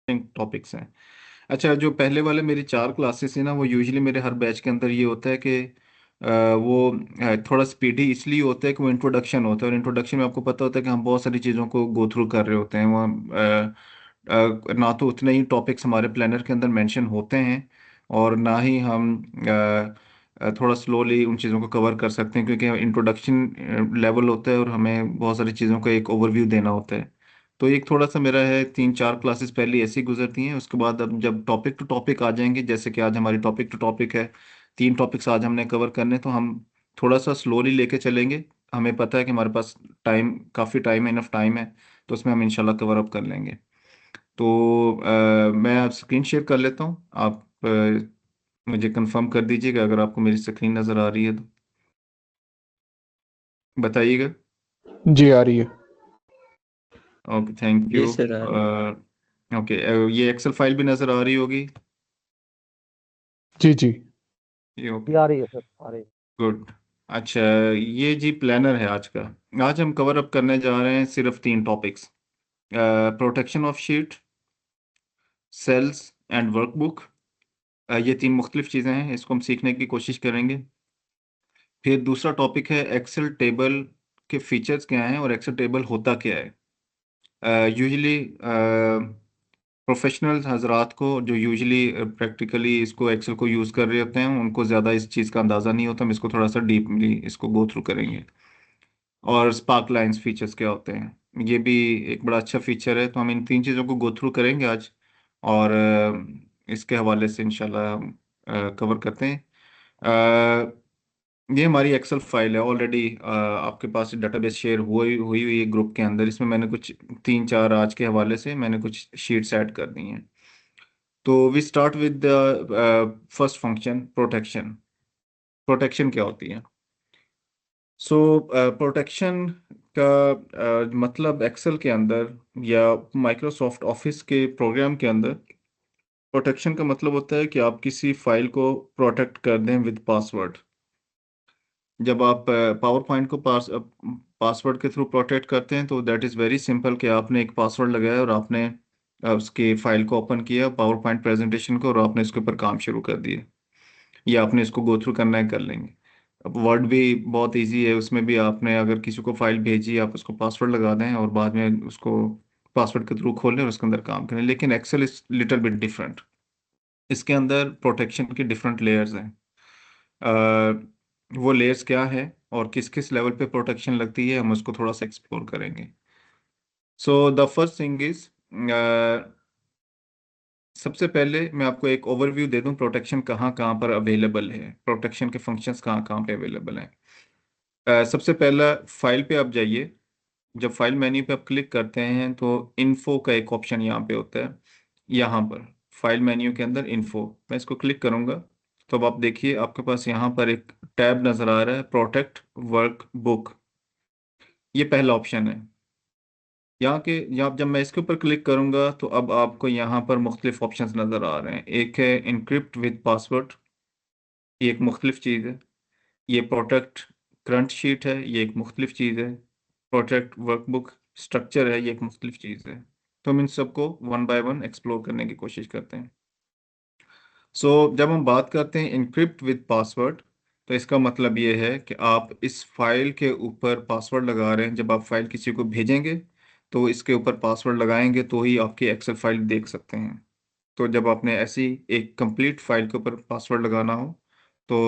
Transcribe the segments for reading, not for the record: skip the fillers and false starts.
Topics हैं। अच्छा, जो पहले वाले मेरी 4 क्लासेस है ना, वो यूजुअली मेरे हर बैच के अंदर ये होता है कि वो थोड़ा स्पीडी इसलिए होता है कि वो इंट्रोडक्शन होता है, और इंट्रोडक्शन में आपको पता होता है कि हम बहुत सारी चीज़ों को गो थ्रू कर रहे होते हैं वहाँ। ना तो उतने ही टॉपिक्स हमारे प्लानर के अंदर मेंशन होते हैं, और ना ही हम थोड़ा स्लोली उन चीज़ों को कवर कर सकते हैं, क्योंकि इंट्रोडक्शन लेवल होता है और हमें बहुत सारी चीज़ों का एक ओवरव्यू देना होता है। तो एक थोड़ा सा मेरा है, 3-4 क्लासेस पहले ऐसी गुजरती हैं। उसके बाद अब जब टॉपिक टू टॉपिक आ जाएंगे, जैसे कि आज हमारी टॉपिक टू टॉपिक है, 3 टॉपिक्स आज हमने कवर करने, तो हम थोड़ा सा स्लोली लेके चलेंगे। हमें पता है कि हमारे पास टाइम, काफ़ी टाइम है, इनफ टाइम है, तो उसमें हम इंशाल्लाह कवर अप कर लेंगे। तो मैं आप स्क्रीन शेयर कर लेता हूँ। आप मुझे कंफर्म कर दीजिएगा अगर आपको मेरी स्क्रीन नज़र आ रही है तो बताइएगा। जी आ रही है। ओके, थैंक जी यू। सर आ रही है। ओके, ये एक्सेल फाइल भी नज़र आ रही होगी। जी जी। ये ये ओके, आ रही है सर, आ रही है। गुड। अच्छा, ये जी प्लानर है आज का। आज हम कवर अप करने जा रहे हैं सिर्फ 3 topics: protection of sheet, cells and workbook. ये 3 मुख्तलिफ चीज़ें हैं, इसको हम सीखने की कोशिश करेंगे। फिर दूसरा टॉपिक है एक्सेल टेबल के फीचर्स क्या हैं और एक्सेल टेबल होता क्या है। यूजुअली प्रोफेशनल हजरात को, जो यूजुअली प्रैक्टिकली इसको एक्सेल को यूज़ कर रहे होते हैं, उनको ज़्यादा इस चीज़ का अंदाज़ा नहीं होता। हम इसको थोड़ा सा डीपली इसको गो थ्रू करेंगे। और स्पार्क लाइंस फीचर्स क्या होते हैं, ये भी एक बड़ा अच्छा फीचर है। तो हम इन 3 चीज़ों को गो थ्रू करेंगे आज, और इसके हवाले से इंशाल्लाह हम कवर करते हैं। ये हमारी एक्सेल फाइल है ऑलरेडी, आपके पास डेटाबेस शेयर हुई हुई हुई है ग्रुप के अंदर। इसमें मैंने कुछ 3-4 आज के हवाले से मैंने कुछ शीट्स ऐड कर दी हैं। तो we start with the first function, protection. Protection क्या होती है? सो प्रोटेक्शन का मतलब एक्सेल के अंदर या माइक्रोसॉफ्ट ऑफिस के प्रोग्राम के अंदर, प्रोटेक्शन का मतलब होता है कि आप किसी फाइल को प्रोटेक्ट कर दें विद पासवर्ड। जब आप पावर पॉइंट को पासवर्ड के थ्रू प्रोटेक्ट करते हैं, तो दैट इज़ वेरी सिंपल कि आपने एक पासवर्ड लगाया और आपने उसके फाइल को ओपन किया, पावर पॉइंट प्रेजेंटेशन को, और आपने इसके ऊपर काम शुरू कर दिया, या आपने इसको गो थ्रू करना है कर लेंगे। अब वर्ड भी बहुत इजी है, उसमें भी आपने अगर किसी को फाइल भेजी, आप उसको पासवर्ड लगा दें और बाद में उसको पासवर्ड के थ्रू खोलें और उसके अंदर काम करें। लेकिन excel is little bit different. इसके अंदर प्रोटेक्शन की डिफरेंट लेयर्स हैं। वो लेयर्स क्या है और किस किस लेवल पे प्रोटेक्शन लगती है, हम उसको थोड़ा सा एक्सप्लोर करेंगे। So the first thing is, सबसे पहले मैं आपको एक ओवरव्यू दे दूं, प्रोटेक्शन कहाँ कहाँ पर अवेलेबल है, प्रोटेक्शन के फंक्शंस कहाँ कहाँ पे अवेलेबल हैं। सबसे पहला, फाइल पे आप जाइए। जब फाइल मेन्यू पे आप क्लिक करते हैं तो इन्फो का एक ऑप्शन यहाँ पे होता है। यहाँ पर फाइल मेन्यू के अंदर इन्फो, मैं इसको क्लिक करूँगा तो अब आप देखिए आपके पास यहाँ पर एक टैब नज़र आ रहा है, प्रोटेक्ट वर्क बुक। ये पहला ऑप्शन है। यहाँ जब मैं इसके ऊपर क्लिक करूंगा तो अब आपको यहाँ पर मुख्तलिफ ऑप्शंस नज़र आ रहे हैं। एक है इनक्रिप्ट विद पासवर्ड, ये एक मुख्तलिफ चीज़ है। ये प्रोटेक्ट करंट शीट है, ये एक मुख्तलिफ चीज़ है। प्रोटेक्ट वर्कबुक स्ट्रक्चर है, ये एक मुख्तलिफ चीज़ है। तो हम इन सबको वन बाय वन एक्सप्लोर करने की कोशिश करते हैं। जब हम बात करते हैं इनक्रिप्ट विद पासवर्ड, तो इसका मतलब ये है कि आप इस फाइल के ऊपर पासवर्ड लगा रहे हैं। जब आप फाइल किसी को भेजेंगे तो इसके ऊपर पासवर्ड लगाएंगे तो ही आपकी एक्सेल फाइल देख सकते हैं। तो जब आपने ऐसी एक कंप्लीट फाइल के ऊपर पासवर्ड लगाना हो तो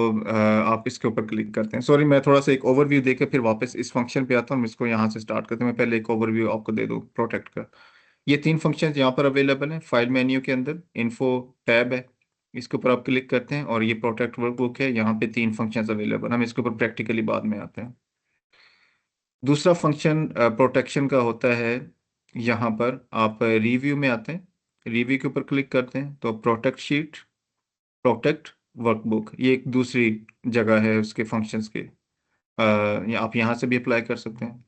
आप इसके ऊपर क्लिक करते हैं। सॉरी, मैं थोड़ा सा एक ओवरव्यू देकर फिर वापस इस फंक्शन पे आता हूँ। हम इसको यहाँ से स्टार्ट करते हैं। मैं पहले एक ओवरव्यू आपको दे दूँ प्रोटेक्ट का। ये 3 फंक्शन यहाँ पर अवेलेबल हैं फाइल मेन्यू के अंदर। इन्फो टैब है, इसके ऊपर आप क्लिक करते हैं और ये प्रोटेक्ट वर्कबुक है। यहाँ पे 3 फंक्शंस अवेलेबल, हम इसके ऊपर प्रैक्टिकली बाद में आते हैं। दूसरा फंक्शन प्रोटेक्शन का होता है, यहाँ पर आप रिव्यू में आते हैं, रिव्यू के ऊपर क्लिक करते हैं तो प्रोटेक्ट शीट, प्रोटेक्ट वर्कबुक, ये एक दूसरी जगह है उसके फंक्शंस के। आप यहाँ से भी अप्लाई कर सकते हैं।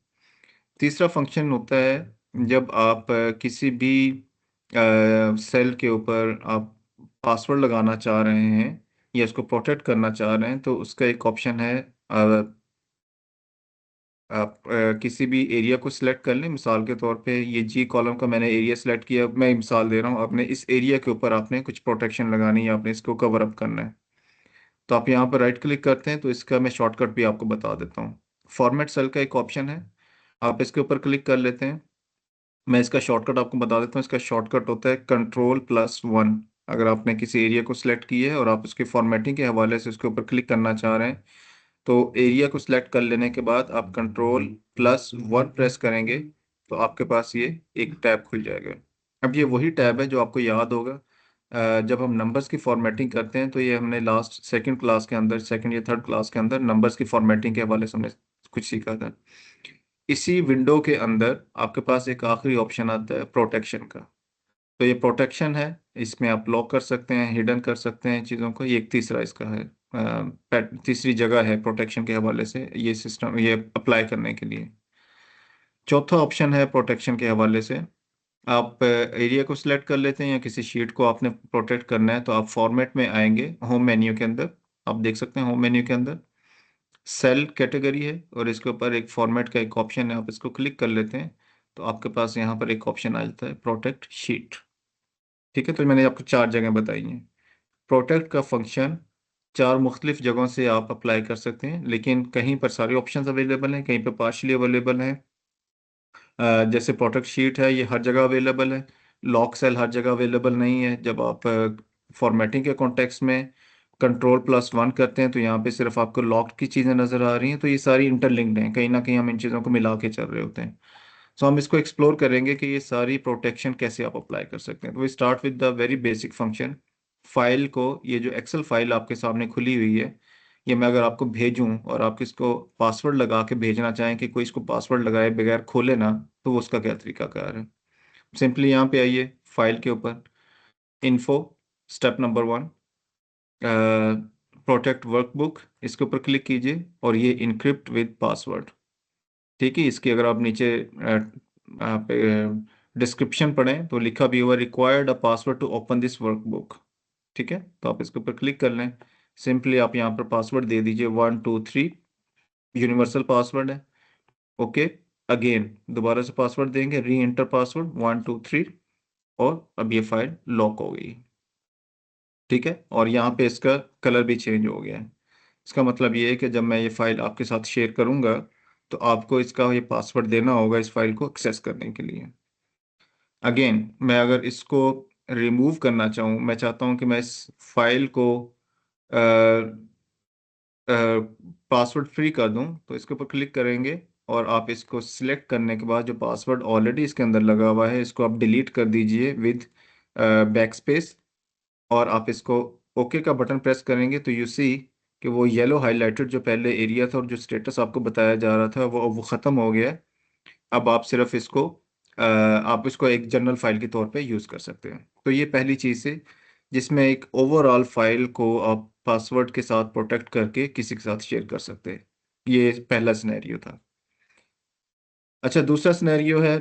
तीसरा फंक्शन होता है जब आप किसी भी सेल के ऊपर आप पासवर्ड लगाना चाह रहे हैं या इसको प्रोटेक्ट करना चाह रहे हैं, तो उसका एक ऑप्शन है आप किसी भी एरिया को सिलेक्ट कर लें। मिसाल के तौर पे ये जी कॉलम का मैंने एरिया सिलेक्ट किया, मैं मिसाल दे रहा हूँ। आपने इस एरिया के ऊपर आपने कुछ प्रोटेक्शन लगानी है, आपने इसको कवर अप करना है। तो आप यहाँ पर राइट क्लिक करते हैं, तो इसका मैं शॉर्टकट भी आपको बता देता हूँ। फॉर्मेट सेल का एक ऑप्शन है, आप इसके ऊपर क्लिक कर लेते हैं। मैं इसका शॉर्टकट आपको बता देता हूँ। इसका शॉर्टकट होता है Ctrl+1। अगर आपने किसी एरिया को सिलेक्ट किया है और आप उसकी फॉर्मेटिंग के हवाले से उसके ऊपर क्लिक करना चाह रहे हैं, तो एरिया को सिलेक्ट कर लेने के बाद आप Ctrl+1 प्रेस करेंगे, तो आपके पास ये एक टैब खुल जाएगा। अब ये वही टैब है जो आपको याद होगा, जब हम नंबर्स की फॉर्मेटिंग करते हैं, तो ये हमने लास्ट सेकंड क्लास के अंदर, सेकंड या थर्ड क्लास के अंदर नंबर्स की फॉर्मेटिंग के हवाले से हमने कुछ सीखा था। इसी विंडो के अंदर आपके पास एक आखिरी ऑप्शन आता है प्रोटेक्शन का। तो ये प्रोटेक्शन है, इसमें आप लॉक कर सकते हैं, हिडन कर सकते हैं चीज़ों को। ये एक तीसरा इसका है, तीसरी जगह है प्रोटेक्शन के हवाले से ये सिस्टम ये अप्लाई करने के लिए। चौथा ऑप्शन है प्रोटेक्शन के हवाले से, आप एरिया को सिलेक्ट कर लेते हैं या किसी शीट को आपने प्रोटेक्ट करना है, तो आप फॉर्मेट में आएंगे होम मेन्यू के अंदर। आप देख सकते हैं होम मेन्यू के अंदर सेल कैटेगरी है और इसके ऊपर एक फॉर्मेट का एक ऑप्शन है, आप इसको क्लिक कर लेते हैं, तो आपके पास यहाँ पर एक ऑप्शन आ जाता है प्रोटेक्ट शीट। ठीक है, तो मैंने आपको चार जगह बताई हैं। प्रोटेक्ट का फंक्शन चार मुख्तलिफ जगहों से आप अप्लाई कर सकते हैं, लेकिन कहीं पर सारे ऑप्शंस अवेलेबल हैं, कहीं पर पार्शली अवेलेबल हैं। जैसे प्रोटेक्ट शीट है, ये हर जगह अवेलेबल है। लॉक सेल हर जगह अवेलेबल नहीं है। जब आप फॉर्मेटिंग के कॉन्टेक्स्ट में Ctrl+1 करते हैं, तो यहाँ पे सिर्फ आपको लॉक्ड की चीज़ें नज़र आ रही हैं। तो ये सारी इंटरलिंक्ड हैं, कहीं ना कहीं हम इन चीज़ों को मिला के चल रहे होते हैं। सो हम इसको एक्सप्लोर करेंगे कि ये सारी प्रोटेक्शन कैसे आप अप्लाई कर सकते हैं। तो we start with the very basic function. File को, ये जो एक्सेल फाइल आपके सामने खुली हुई है, ये मैं अगर आपको भेजूं और आप इसको पासवर्ड लगा के भेजना चाहें कि कोई इसको पासवर्ड लगाए बगैर खोले ना, तो वो उसका क्या तरीकाकार है। सिंपली यहाँ पे आइए फाइल के ऊपर, info, step number 1, protect workbook, इसके ऊपर क्लिक कीजिए और ये इनक्रिप्ट विद पासवर्ड। ठीक है, इसकी अगर आप नीचे आप डिस्क्रिप्शन पढ़ें तो लिखा भी हुआ required a password to open this workbook. ठीक है, तो आप इसके ऊपर क्लिक कर लें। सिंपली आप यहाँ पर पासवर्ड दे दीजिए 123, यूनिवर्सल पासवर्ड है। ओके, अगेन दोबारा से पासवर्ड देंगे, री एंटर पासवर्ड 123, और अब ये फाइल लॉक हो गई। ठीक है, और यहाँ पे इसका कलर भी चेंज हो गया है। इसका मतलब ये है कि जब मैं ये फाइल आपके साथ शेयर करूंगा, तो आपको इसका ये पासवर्ड देना होगा इस फाइल को एक्सेस करने के लिए। अगेन मैं अगर इसको रिमूव करना चाहूँ, मैं चाहता हूँ कि मैं इस फाइल को पासवर्ड फ्री कर दूं, तो इसके ऊपर क्लिक करेंगे और आप इसको सिलेक्ट करने के बाद जो पासवर्ड ऑलरेडी इसके अंदर लगा हुआ है, इसको आप डिलीट कर दीजिए विद बैक स्पेस, और आप इसको ओके का बटन प्रेस करेंगे, तो यू सी कि वो येलो हाईलाइटेड जो पहले एरिया था और जो स्टेटस आपको बताया जा रहा था, वो ख़त्म हो गया है। अब आप सिर्फ इसको आप इसको एक जनरल फाइल के तौर पे यूज़ कर सकते हैं। तो ये पहली चीज़ है जिसमें एक ओवरऑल फाइल को आप पासवर्ड के साथ प्रोटेक्ट करके किसी के साथ शेयर कर सकते हैं। ये पहला सिनेरियो था। अच्छा, दूसरा सिनेरियो है,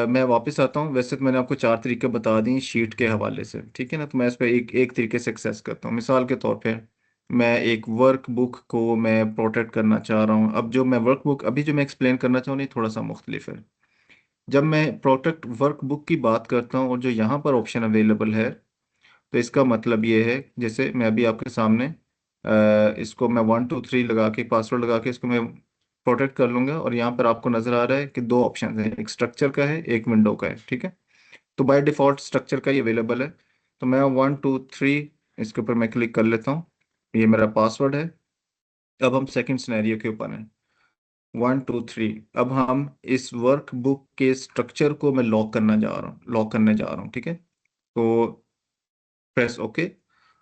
मैं वापस आता हूँ। वैसे तो मैंने आपको चार तरीके बता दी शीट के हवाले से, ठीक है ना। तो मैं इस पर एक एक तरीके से एक्सेस करता हूँ। मिसाल के तौर पे मैं एक वर्क बुक को मैं प्रोटेक्ट करना चाह रहा हूँ। अब जो मैं वर्क बुक अभी जो मैं एक्सप्लेन करना चाहूँ, ये थोड़ा सा मुख्तलिफ है। जब मैं प्रोटेक्ट वर्क बुक की बात करता हूँ और जो यहाँ पर ऑप्शन अवेलेबल है, तो इसका मतलब ये है, जैसे मैं अभी आपके सामने इसको मैं 123 लगा के पासवर्ड लगा के इसको मैं प्रोटेक्ट कर लूंगा, और यहाँ पर आपको नजर आ रहा है कि दो ऑप्शन है, एक स्ट्रक्चर का है, एक विंडो का है। ठीक है, तो बाय डिफॉल्ट स्ट्रक्चर का ही अवेलेबल है। तो मैं 123 इसके ऊपर मैं क्लिक कर लेता हूँ, ये मेरा पासवर्ड है। अब हम सेकंड सिनेरियो के ऊपर हैं, 123। अब हम इस वर्क बुक के स्ट्रक्चर को मैं लॉक करना जा रहा हूँ, लॉक करने जा रहा हूँ। ठीक है, तो प्रेस ओके।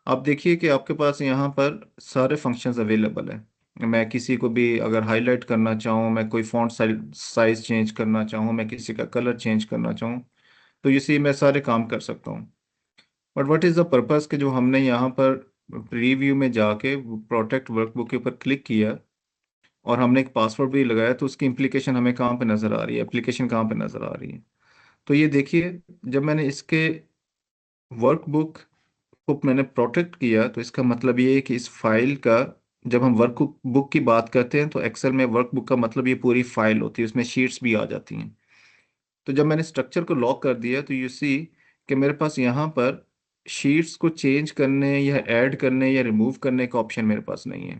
आप देखिए कि आपके पास यहाँ पर सारे फंक्शंस अवेलेबल है। मैं किसी को भी अगर हाईलाइट करना चाहूँ, मैं कोई फॉन्ट साइज चेंज करना चाहूँ, मैं किसी का कलर चेंज करना चाहूँ, तो इसी मैं सारे काम कर सकता हूँ। But what is the purpose कि जो हमने यहाँ पर प्रीव्यू में जाके प्रोटेक्ट वर्कबुक के ऊपर क्लिक किया और हमने एक पासवर्ड भी लगाया, तो उसकी इम्प्लीकेशन हमें कहाँ पे नज़र आ रही है, एप्लीकेशन कहाँ पे नज़र आ रही है। तो ये देखिए, जब मैंने इसके वर्कबुक को मैंने प्रोटेक्ट किया, तो इसका मतलब ये है कि इस फाइल का जब हम वर्क बुक की बात करते हैं तो एक्सेल में वर्क बुक का मतलब ये पूरी फाइल होती है, उसमें शीट्स भी आ जाती हैं। तो जब मैंने स्ट्रक्चर को लॉक कर दिया तो यू सी कि मेरे पास यहाँ पर शीट्स को चेंज करने या ऐड करने या रिमूव करने का ऑप्शन मेरे पास नहीं है।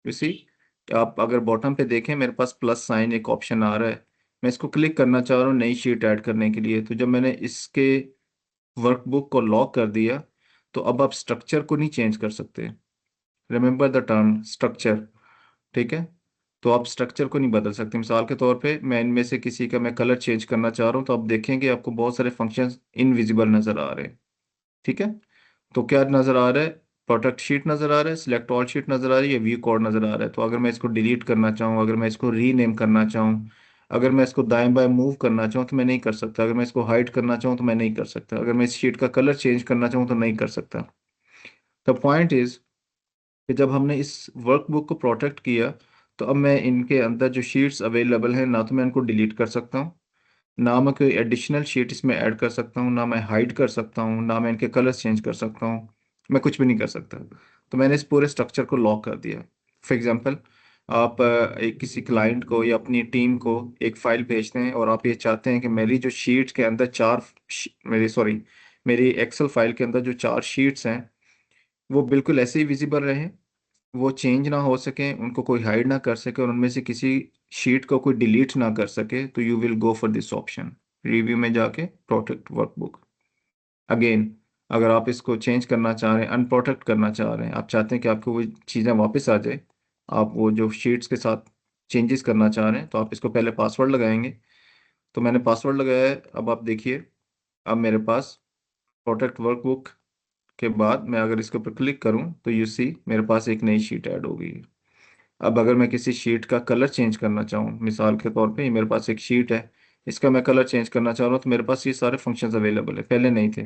यू सी, आप अगर बॉटम पे देखें मेरे पास प्लस साइन एक ऑप्शन आ रहा है, मैं इसको क्लिक करना चाह रहा हूँ नई शीट ऐड करने के लिए। तो जब मैंने इसके वर्कबुक को लॉक कर दिया तो अब आप स्ट्रक्चर को नहीं चेंज कर सकते। रिमेंबर द टर्म स्ट्रक्चर, ठीक है। तो आप स्ट्रक्चर को नहीं बदल सकते। मिसाल के तौर पे मैं इनमें से किसी का मैं कलर चेंज करना चाह रहा हूँ तो आप देखेंगे आपको बहुत सारे फंक्शंस इनविजिबल नज़र आ रहे हैं, ठीक है। तो क्या नज़र आ रहा है? प्रोडक्ट शीट नज़र आ रहा है, सिलेक्ट ऑल शीट नज़र आ रही है, व्यू कोड नज़र आ रहा है। तो अगर मैं इसको डिलीट करना चाहूँ, अगर मैं इसको रीनेम करना चाहूँ, अगर मैं इसको दाएं बाएं मूव करना चाहूँ तो मैं नहीं कर सकता। अगर मैं इसको हाइड करना चाहूँ तो मैं नहीं कर सकता। अगर मैं इस शीट का कलर चेंज करना चाहूँ तो नहीं कर सकता। द पॉइंट इज कि जब हमने इस वर्कबुक को प्रोटेक्ट किया तो अब मैं इनके अंदर जो शीट्स अवेलेबल हैं ना तो मैं इनको डिलीट कर सकता हूँ, ना मैं कोई एडिशनल शीट इसमें ऐड कर सकता हूँ, ना मैं हाइड कर सकता हूँ, ना मैं इनके कलर्स चेंज कर सकता हूँ। मैं कुछ भी नहीं कर सकता। तो मैंने इस पूरे स्ट्रक्चर को लॉक कर दिया। फॉर एग्जांपल, आप एक किसी क्लाइंट को या अपनी टीम को एक फाइल भेजते हैं और आप ये चाहते हैं कि मेरी जो शीट के अंदर मेरी एक्सेल फाइल के अंदर जो चार शीट्स हैं वो बिल्कुल ऐसे ही विजिबल रहें, वो चेंज ना हो सके, उनको कोई हाइड ना कर सके और उनमें से किसी शीट को कोई डिलीट ना कर सके, तो you will go for this option, review में जाके प्रोटेक्ट वर्कबुक। अगेन, अगर आप इसको चेंज करना चाह रहे हैं, अनप्रोटेक्ट करना चाह रहे हैं, आप चाहते हैं कि आपको वो चीज़ें वापस आ जाए, आप वो जो शीट्स के साथ चेंजेस करना चाह रहे हैं, तो आप इसको पहले पासवर्ड लगाएंगे। तो मैंने पासवर्ड लगाया है। अब आप देखिए, अब मेरे पास प्रोटेक्ट वर्कबुक के बाद मैं अगर इसके ऊपर क्लिक करूं तो यू सी मेरे पास एक नई शीट ऐड हो गई है। अब अगर मैं किसी शीट का कलर चेंज करना चाहूँ, मिसाल के तौर पे ये मेरे पास एक शीट है, इसका मैं कलर चेंज करना चाह रहा हूँ, तो मेरे पास ये सारे फंक्शंस अवेलेबल है, पहले नहीं थे।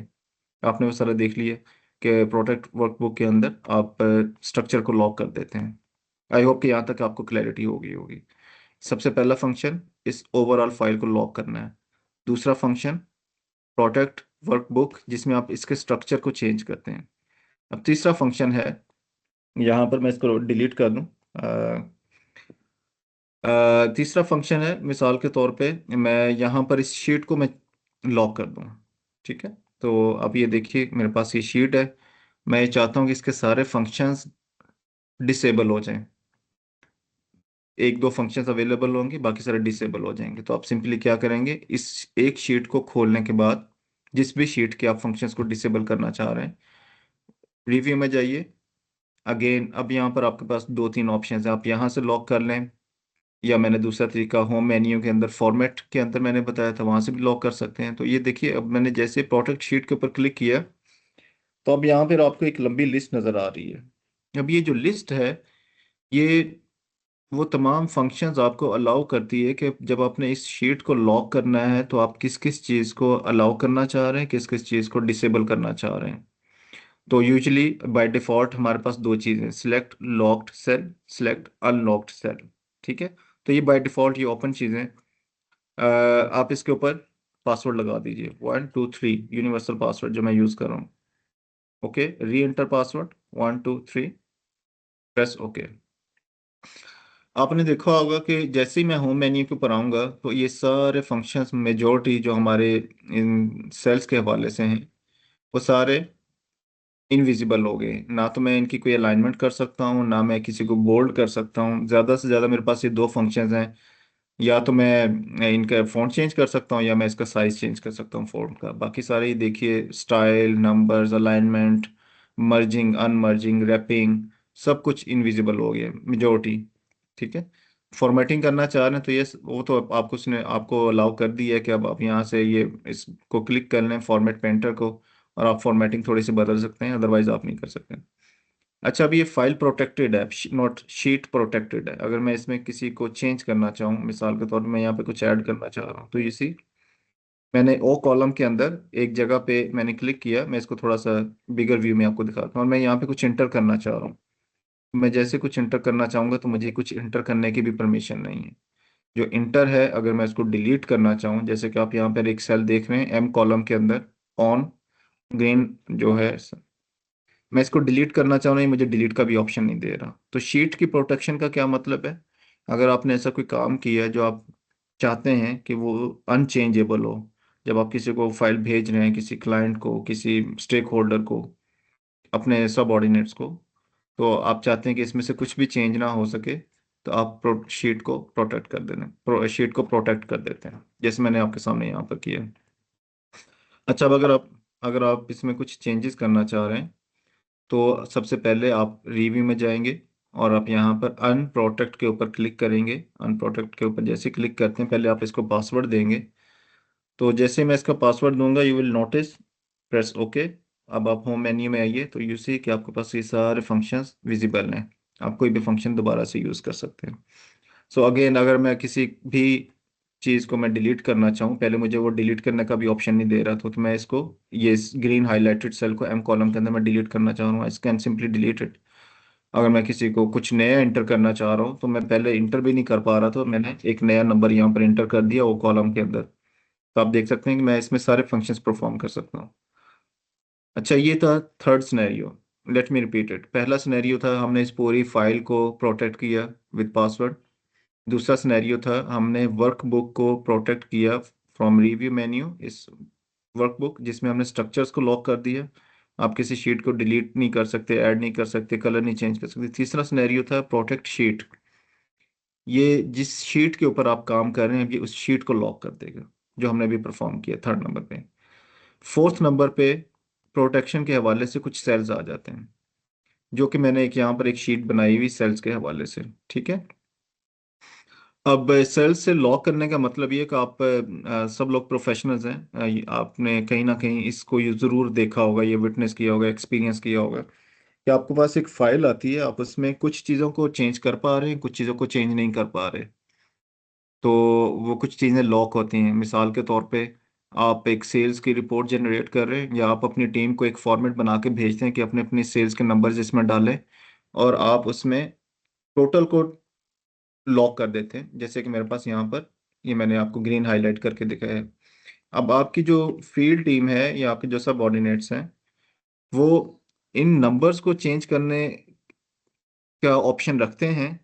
आपने वो सारा देख लिया कि प्रोडक्ट वर्कबुक के अंदर आप स्ट्रक्चर को लॉक कर देते हैं। आई होप कि यहाँ तक आपको क्लैरिटी होगी होगी। सबसे पहला फंक्शन इस ओवरऑल फाइल को लॉक करना है। दूसरा फंक्शन प्रोडक्ट वर्कबुक जिसमें आप इसके स्ट्रक्चर को चेंज करते हैं। अब तीसरा फंक्शन है, यहाँ पर मैं इसको डिलीट कर दूँ। तीसरा फंक्शन है, मिसाल के तौर पे मैं यहाँ पर इस शीट को मैं लॉक कर दूँ, ठीक है। तो अब ये देखिए मेरे पास ये शीट है, मैं ये चाहता हूँ कि इसके सारे फंक्शंस डिसेबल हो जाएं। एक दो फंक्शंस अवेलेबल होंगे, बाकी सारे डिसेबल हो जाएंगे। तो आप सिंपली क्या करेंगे, इस एक शीट को खोलने के बाद जिस भी शीट के आप फंक्शंस को डिसेबल करना चाह रहे हैं, रिव्यू में जाइए। अगेन, अब यहाँ पर आपके पास दो तीन ऑप्शन है, आप यहाँ से लॉक कर लें, या मैंने दूसरा तरीका होम मेन्यू के अंदर फॉर्मेट के अंदर मैंने बताया था, वहां से भी लॉक कर सकते हैं। तो ये देखिए, अब मैंने जैसे प्रोडक्ट शीट के ऊपर क्लिक किया तो अब यहाँ पर आपको एक लंबी लिस्ट नजर आ रही है। अब ये जो लिस्ट है, ये वो तमाम फंक्शंस आपको अलाउ करती है कि जब आपने इस शीट को लॉक करना है तो आप किस किस चीज़ को अलाउ करना चाह रहे हैं, किस किस चीज़ को डिसेबल करना चाह रहे हैं। तो यूजुअली बाय डिफॉल्ट हमारे पास दो चीज़ें, select locked cell, select unlocked cell, ठीक है। तो ये बाय डिफॉल्ट ये ओपन चीज़ें, आप इसके ऊपर पासवर्ड लगा दीजिए 1 2 3, यूनिवर्सल पासवर्ड जो मैं यूज़ कर रहा हूँ। ओके, री एंटर पासवर्ड 1 2 3, प्रेस ओके। आपने देखा होगा कि जैसे ही मैं होम मेन्यू के ऊपर आऊँगा तो ये सारे फंक्शंस मेजॉरिटी जो हमारे इन सेल्स के हवाले से हैं वो सारे इनविजिबल हो गए। ना तो मैं इनकी कोई अलाइनमेंट कर सकता हूँ, ना मैं किसी को बोल्ड कर सकता हूँ। ज़्यादा से ज़्यादा मेरे पास ये दो फंक्शंस हैं, या तो मैं इनका फ़ॉन्ट चेंज कर सकता हूँ या मैं इसका साइज चेंज कर सकता हूँ फ़ॉन्ट का। बाकी सारे ही देखिए, style, numbers, alignment, merging, unmerging, wrapping, सब कुछ इनविजिबल हो गया मेजोरिटी, ठीक है। फॉर्मेटिंग करना चाह रहे हैं तो ये वो तो आपको उसने आपको अलाउ कर दी है कि अब आप यहाँ से ये इसको क्लिक कर लें फॉर्मेट पेंटर को, और आप फॉर्मेटिंग थोड़ी सी बदल सकते हैं, अदरवाइज आप नहीं कर सकते। अच्छा, अभी ये फाइल प्रोटेक्टेड है, नॉट शीट प्रोटेक्टेड है। अगर मैं इसमें किसी को चेंज करना चाहूँ, मिसाल के तौर पे मैं यहाँ पे कुछ ऐड करना चाह रहा हूँ, तो इसी मैंने ओ कॉलम के अंदर एक जगह पे मैंने क्लिक किया। मैं इसको थोड़ा सा बिगर व्यू में आपको दिखाता हूँ, और मैं यहाँ पे कुछ इंटर करना चाह रहा हूँ। मैं जैसे कुछ इंटर करना चाहूँगा तो मुझे कुछ इंटर करने की भी परमिशन नहीं है। जो इंटर है, अगर मैं इसको डिलीट करना चाहूँ, जैसे कि आप यहाँ पर एक सेल देख रहे हैं एम कॉलम के अंदर, ऑन ग्रीन जो है, मैं इसको डिलीट करना चाह रहा हूँ, मुझे डिलीट का भी ऑप्शन नहीं दे रहा। तो शीट की प्रोटेक्शन का क्या मतलब है? अगर आपने ऐसा कोई काम किया है जो आप चाहते हैं कि वो अनचेंजेबल हो, जब आप किसी को फाइल भेज रहे हैं, किसी क्लाइंट को, किसी स्टेक होल्डर को, अपने सबऑर्डिनेट्स को, तो आप चाहते हैं कि इसमें से कुछ भी चेंज ना हो सके, तो आप शीट को प्रोटेक्ट कर देते, शीट को प्रोटेक्ट कर देते हैं, जैसे मैंने आपके सामने यहाँ पर किया। अच्छा, अब अगर आप इसमें कुछ चेंजेस करना चाह रहे हैं, तो सबसे पहले आप रिव्यू में जाएंगे और आप यहाँ पर अनप्रोटेक्ट के ऊपर क्लिक करेंगे। अनप्रोटेक्ट के ऊपर जैसे क्लिक करते हैं, पहले आप इसको पासवर्ड देंगे। तो जैसे मैं इसका पासवर्ड दूंगा, you will notice, press okay. अब आप होम मेन्यू में आइए तो यू सी कि आपके पास ये सारे फंक्शंस विजिबल हैं। आप कोई भी फंक्शन दोबारा से यूज़ कर सकते हैं। सो अगेन, अगर मैं किसी भी चीज़ को मैं डिलीट करना चाहूँ, पहले मुझे वो डिलीट करने का भी ऑप्शन नहीं दे रहा था, तो मैं इसको, ये ग्रीन हाईलाइटेड सेल को एम कॉलम के अंदर मैं डिलीट करना चाह रहा हूँ, I can simply delete it. अगर मैं किसी को कुछ नया इंटर करना चाह रहा हूँ, तो मैं पहले इंटर भी नहीं कर पा रहा था, मैंने एक नया नंबर यहाँ पर इंटर कर दिया वो कॉलम के अंदर। तो आप देख सकते हैं कि मैं इसमें सारे फंक्शंस परफॉर्म कर सकता हूँ। अच्छा, ये था third scenario. Let me repeat it. पहला सिनेरियो था हमने इस पूरी फाइल को प्रोटेक्ट किया विद पासवर्ड। दूसरा सिनेरियो था हमने वर्कबुक को प्रोटेक्ट किया फ्रॉम रिव्यू मेन्यू, इस वर्कबुक जिसमें हमने स्ट्रक्चर्स को लॉक कर दिया। आप किसी शीट को डिलीट नहीं कर सकते, ऐड नहीं कर सकते, कलर नहीं चेंज कर सकते। तीसरा सिनेरियो था प्रोटेक्ट शीट। ये जिस शीट के ऊपर आप काम कर रहे हैं, ये उस शीट को लॉक कर देगा, जो हमने अभी परफॉर्म किया थर्ड नंबर पे। फोर्थ नंबर पे प्रोटेक्शन के हवाले से कुछ सेल्स आ जाते हैं, जो कि मैंने एक यहाँ पर एक शीट बनाई हुई सेल्स के हवाले से। ठीक है। अब सेल्स से लॉक करने का मतलब ये कि आप सब लोग प्रोफेशनल्स हैं। आपने कहीं ना कहीं इसको ये ज़रूर देखा होगा, ये विटनेस किया होगा, एक्सपीरियंस किया होगा कि आपके पास एक फाइल आती है, आप उसमें कुछ चीज़ों को चेंज कर पा रहे हैं, कुछ चीज़ों को चेंज नहीं कर पा रहे। तो वो कुछ चीज़ें लॉक होती हैं। मिसाल के तौर पे, आप एक सेल्स की रिपोर्ट जनरेट कर रहे हैं, या आप अपनी टीम को एक फॉर्मेट बना के भेजते हैं कि अपने अपनी सेल्स के नंबर्स इसमें डालें, और आप उसमें टोटल को लॉक कर देते हैं, जैसे कि मेरे पास यहाँ पर ये मैंने आपको ग्रीन हाईलाइट करके दिखाया है। अब आपकी जो फील्ड टीम है या आपके जो सब ऑर्डिनेट्स हैं, वो इन नंबर्स को चेंज करने का ऑप्शन रखते हैं,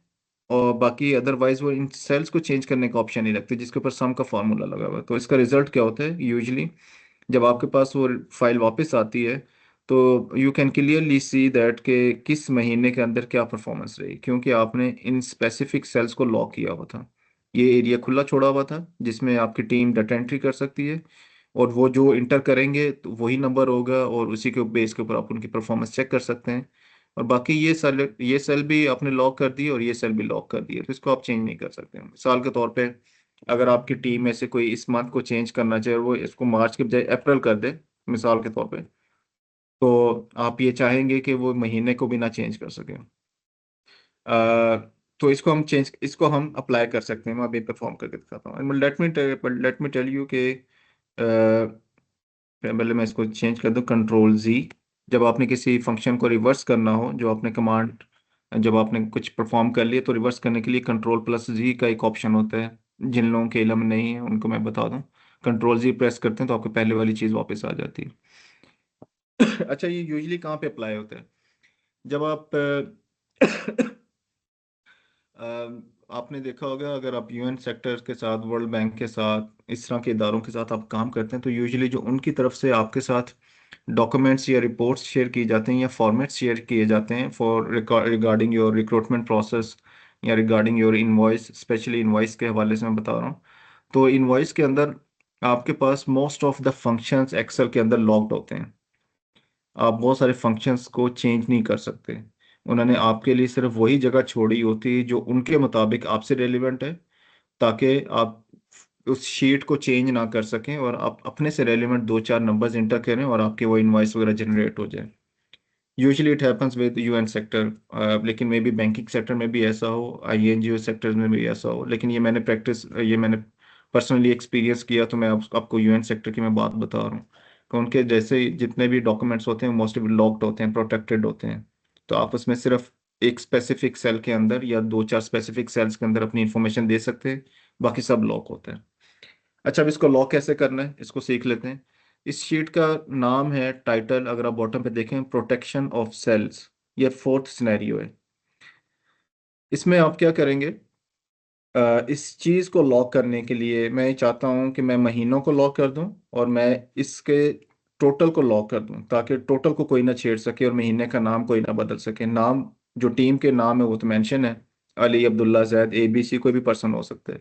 और बाकी अदरवाइज वो इन सेल्स को चेंज करने का ऑप्शन नहीं रखते, जिसके ऊपर सम का फॉर्मूला लगा हुआ है। तो इसका रिजल्ट क्या होता है यूजुअली, जब आपके पास वो फाइल वापस आती है, तो you can clearly see that कि किस महीने के अंदर क्या परफॉर्मेंस रही, क्योंकि आपने इन स्पेसिफिक सेल्स को लॉक किया हुआ था। ये एरिया खुला छोड़ा हुआ था जिसमें आपकी टीम डाटा एंट्री कर सकती है, और वो जो इंटर करेंगे तो वही नंबर होगा, और उसी के बेस के ऊपर आप उनकी परफॉर्मेंस चेक कर सकते हैं। और बाकी ये सेल भी आपने लॉक कर दी और ये सेल भी लॉक कर दिए, तो इसको आप चेंज नहीं कर सकते। मिसाल के तौर पे, अगर आपकी टीम में से कोई इस मंथ को चेंज करना चाहे और वो इसको मार्च के बजाय अप्रैल कर दे, मिसाल के तौर पे, तो आप ये चाहेंगे कि वो महीने को भी ना चेंज कर सके। तो इसको हम अप्लाई कर सकते हैं। मैं अभी परफॉर्म करके दिखाता हूँ। लेट मी टेल यू कि पहले मैं इसको चेंज कर दूं, कंट्रोल Z। जब आपने किसी फंक्शन को रिवर्स करना हो, जो आपने कमांड, जब आपने कुछ परफॉर्म कर लिया, तो रिवर्स करने के लिए कंट्रोल+Z का एक ऑप्शन होता है। जिन लोगों के इल्म नहीं है उनको मैं बता दूं, कंट्रोल Z प्रेस करते हैं तो आपको पहले वाली चीज़ वापस आ जाती है। अच्छा, ये यूजली कहाँ पे अप्लाई होता है? जब आप आपने देखा होगा, अगर आप UN सेक्टर के साथ, वर्ल्ड बैंक के साथ, इस तरह के इदारों के साथ आप काम करते हैं, तो यूजुअली जो उनकी तरफ से आपके साथ डॉक्यूमेंट्स या रिपोर्ट्स शेयर किए जाते हैं, या फॉर्मेट्स शेयर किए जाते हैं for regarding your recruitment process, या regarding your invoice, specially invoice के हवाले से मैं बता रहा हूँ। तो इनवॉइस के अंदर आपके पास most of the functions Excel के अंदर लॉक्ड होते हैं। आप बहुत सारे फंक्शंस को चेंज नहीं कर सकते। उन्होंने आपके लिए सिर्फ वही जगह छोड़ी होती है जो उनके मुताबिक आपसे रेलिवेंट है, ताकि आप उस शीट को चेंज ना कर सकें, और आप अपने से रेलिवेंट दो चार नंबर्स इंटर करें और आपके वो इनवॉइस वगैरह जनरेट हो जाए। Usually it happens with UN sector, लेकिन मे बी बैंकिंग सेक्टर में भी ऐसा हो, INGO सेक्टर्स में भी ऐसा हो, लेकिन ये मैंने पर्सनली एक्सपीरियंस किया, तो मैं आपको UN सेक्टर की मैं बात बता रहा हूँ कि उनके जैसे जितने भी डॉक्यूमेंट्स होते हैं मोस्टली लॉक्ड होते हैं, प्रोटेक्टेड होते हैं। तो आप उसमें सिर्फ एक स्पेसिफिक सेल के अंदर या दो चार स्पेसिफिक सेल्स के अंदर अपनी इंफॉर्मेशन दे सकते हैं, बाकी सब लॉक होता है। अच्छा, अब इसको लॉक कैसे करना है इसको सीख लेते हैं। इस शीट का नाम है, टाइटल अगर आप बॉटम पे देखें, प्रोटेक्शन ऑफ सेल्स। ये फोर्थ सिनेरियो है। इसमें आप क्या करेंगे, इस चीज़ को लॉक करने के लिए मैं चाहता हूँ कि मैं महीनों को लॉक कर दूं और मैं इसके टोटल को लॉक कर दूं, ताकि टोटल को कोई ना छेड़ सके और महीने का नाम कोई ना बदल सके। नाम जो टीम के नाम है वो तो मेंशन है, अली, अब्दुल्ला, जैद, ABC, कोई भी पर्सन हो सकता है।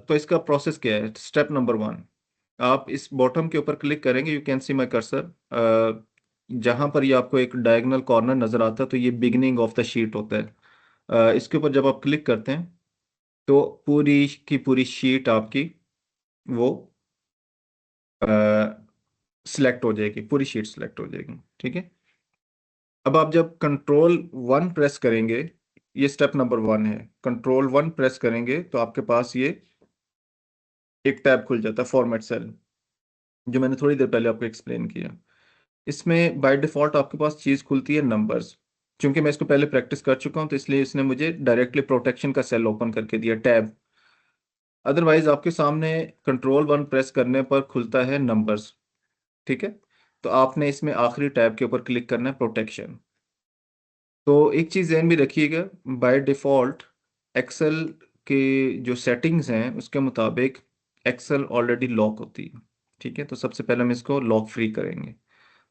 तो इसका प्रोसेस क्या है? स्टेप नंबर 1, आप इस बॉटम के ऊपर क्लिक करेंगे, you can see my cursor. जहां पर ये आपको एक डायगोनल कॉर्नर नजर आता है तो ये बिगनिंग ऑफ द शीट होता है। इसके ऊपर जब आप क्लिक करते हैं तो पूरी की पूरी शीट आपकी वो सिलेक्ट हो जाएगी, पूरी शीट सिलेक्ट हो जाएगी। ठीक है। अब आप जब कंट्रोल 1 प्रेस करेंगे, ये स्टेप नंबर 1 है, कंट्रोल 1 प्रेस करेंगे तो आपके पास ये एक टैब खुल जाता है, फॉर्मेट सेल, जो मैंने थोड़ी देर पहले आपको एक्सप्लेन किया। इसमें बाय डिफॉल्ट आपके पास चीज़ खुलती है नंबर्स। क्योंकि मैं इसको पहले प्रैक्टिस कर चुका हूं तो इसलिए इसने मुझे डायरेक्टली प्रोटेक्शन का सेल ओपन करके दिया, टैब। अदरवाइज आपके सामने कंट्रोल 1 प्रेस करने पर खुलता है नंबर्स। ठीक है। तो आपने इसमें आखिरी टैब के ऊपर क्लिक करना है, प्रोटेक्शन। तो एक चीज़ ध्यान भी रखिएगा, बाय डिफ़ॉल्ट एक्सेल के जो सेटिंग्स हैं उसके मुताबिक एक्सेल ऑलरेडी लॉक होती है। ठीक है। तो सबसे पहले हम इसको लॉक फ्री करेंगे।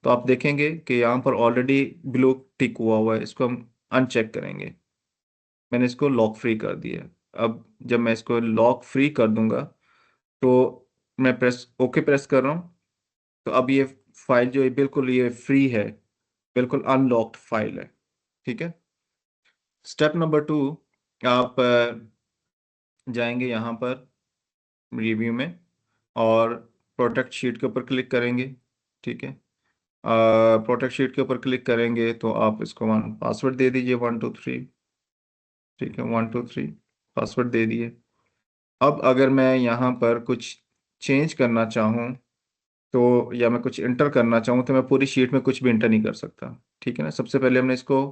तो आप देखेंगे कि यहाँ पर ऑलरेडी ब्लू टिक हुआ हुआ है, इसको हम अनचेक करेंगे। मैंने इसको लॉक फ्री कर दिया। अब जब मैं इसको लॉक फ्री कर दूंगा तो मैं प्रेस ओके प्रेस कर रहा हूँ, तो अब ये फाइल जो है बिल्कुल ये फ्री है, बिल्कुल अनलॉक्ड फाइल है। ठीक है। स्टेप नंबर 2, आप जाएंगे यहाँ पर रिव्यू में और प्रोटेक्ट शीट के ऊपर क्लिक करेंगे। ठीक है। प्रोटेक्ट शीट के ऊपर क्लिक करेंगे तो आप इसको वन पासवर्ड दे दीजिए, 123। ठीक है, 123 पासवर्ड दे दिए। अब अगर मैं यहाँ पर कुछ चेंज करना चाहूँ तो, या मैं कुछ इंटर करना चाहूँ तो मैं पूरी शीट में कुछ भी इंटर नहीं कर सकता। ठीक है ना। सबसे पहले हमने इसको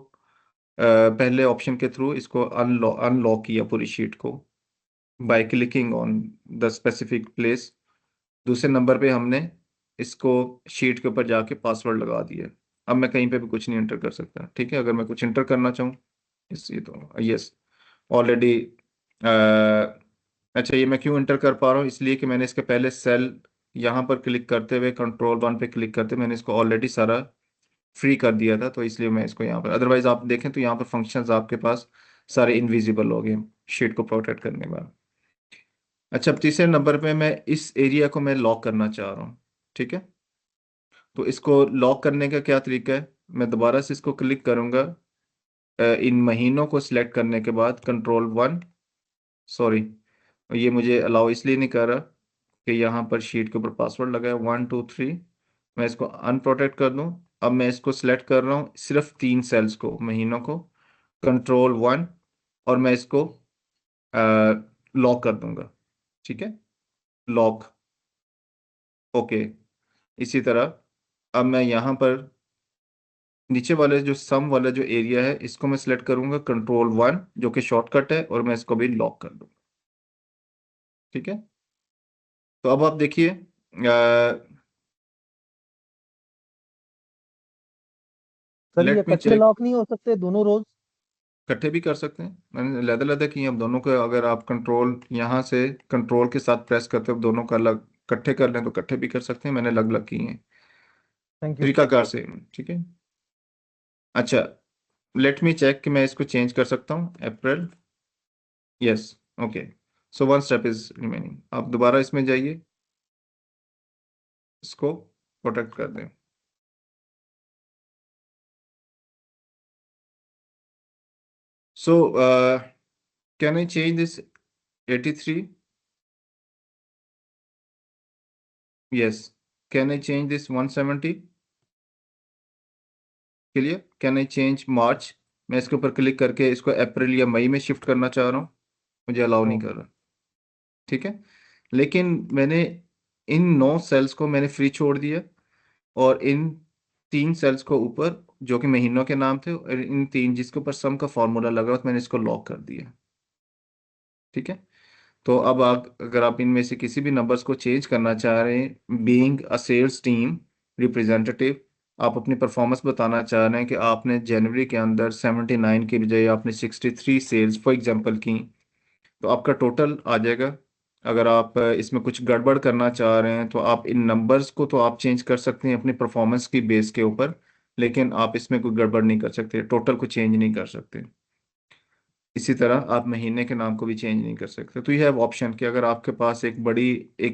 पहले ऑप्शन के थ्रू इसको अनलॉक किया पूरी शीट को, by clicking on the specific place. दूसरे नंबर पे हमने इसको शीट के ऊपर जाके पासवर्ड लगा दिया। अब मैं कहीं पे भी कुछ नहीं एंटर कर सकता। ठीक है। अगर मैं कुछ एंटर करना चाहूँ, इस ये तो यस ऑलरेडी। अच्छा, ये मैं क्यों एंटर कर पा रहा हूँ? इसलिए कि मैंने इसके पहले सेल यहाँ पर क्लिक करते हुए, कंट्रोल 1 पे क्लिक करते मैंने इसको ऑलरेडी सारा फ्री कर दिया था, तो इसलिए मैं इसको यहाँ पर, अदरवाइज आप देखें तो यहाँ पर फंक्शंस आपके पास सारे इनविजिबल हो गए शीट को प्रोटेक्ट करने के बाद। अच्छा, अब तीसरे नंबर पे मैं इस एरिया को मैं लॉक करना चाह रहा हूँ। ठीक है। तो इसको लॉक करने का क्या तरीका है? मैं दोबारा से इसको क्लिक करूंगा, इन महीनों को सिलेक्ट करने के बाद कंट्रोल 1, सॉरी, ये मुझे अलाउ इसलिए नहीं कर रहा कि यहाँ पर शीट के ऊपर पासवर्ड लगा है 123। मैं इसको अनप्रोटेक्ट कर दूं। अब मैं इसको सिलेक्ट कर रहा हूँ सिर्फ 3 सेल्स को, महीनों को, कंट्रोल 1, और मैं इसको लॉक कर दूंगा। ठीक है। Lock, okay. इसी तरह अब मैं यहाँ पर नीचे वाले जो सम वाला जो एरिया है इसको मैं सिलेक्ट करूंगा, कंट्रोल 1 जो कि शॉर्टकट है, और मैं इसको भी लॉक कर दूंगा। ठीक है। तो अब आप देखिए, सर ये लेट मी इकट्ठे चेक। लॉक नहीं हो सकते दोनों रोल्स? इकट्ठे भी कर सकते हैं, मैंने लहदा लहदा किए अब दोनों को। अगर आप कंट्रोल यहाँ से कंट्रोल के साथ प्रेस करते हो दोनों का अलग इकट्ठे कर लें तो इकट्ठे भी कर सकते हैं, मैंने अलग अलग किए हैं थैंक यू। तरीकाकार से। ठीक है। अच्छा, लेट मी चेक कि मैं इसको चेंज कर सकता हूँ, April, yes, okay. So 1 step is remaining. आप दोबारा इसमें जाइए, इसको प्रोटेक्ट कर दें। So can I change this 83? Yes. Can I change this 170? Clear. Can I change March? मैं इसके ऊपर क्लिक करके इसको अप्रैल या मई में शिफ्ट करना चाह रहा हूँ, मुझे अलाउ नहीं ओ, कर रहा। ठीक है। लेकिन मैंने इन 9 सेल्स को मैंने फ्री छोड़ दिया, और इन 3 सेल्स को ऊपर जो कि महीनों के नाम थे, और इन 3 जिसके ऊपर सम का फॉर्मूला लगा था मैंने इसको लॉक कर दिया। ठीक है। तो अब आप अगर आप इनमें से किसी भी नंबर्स को चेंज करना चाह रहे हैं, being a sales team representative, आप अपनी परफॉर्मेंस बताना चाह रहे हैं कि आपने जनवरी के अंदर 79 की बजाय आपने 63 सेल्स फॉर एग्जांपल की, तो आपका टोटल आ जाएगा। अगर आप इसमें कुछ गड़बड़ करना चाह रहे हैं तो आप इन नंबर्स को तो आप चेंज कर सकते हैं अपनी परफॉर्मेंस की बेस के ऊपर, लेकिन आप इसमें कोई गड़बड़ नहीं कर सकते, टोटल को चेंज नहीं कर सकते। इसी तरह आप महीने के नाम को भी चेंज नहीं कर सकते। तो यह है ऑप्शन कि अगर आपके पास एक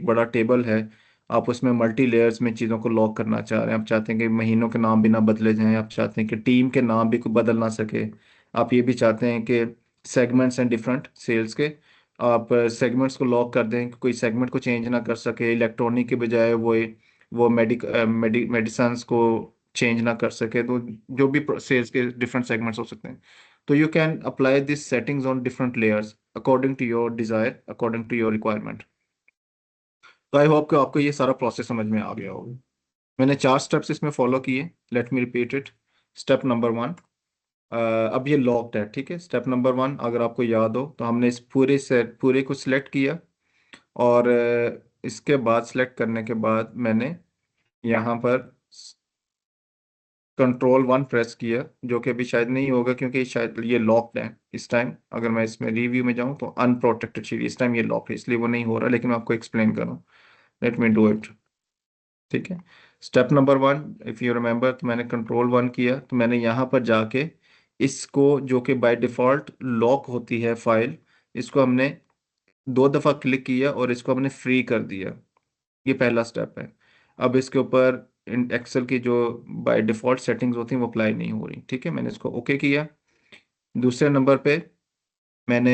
बड़ा टेबल है, आप उसमें मल्टी लेयर्स में चीज़ों को लॉक करना चाह रहे हैं, आप चाहते हैं कि महीनों के नाम भी ना बदले जाएं, आप चाहते हैं कि टीम के नाम भी कोई बदल ना सके, आप ये भी चाहते हैं कि सेगमेंट्स हैं डिफरेंट सेल्स के, आप सेगमेंट्स को लॉक कर दें कि कोई सेगमेंट को चेंज ना कर सके, इलेक्ट्रॉनिक के बजाय वो मेडिसन्स को चेंज ना कर सके, तो जो भी सेल्स के डिफरेंट सेगमेंट्स हो सकते हैं। तो you can apply these settings on different layers according to your desire, according to your requirement. तो आई होप कि आपको ये सारा प्रोसेस समझ में आ गया होगा। मैंने 4 स्टेप्स इसमें फॉलो किए। Let me repeat it. Step number 1, अब ये लॉक्ड है, ठीक है। स्टेप नंबर 1 अगर आपको याद हो तो हमने इस पूरे को सिलेक्ट किया, और इसके बाद सिलेक्ट करने के बाद मैंने यहाँ पर कंट्रोल 1 प्रेस किया, जो कि अभी शायद नहीं होगा क्योंकि शायद ये लॉक्ड है इस टाइम। अगर मैं इसमें रिव्यू में जाऊं तो अनप्रोटेक्टेड शीट, इस टाइम ये लॉक है इसलिए वो नहीं हो रहा, लेकिन मैं आपको एक्सप्लेन करूं। Let me do it. ठीक है। Step number 1, if you remember, तो मैंने कंट्रोल 1 किया, तो मैंने यहाँ पर जाके इसको, जो कि बाय डिफ़ॉल्ट लॉक होती है फाइल, इसको हमने 2 दफ़ा क्लिक किया और इसको हमने फ्री कर दिया। ये पहला स्टेप है। अब इसके ऊपर इन एक्सेल की जो बाय डिफ़ॉल्ट सेटिंग्स होती हैं वो अप्लाई नहीं हो रही, ठीक है। मैंने इसको ओके किया। दूसरे नंबर पे मैंने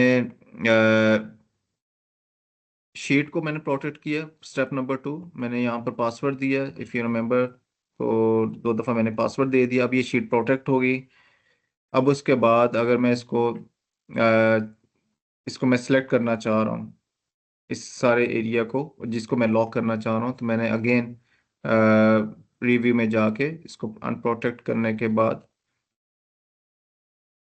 शीट को मैंने प्रोटेक्ट किया। स्टेप नंबर 2, मैंने यहाँ पर पासवर्ड दिया, इफ़ यू रिमेंबर, तो 2 दफ़ा मैंने पासवर्ड दे दिया। अब ये शीट प्रोटेक्ट हो गई। अब उसके बाद अगर मैं इसको मैं सिलेक्ट करना चाह रहा हूँ, इस सारे एरिया को जिसको मैं लॉक करना चाह रहा हूँ, तो मैंने अगेन रिव्यू में जाके इसको अनप्रोटेक्ट करने के बाद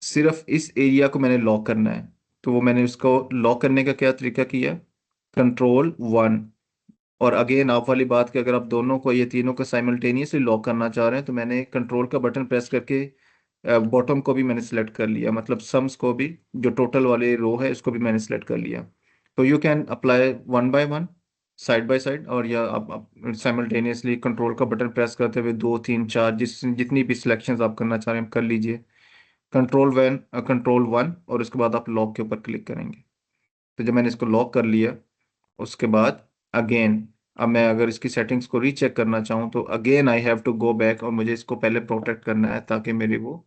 सिर्फ इस एरिया को मैंने लॉक करना है। तो वो मैंने उसको लॉक करने का क्या तरीका किया, कंट्रोल 1। और अगेन आप वाली बात कि अगर आप दोनों को, ये तीनों को साइमल्टेनियसली लॉक करना चाह रहे हैं, तो मैंने कंट्रोल का बटन प्रेस करके बॉटम को भी मैंने सेलेक्ट कर लिया, मतलब सम्स को भी, जो टोटल वाले रो है इसको भी मैंने सेलेक्ट कर लिया। तो you can apply one by one, side by side, और या आप साइमल्टेनियसली कंट्रोल का बटन प्रेस करते हुए 2 3 4 जितनी भी सिलेक्शंस आप करना चाह रहे हैं आप कर लीजिए। कंट्रोल 1 और उसके बाद आप लॉक के ऊपर क्लिक करेंगे। तो जब मैंने इसको लॉक कर लिया, उसके बाद अगेन, अब मैं अगर इसकी सेटिंग्स को रीचेक करना चाहूँ तो again I have to go back, और मुझे इसको पहले प्रोटेक्ट करना है ताकि मेरी वो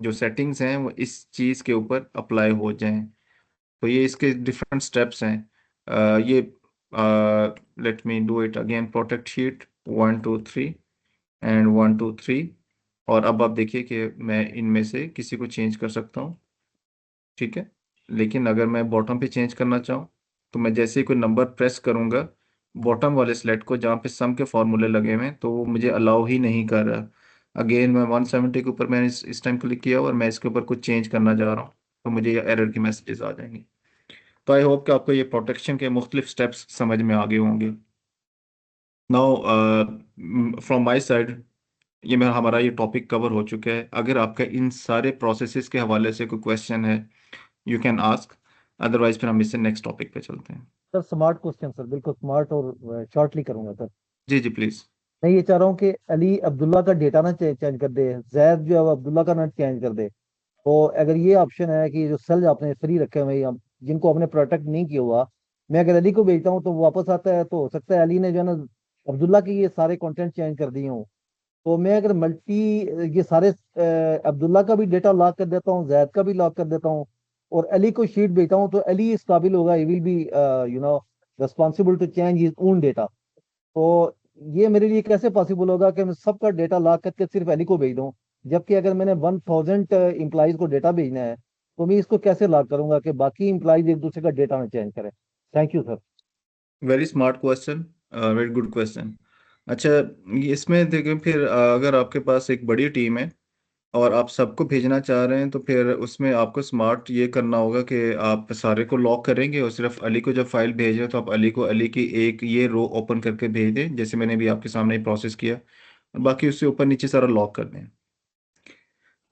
जो सेटिंग्स हैं वो इस चीज़ के ऊपर अप्लाई हो जाएं। तो ये इसके डिफरेंट स्टेप्स हैं। ये let me do it again, protect sheet 1 2 3 and 1 2 3। और अब आप देखिए कि मैं इनमें से किसी को चेंज कर सकता हूँ, ठीक है। लेकिन अगर मैं बॉटम पे चेंज करना चाहूँ, तो मैं जैसे ही कोई नंबर प्रेस करूँगा बॉटम वाले स्लेट को जहाँ पे सम के फॉर्मूले लगे हुए हैं, तो वो मुझे अलाउ ही नहीं कर रहा। अगेन मैं 170 के ऊपर मैंने इस टाइम क्लिक किया और मैं इसके ऊपर कुछ चेंज करना जा रहा हूँ, तो मुझे ये एरर की मैसेजेस आ जाएंगे। तो आई होप कि आपको ये प्रोटेक्शन के मुख्तलिफ स्टेप्स समझ में आ गए होंगे। नाउ फ्रॉम माई साइड, ये मेरा हमारा ये टॉपिक कवर हो चुका है। अगर आपका इन सारे प्रोसेसेस के हवाले से कोई क्वेश्चन है, यू कैन आस्क, अदरवाइज फिर हम इससे नेक्स्ट टॉपिक पे चलते हैं। सर स्मार्ट क्वेश्चन सर, बिल्कुल स्मार्ट और शॉर्टली करूंगा सर। जी जी प्लीज। मैं ये चाह रहा हूँ कि अली अब्दुल्ला का डेटा ना चेंज कर दे, जैद जो है वो अब्दुल्ला का ना चेंज कर दे। तो अगर ये ऑप्शन है कि जो सेल आपने फ्री रखे हुए हैं, जिनको आपने प्रोटेक्ट नहीं किया हुआ, मैं अगर अली को भेजता हूँ तो वो वापस आता है, तो हो सकता है अली ने जो है ना अब्दुल्ला के ये सारे कंटेंट चेंज कर दिए हों। तो मैं अगर ये सारे अब्दुल्ला का भी डेटा लॉक कर देता हूँ, जैद का भी लॉक कर देता हूँ, और अली को शीट भेजता हूँ, तो अली इस काबिल होगा, he will be you know responsible to change his own data. तो ये मेरे लिए कैसे पॉसिबल होगा कि मैं सबका डेटा लॉक करके सिर्फ अली को भेज दूँ, जबकि अगर मैंने 1000 इम्प्लाइज को डेटा भेजना है, तो मैं इसको कैसे लॉक करूंगा कि बाकी इम्प्लाइज एक दूसरे का डेटा ना चेंज करें। Thank you sir. Very smart question, very good question. अच्छा, इसमें देखिए फिर अगर आपके पास एक बड़ी टीम है और आप सबको भेजना चाह रहे हैं, तो फिर उसमें आपको स्मार्ट ये करना होगा कि आप सारे को लॉक करेंगे और सिर्फ अली को जब फाइल भेज रहे हो तो आप अली को अली की एक ये रो ओपन करके भेज दें, जैसे मैंने भी आपके सामने प्रोसेस किया, और बाकी उससे ऊपर नीचे सारा लॉक कर दें।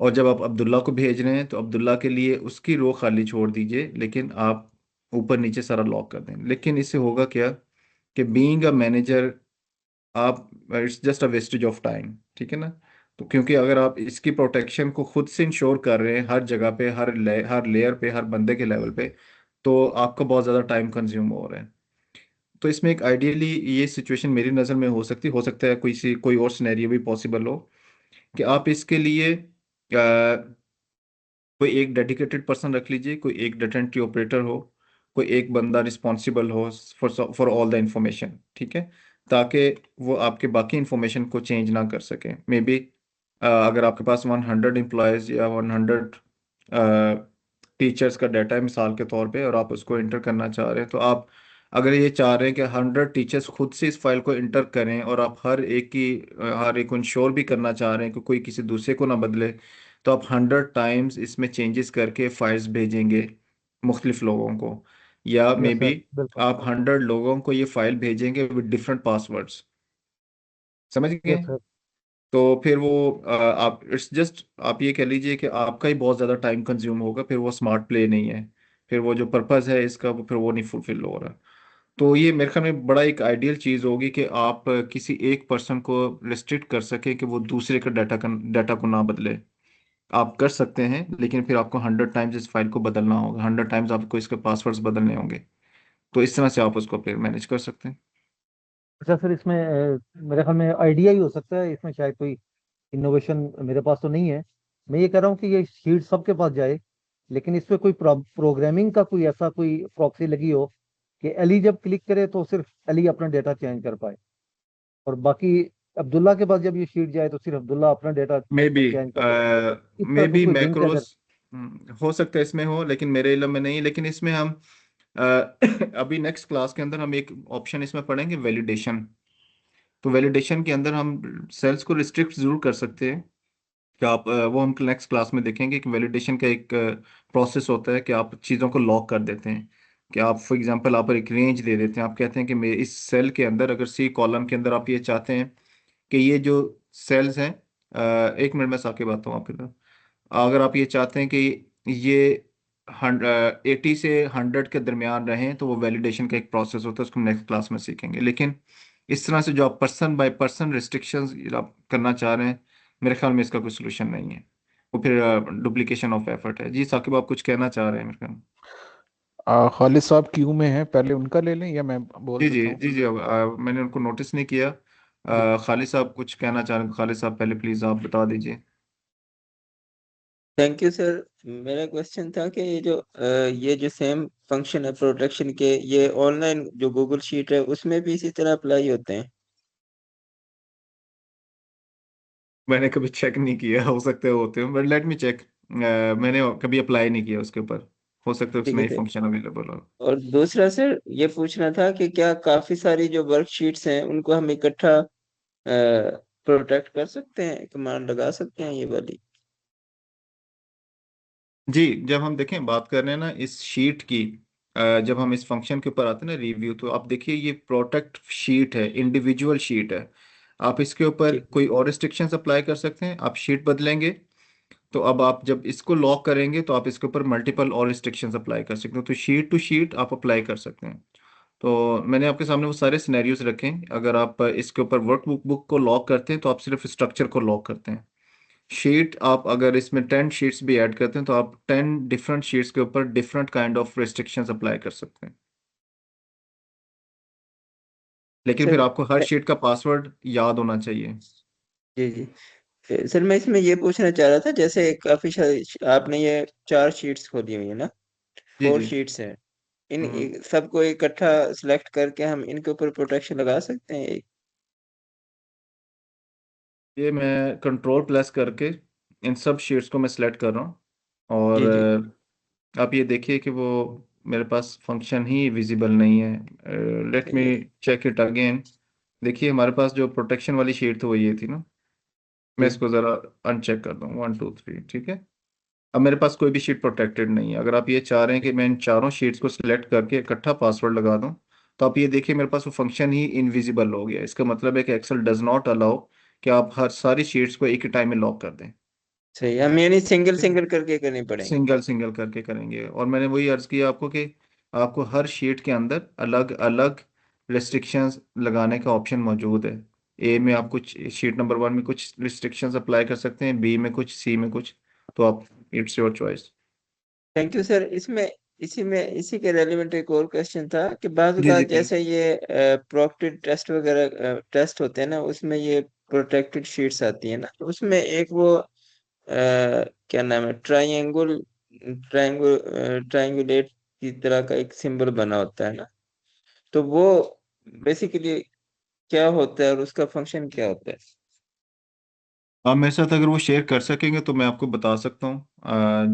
और जब आप अब्दुल्ला को भेज रहे हैं तो अब्दुल्ला के लिए उसकी रो खाली छोड़ दीजिए, लेकिन आप ऊपर नीचे सारा लॉक कर दें। लेकिन इससे होगा क्या कि बीइंग अ मैनेजर, आप, it's just a wastage of time, ठीक है ना। तो क्योंकि अगर आप इसकी प्रोटेक्शन को खुद से इंश्योर कर रहे हैं हर जगह पे, हर लेयर पे, हर बंदे के लेवल पे, तो आपका बहुत ज़्यादा टाइम कंज्यूम हो रहा है। तो इसमें एक आइडियली ये सिचुएशन मेरी नज़र में हो सकता है कोई और सिनेरियो भी पॉसिबल हो कि आप इसके लिए कोई एक डेडिकेटेड पर्सन रख लीजिए, कोई एक डाटा एंट्री ऑपरेटर हो, कोई एक बंदा रिस्पॉन्सिबल हो फॉर ऑल द इंफॉर्मेशन, ठीक है, ताकि वो आपके बाकी इंफॉर्मेशन को चेंज ना कर सके। मे बी अगर आपके पास 100 एम्प्लॉयज़ या 100 टीचर्स का डाटा है मिसाल के तौर पे, और आप उसको इंटर करना चाह रहे हैं, तो आप अगर ये चाह रहे हैं कि 100 टीचर्स खुद से इस फाइल को इंटर करें, और आप हर एक को इंश्योर भी करना चाह रहे हैं कि कोई किसी दूसरे को ना बदले, तो आप 100 टाइम्स इसमें चेंजेस करके फाइल्स भेजेंगे मुख्तलिफ लोगों को, या मे यस बी सर, बिल्कुल। आप 100 लोगों को ये फाइल भेजेंगे विद डिफरेंट पासवर्ड्स, समझ गए। Yes sir. तो फिर वो आप इट्स जस्ट आप ये कह लीजिए कि आपका ही बहुत ज़्यादा टाइम कंज्यूम होगा, फिर वो स्मार्ट प्ले नहीं है, फिर वो जो पर्पज़ है इसका फिर वो नहीं फुलफिल हो रहा। तो ये मेरे ख्याल में बड़ा एक आइडियल चीज़ होगी कि आप किसी एक पर्सन को रिस्ट्रिक्ट कर सके कि वो दूसरे का डाटा को ना बदले। आप कर सकते हैं, लेकिन फिर आपको 100 टाइम्स इस फाइल को बदलना होगा, 100 टाइम्स आपको इसके पासवर्ड्स बदलने होंगे। तो इस तरह से आप उसको फिर मैनेज कर सकते हैं। अच्छा सर, इसमें मेरे ख्याल में आइडिया ही हो सकता है, इसमें शायद कोई इनोवेशन मेरे पास तो नहीं है। मैं ये कह रहा हूँ कि ये शीट सबके पास जाए, लेकिन इस पे कोई प्रोग्रामिंग का कोई ऐसा कोई प्रॉक्सी लगी हो कि अली जब क्लिक करे तो सिर्फ अली अपना डेटा चेंज कर पाए, और बाकी अब्दुल्ला के पास जब ये शीट जाए तो सिर्फ अब्दुल्ला अपना डेटा मे बी चेंज कर सके। इस मे तरह का बी कोई लिंक मैक्रोज अगर। हो सकता है इसमें हो, लेकिन मेरे इल्म में नहीं। लेकिन इसमें हम अ, अभी नेक्स्ट क्लास के अंदर हम एक ऑप्शन इसमें पढ़ेंगे, वैलिडेशन। तो वैलिडेशन के अंदर हम सेल्स को रिस्ट्रिक्ट जरूर कर सकते हैं कि आप वो हम नेक्स्ट क्लास में देखेंगे कि वैलिडेशन का एक प्रोसेस होता है कि आप चीज़ों को लॉक कर देते हैं। कि आप फॉर एग्जांपल आप एक रेंज दे देते हैं, आप कहते हैं कि मेरे इस सेल के अंदर, अगर सी कॉलम के अंदर आप ये चाहते हैं कि ये जो सेल्स हैं, एक मिनट में साके बात हूँ आपके साथ। अगर आप ये चाहते हैं कि ये 80 से 100 के दरमियान रहें, तो वो वैलिडेशन का एक प्रोसेस होता है, उसको नेक्स्ट क्लास में सीखेंगे। लेकिन इस तरह से जो आप पर्सन बाय पर्सन रिस्ट्रिक्शंस आप करना चाह रहे हैं, मेरे ख्याल में इसका कोई सोल्यूशन नहीं है। वो फिर डुप्लीकेशन ऑफ एफर्ट है। जी साकिब, आप कुछ कहना चाह रहे हैं मेरे ख्याल में। खालिद साहब क्यू में हैं, पहले उनका ले लें या मैं बोल जी जी देता हूँ? जी जी, मैंने उनको नोटिस नहीं किया। जी। खालिद साहब कुछ कहना चाह रहे हैं, खालिद साहब पहले प्लीज़ आप बता दीजिए। Thank you sir. मेरा क्वेश्चन था कि ये जो सेम फंक्शन है प्रोटेक्शन के, ये ऑनलाइन जो गूगल शीट है उसमें भी इसी तरह अप्लाई होते हैं? मैंने कभी चेक नहीं किया, हो सकता है होते हो, बट लेट मी चेक। मैंने कभी अप्लाई नहीं किया उसके ऊपर, हो सकता है ठीक उसमें है ही सर। फंक्शन अवेलेबल हो। और दूसरा सर, ये पूछना था कि क्या काफी सारी जो वर्कशीट्स हैं उनको हम इकट्ठा प्रोटेक्ट कर सकते हैं, कमांड लगा सकते हैं ये वाली? जी, जब हम देखें बात कर रहे हैं ना इस शीट की, जब हम इस फंक्शन के ऊपर आते हैं ना रिव्यू, तो आप देखिए ये प्रोटेक्ट शीट है, इंडिविजुअल शीट है। आप इसके ऊपर ठीक है। कोई और रिस्ट्रिक्शंस अप्लाई कर सकते हैं, आप शीट बदलेंगे, तो अब आप जब इसको लॉक करेंगे तो आप इसके ऊपर मल्टीपल और रिस्ट्रिक्शंस अप्लाई कर सकते हो, तो शीट टू शीट आप अप्लाई कर सकते हैं। तो मैंने आपके सामने वो सारे सिनेरियोज रखे हैं। अगर आप इसके ऊपर वर्कबुक को लॉक करते हैं तो आप सिर्फ स्ट्रक्चर को लॉक करते हैं। शीट आप अगर इसमें 10 शीट्स भी ऐड करते हैं तो आप 10 डिफरेंट शीट्स के ऊपर different kind of restrictions apply कर सकते हैं। लेकिन फिर सर आपको हर शीट का पासवर्ड याद होना चाहिए। जी जी। सर मैं इसमें ये पूछना चाह रहा था, जैसे काफी सारी आपने ये 4 शीट्स खोली हुई है ना, जी 4 जी। शीट्स हैं। हम्म सबको इकट्ठा सिलेक्ट करके हम इनके ऊपर प्रोटेक्शन लगा सकते हैं? ये मैं कंट्रोल प्लस करके इन सब शीट्स को मैं सिलेक्ट कर रहा हूँ, और जी जी। आप ये देखिए कि वो मेरे पास फंक्शन ही विजिबल नहीं है। लेट मी चलिए। Check it again. देखिए हमारे पास जो प्रोटेक्शन वाली शीट थी वो ये थी ना। मैं जी इसको ज़रा अनचेक कर दूँ, 1 2 3, ठीक है। अब मेरे पास कोई भी शीट प्रोटेक्टेड नहीं है। अगर आप ये चाह रहे हैं कि मैं इन चारों शीट्स को सिलेक्ट करके इकट्ठा पासवर्ड लगा दूं, तो आप ये देखिए मेरे पास वो फंक्शन ही इनविजिबल हो गया। इसका मतलब है कि एक्सेल डज नॉट अलाउ कि आप हर सारी शीट्स को एक ही टाइम में लॉक कर दें। सही, हम यानी सिंगल ठीक है, सिंगल करके करनी पड़ेंगे। सिंगल सिंगल करके करेंगे। और मैंने वही अर्ज किया आपको कि आपको हर शीट के अंदर अलग अलग रिस्ट्रिक्शंस लगाने का ऑप्शन मौजूद है। ए में आप कुछ, शीट नंबर 1 में कुछ रिस्ट्रिक्शंस अप्लाई कर सकते हैं, बी में कुछ, सी में कुछ। तो आप, it's your choice. Thank you sir. इसमें इसी के रेलिवेंट एक और क्वेश्चन था कि बाद जी का जी जी। जैसे ये प्रोक्टेड टेस्ट वगैरह टेस्ट होते हैं ना, उसमें ये प्रोटेक्टेड शीट्स आती है ना, तो उसमें एक वो क्या नाम है, ट्रायंगुलेट की तरह का एक सिंबल बना होता है ना, तो वो बेसिकली क्या होता है और उसका फंक्शन क्या होता है? आप मेरे साथ अगर वो शेयर कर सकेंगे तो मैं आपको बता सकता हूँ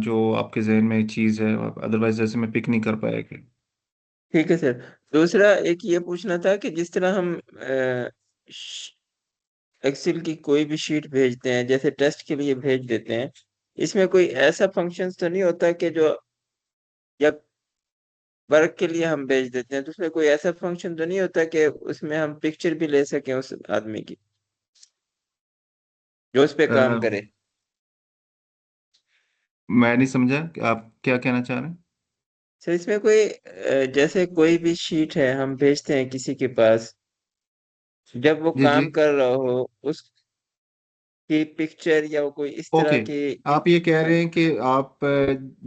जो आपके जहन में चीज़ है, अदरवाइज जैसे मैं पिक नहीं कर पाएगा। ठीक है सर। दूसरा एक ये पूछना था कि जिस तरह हम एक्सेल की कोई भी शीट भेजते हैं, जैसे टेस्ट के लिए भेज देते हैं, इसमें कोई ऐसा फंक्शन तो नहीं होता कि जो, या वर्क के लिए हम भेज देते हैं तो उसमें कोई ऐसा फंक्शन तो नहीं होता कि उसमें हम पिक्चर भी ले सकें उस आदमी की जो उस पे काम अ, करे? मैं नहीं समझा कि आप क्या कहना चाह रहे हैं। सर इसमें कोई जैसे कोई भी शीट है हम भेजते हैं किसी के पास, जब वो जी जी। काम कर रहा हो उसकी पिक्चर या वो कोई इस ओके, तरह की आप ये कह रहे हैं कि आप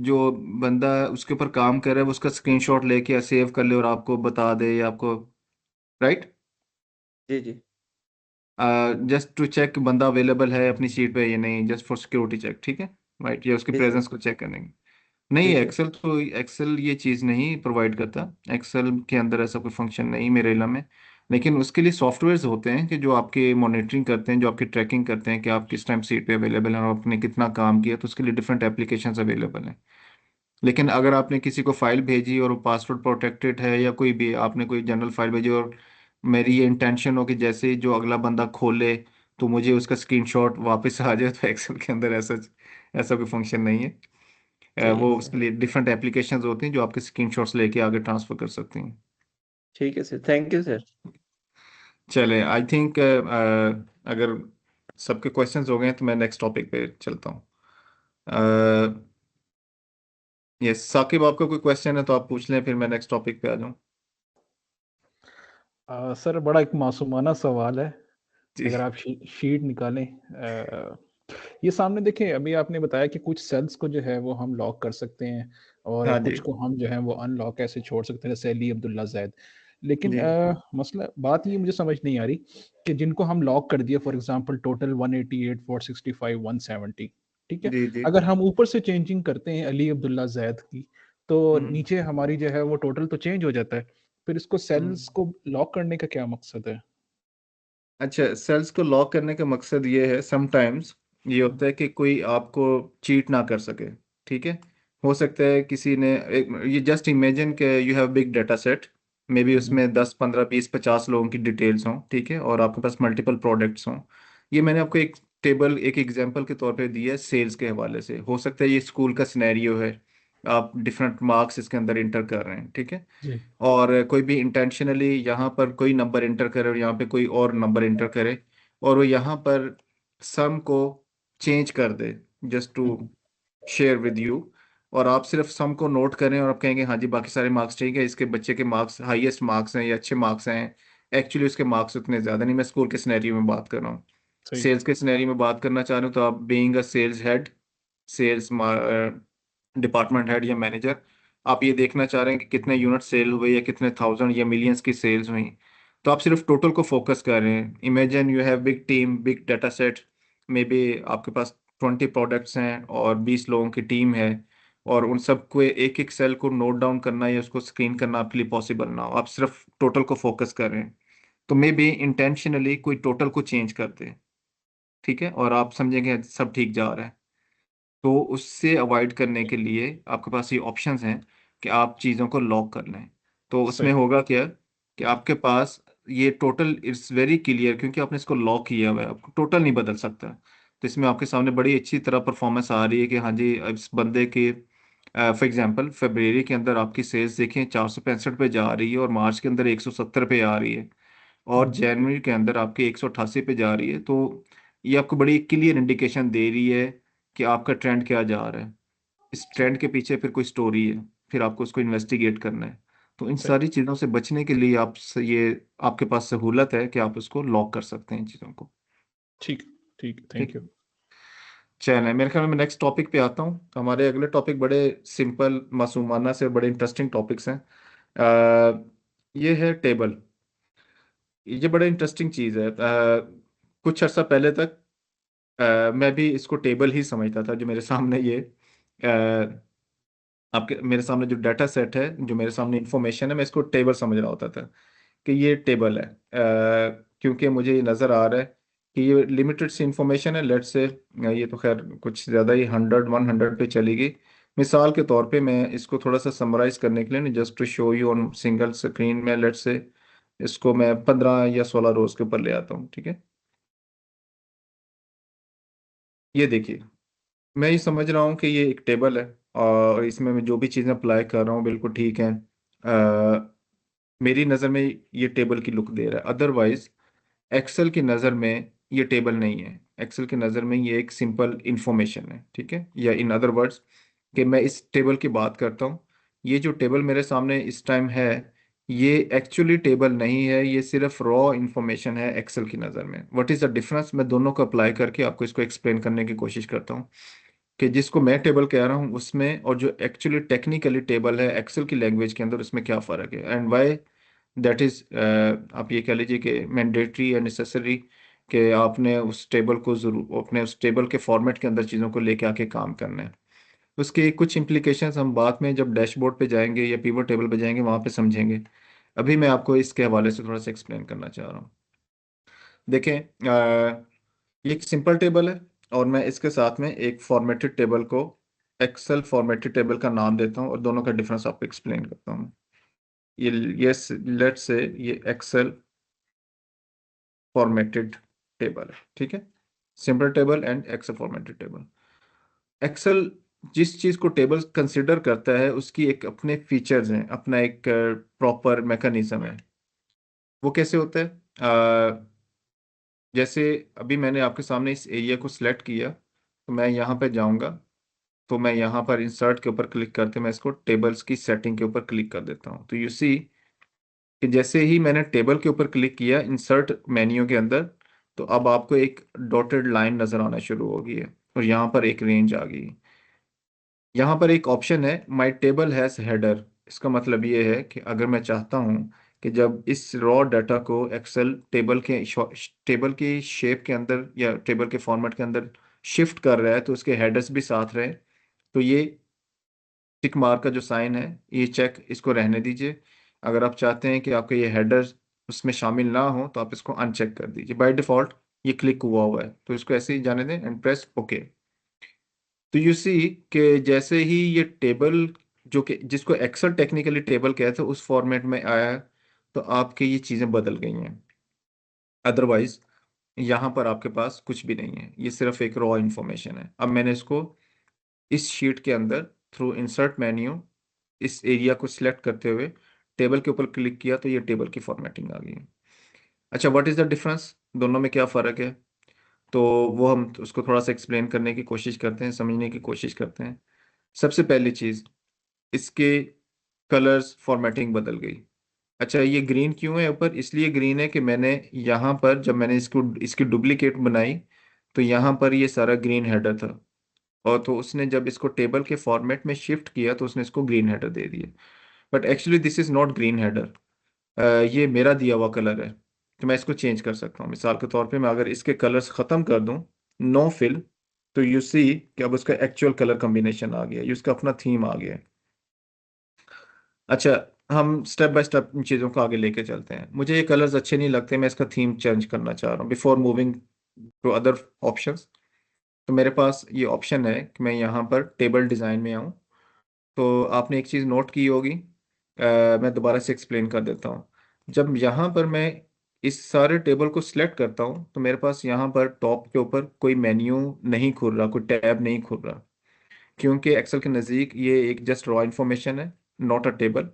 जो बंदा उसके ऊपर काम कर रहा है वो उसका स्क्रीनशॉट लेके सेव कर ले और आपको बता दे, या आपको, राइट, जी जी जस्ट टू चेक बंदा अवेलेबल है अपनी सीट पे या नहीं, जस्ट फॉर सिक्योरिटी चेक, ठीक है, राइट, या उसकी जी सर। प्रेजेंस को चेक करने की। नहीं, जी सर। एक्सेल ये चीज़ नहीं प्रोवाइड करता। एक्सेल के अंदर ऐसा कोई फंक्शन नहीं मेरे इल्म में। लेकिन उसके लिए सॉफ्टवेयर्स होते हैं कि जो आपकी मॉनिटरिंग करते हैं, जो आपकी ट्रैकिंग करते हैं कि आप किस टाइम सीट पे अवेलेबल हैं और आपने कितना काम किया, तो उसके लिए डिफरेंट एप्लीकेशंस अवेलेबल हैं। लेकिन अगर आपने किसी को फाइल भेजी और वो पासवर्ड प्रोटेक्टेड है, या कोई भी आपने कोई जनरल फाइल भेजी और मेरी ये इंटेंशन हो कि जैसे ही जो अगला बंदा खोले तो मुझे उसका स्क्रीनशॉट वापस आ जाए, तो एक्सेल के अंदर ऐसा ऐसा कोई फंक्शन नहीं है। सही है वो सर। उसके लिए डिफरेंट एप्लीकेशंस होती हैं जो आपके स्क्रीनशॉट्स लेके आगे ट्रांसफर कर सकती हैं। ठीक है सर, थैंक यू सर। चले, आई थिंक अगर सबके क्वेश्चंस हो गए हैं तो मैं नेक्स्ट टॉपिक पे चलता हूँ। ये साकिब, आपका कोई क्वेश्चन है तो आप पूछ लें, फिर मैं नेक्स्ट टॉपिक पे आ जाऊँ। सर बड़ा एक मासूमाना सवाल है। जी। अगर आप शीट निकालें, ये सामने देखें, अभी आपने बताया कि कुछ सेल्स को जो है वो हम लॉक कर सकते हैं और हाँ जी। कुछ को हम जो है वो अनलॉक ऐसे छोड़ सकते हैं, जैसे अली अब्दुल्ला जैद। लेकिन जी। मसला बात ये मुझे समझ नहीं आ रही कि जिनको हम लॉक कर दिए, फॉर एग्जांपल टोटल 188 465 170, ठीक है, जी जी। अगर हम ऊपर से चेंजिंग करते हैं अली अब्दुल्ला जैद की, तो हम्म नीचे हमारी जो है वो टोटल तो चेंज हो जाता है। फिर इसको सेल्स हम्म। को लॉक करने का क्या मकसद है? अच्छा, सेल्स को लॉक करने का मकसद ये है, समटाइम्स ये होता है कि कोई आपको चीट ना कर सके। ठीक है, हो सकता है किसी ने ये जस्ट इमेजिन के you have big data set, may be hmm, उसमें 10 15 20 50 लोगों की डिटेल्स हों, ठीक है, और आपके पास मल्टीपल प्रोडक्ट्स हों। ये मैंने आपको एक टेबल, एक एग्जांपल के तौर पे दी है सेल्स के हवाले से। हो सकता है ये स्कूल का सिनेरियो है, आप डिफरेंट मार्क्स इसके अंदर इंटर कर रहे हैं, ठीक है, जी। और कोई भी इंटेंशनली यहाँ पर कोई नंबर इंटर करे और यहाँ पे कोई और नंबर इंटर करे, और वो यहाँ पर सम को चेंज कर दे, just to hmm, share with you, और आप सिर्फ सम को नोट करें और आप कहेंगे हाँ जी बाकी सारे मार्क्स ठीक है, इसके बच्चे के मार्क्स हाईएस्ट मार्क्स हैं या अच्छे मार्क्स हैं। एक्चुअली उसके मार्क्स उतने ज़्यादा नहीं, मैं स्कूल के सिनेरियो में बात कर रहा हूँ। सही। सेल्स के सिनेरियो में बात करना चाह रहे हो तो आप being a sales head, sales department head या मैनेजर, आप ये देखना चाह रहे हैं कि कितने यूनिट सेल हुए या कितने थाउजेंड या मिलियंस की सेल्स हुई, तो आप सिर्फ टोटल को फोकस कर रहे हैं। Imagine you have big team, big data set, may B आपके पास 20 प्रोडक्ट्स हैं और 20 लोगों की टीम है, और उन सबको एक एक सेल को नोट डाउन करना या उसको स्क्रीन करना आपके लिए पॉसिबल ना हो, आप सिर्फ टोटल को फोकस कर रहे हैं, तो मे बी इंटेंशनली कोई टोटल को चेंज कर दे, ठीक है, और आप समझेंगे सब ठीक जा रहा है। तो उससे अवॉइड करने के लिए आपके पास ये ऑप्शंस हैं कि आप चीज़ों को लॉक कर लें। तो उसमें सही। होगा क्या कि आपके पास ये टोटल इट्स वेरी क्लियर, क्योंकि आपने इसको लॉक किया हुआ है, आपको टोटल नहीं बदल सकता। तो इसमें आपके सामने बड़ी अच्छी तरह परफॉर्मेंस आ रही है कि हाँ जी इस बंदे के फॉर एग्जांपल फरवरी के अंदर आपकी सेल्स देखें 465 पे जा रही है और मार्च के अंदर 170 पे आ रही है और जनवरी के अंदर आपकी 188 पे जा रही है। तो ये आपको बड़ी क्लियर इंडिकेशन दे रही है कि आपका ट्रेंड क्या जा रहा है। इस ट्रेंड के पीछे फिर कोई स्टोरी है, फिर आपको उसको इन्वेस्टिगेट करना है। तो इन सही। सारी चीज़ों से बचने के लिए ये आपके पास सहूलत है कि आप उसको लॉक कर सकते हैं इन चीज़ों को। ठीक। ठीक, थैंक ठीक। यू। चलें, मेरे ख्याल में नेक्स्ट टॉपिक पे आता हूँ। हमारे अगले टॉपिक बड़े सिंपल मासूमाना से बड़े इंटरेस्टिंग टॉपिक्स हैं। ये है टेबल। ये बड़ा इंटरेस्टिंग चीज़ है। कुछ अर्सा पहले तक मैं भी इसको टेबल ही समझता था। जो मेरे सामने ये आपके मेरे सामने जो डाटा सेट है, जो मेरे सामने इंफॉर्मेशन है, मैं इसको टेबल समझ रहा होता था कि ये टेबल है। क्योंकि मुझे ये नज़र आ रहा है कि ये लिमिटेड सी इंफॉर्मेशन है। लेट्स से ये तो खैर कुछ ज़्यादा ही 100 पे चलेगी। मिसाल के तौर पे मैं इसको थोड़ा सा समराइज करने के लिए, just to show you on single screen में, लेट्स से इसको मैं 15 या 16 रोज के ऊपर ले आता हूँ। ठीक है, ये देखिए, मैं ये समझ रहा हूँ कि ये एक टेबल है और इसमें मैं जो भी चीज़ें अप्लाई कर रहा हूँ बिल्कुल ठीक है। मेरी नज़र में ये टेबल की लुक दे रहा है। अदरवाइज एक्सेल की नज़र में ये टेबल नहीं है। एक्सेल की नज़र में ये एक सिंपल इंफॉर्मेशन है। ठीक है, या इन अदर वर्ड्स कि मैं इस टेबल की बात करता हूँ, ये जो टेबल मेरे सामने इस टाइम है ये एक्चुअली टेबल नहीं है, ये सिर्फ रॉ इंफॉर्मेशन है एक्सेल की नज़र में। व्हाट इज़ द डिफरेंस, मैं दोनों को अप्लाई करके आपको इसको एक्सप्लेन करने की कोशिश करता हूँ कि जिसको मैं टेबल कह रहा हूँ उसमें और जो एक्चुअली टेक्निकली टेबल है एक्सेल की लैंग्वेज के अंदर, उसमें क्या फ़र्क है एंड वाई दैट इज़, आप ये कह लीजिए कि मैंडेटरी या नेसेसरी कि आपने उस टेबल को ज़रूर अपने उस टेबल के फॉर्मेट के अंदर चीज़ों को लेके आके काम करना है। उसके कुछ implications हम बाद में जब डैशबोर्ड पे जाएंगे या पिवट टेबल पे जाएंगे वहाँ पे समझेंगे। अभी मैं आपको इसके हवाले से थोड़ा सा एक्सप्लेन करना चाह रहा हूँ। देखें, ये एक सिंपल टेबल है और मैं इसके साथ में एक फॉर्मेटेड टेबल को एक्सेल फॉर्मेटेड टेबल का नाम देता हूँ और दोनों का डिफरेंस आपको एक्सप्लेन करता हूँ। ये लेट्स से ये एक्सेल फॉर्मेटेड टेबल है। ठीक है, simple table and excel formatted table. Excel जिस चीज़ को टेबल कंसिडर करता है उसकी एक अपने फीचर्स हैं, अपना एक प्रॉपर मैकेनिज्म है। वो कैसे होता है? जैसे अभी मैंने आपके सामने इस एरिया को सिलेक्ट किया तो मैं यहाँ पे जाऊँगा, तो मैं यहाँ पर इंसर्ट के ऊपर क्लिक करते मैं इसको टेबल्स की सेटिंग के ऊपर क्लिक कर देता हूँ। तो यू सी कि जैसे ही मैंने टेबल के ऊपर क्लिक किया इंसर्ट मेन्यू के अंदर, तो अब आपको एक डॉटेड लाइन नज़र आना शुरू हो गई है और यहाँ पर एक रेंज आ गई। यहाँ पर एक ऑप्शन है माई टेबल हैज़ हेडर। इसका मतलब ये है कि अगर मैं चाहता हूँ कि जब इस रॉ डाटा को एक्सेल टेबल की शेप के अंदर या टेबल के फॉर्मेट के अंदर शिफ्ट कर रहा है तो उसके हेडर्स भी साथ रहे, तो ये टिक मार्क का जो साइन है ये चेक इसको रहने दीजिए। अगर आप चाहते हैं कि आपके ये हेडर्स उसमें शामिल ना हो तो आप इसको अनचेक कर दीजिए। बाय डिफ़ॉल्ट ये क्लिक हुआ हुआ है तो इसको ऐसे ही जाने दें एंड प्रेस ओके। तो यू सी कि जैसे ही ये टेबल जो कि जिसको एक्सेल टेक्निकली टेबल कहते हैं उस फॉर्मेट में आया तो आपकी ये चीज़ें बदल गई हैं। अदरवाइज यहाँ पर आपके पास कुछ भी नहीं है, ये सिर्फ एक रॉ इंफॉर्मेशन है। अब मैंने इसको इस शीट के अंदर थ्रू इंसर्ट मेन्यू इस एरिया को सिलेक्ट करते हुए टेबल के ऊपर क्लिक किया तो ये टेबल की फॉर्मेटिंग आ गई है। अच्छा, व्हाट इज़ द डिफरेंस, दोनों में क्या फ़र्क है? तो वो हम उसको थोड़ा सा एक्सप्लेन करने की कोशिश करते हैं, समझने की कोशिश करते हैं। सबसे पहली चीज़, इसके कलर्स फॉर्मेटिंग बदल गई। अच्छा, ये ग्रीन क्यों है ऊपर? इसलिए ग्रीन है कि मैंने यहाँ पर जब मैंने इसकी डुप्लीकेट बनाई तो यहाँ पर ये सारा ग्रीन हेडर था और तो उसने जब इसको टेबल के फॉर्मेट में शिफ्ट किया तो उसने इसको ग्रीन हेडर दे दिया। But actually this is not green header, ये मेरा दिया हुआ कलर है। तो मैं इसको चेंज कर सकता हूँ। मिसाल के तौर पे मैं अगर इसके कलर्स ख़त्म कर दूँ, नो फिल, तो यू सी कि अब उसका एक्चुअल कलर कॉम्बिनेशन आ गया, ये उसका अपना थीम आ गया है। अच्छा, हम स्टेप बाय स्टेप इन चीज़ों को आगे लेके चलते हैं। मुझे ये कलर्स अच्छे नहीं लगते, मैं इसका थीम चेंज करना चाह रहा हूँ before moving to other options. तो मेरे पास ये ऑप्शन है कि मैं यहाँ पर टेबल डिज़ाइन में आऊँ। तो आपने एक चीज़ नोट की होगी, मैं दोबारा से एक्सप्लेन कर देता हूँ। जब यहाँ पर मैं इस सारे टेबल को सिलेक्ट करता हूँ तो मेरे पास यहाँ पर टॉप के ऊपर कोई मेन्यू नहीं खुल रहा, कोई टैब नहीं खुल रहा, क्योंकि एक्सेल के नज़दीक ये एक जस्ट रॉ इन्फॉर्मेशन है, नॉट अ टेबल।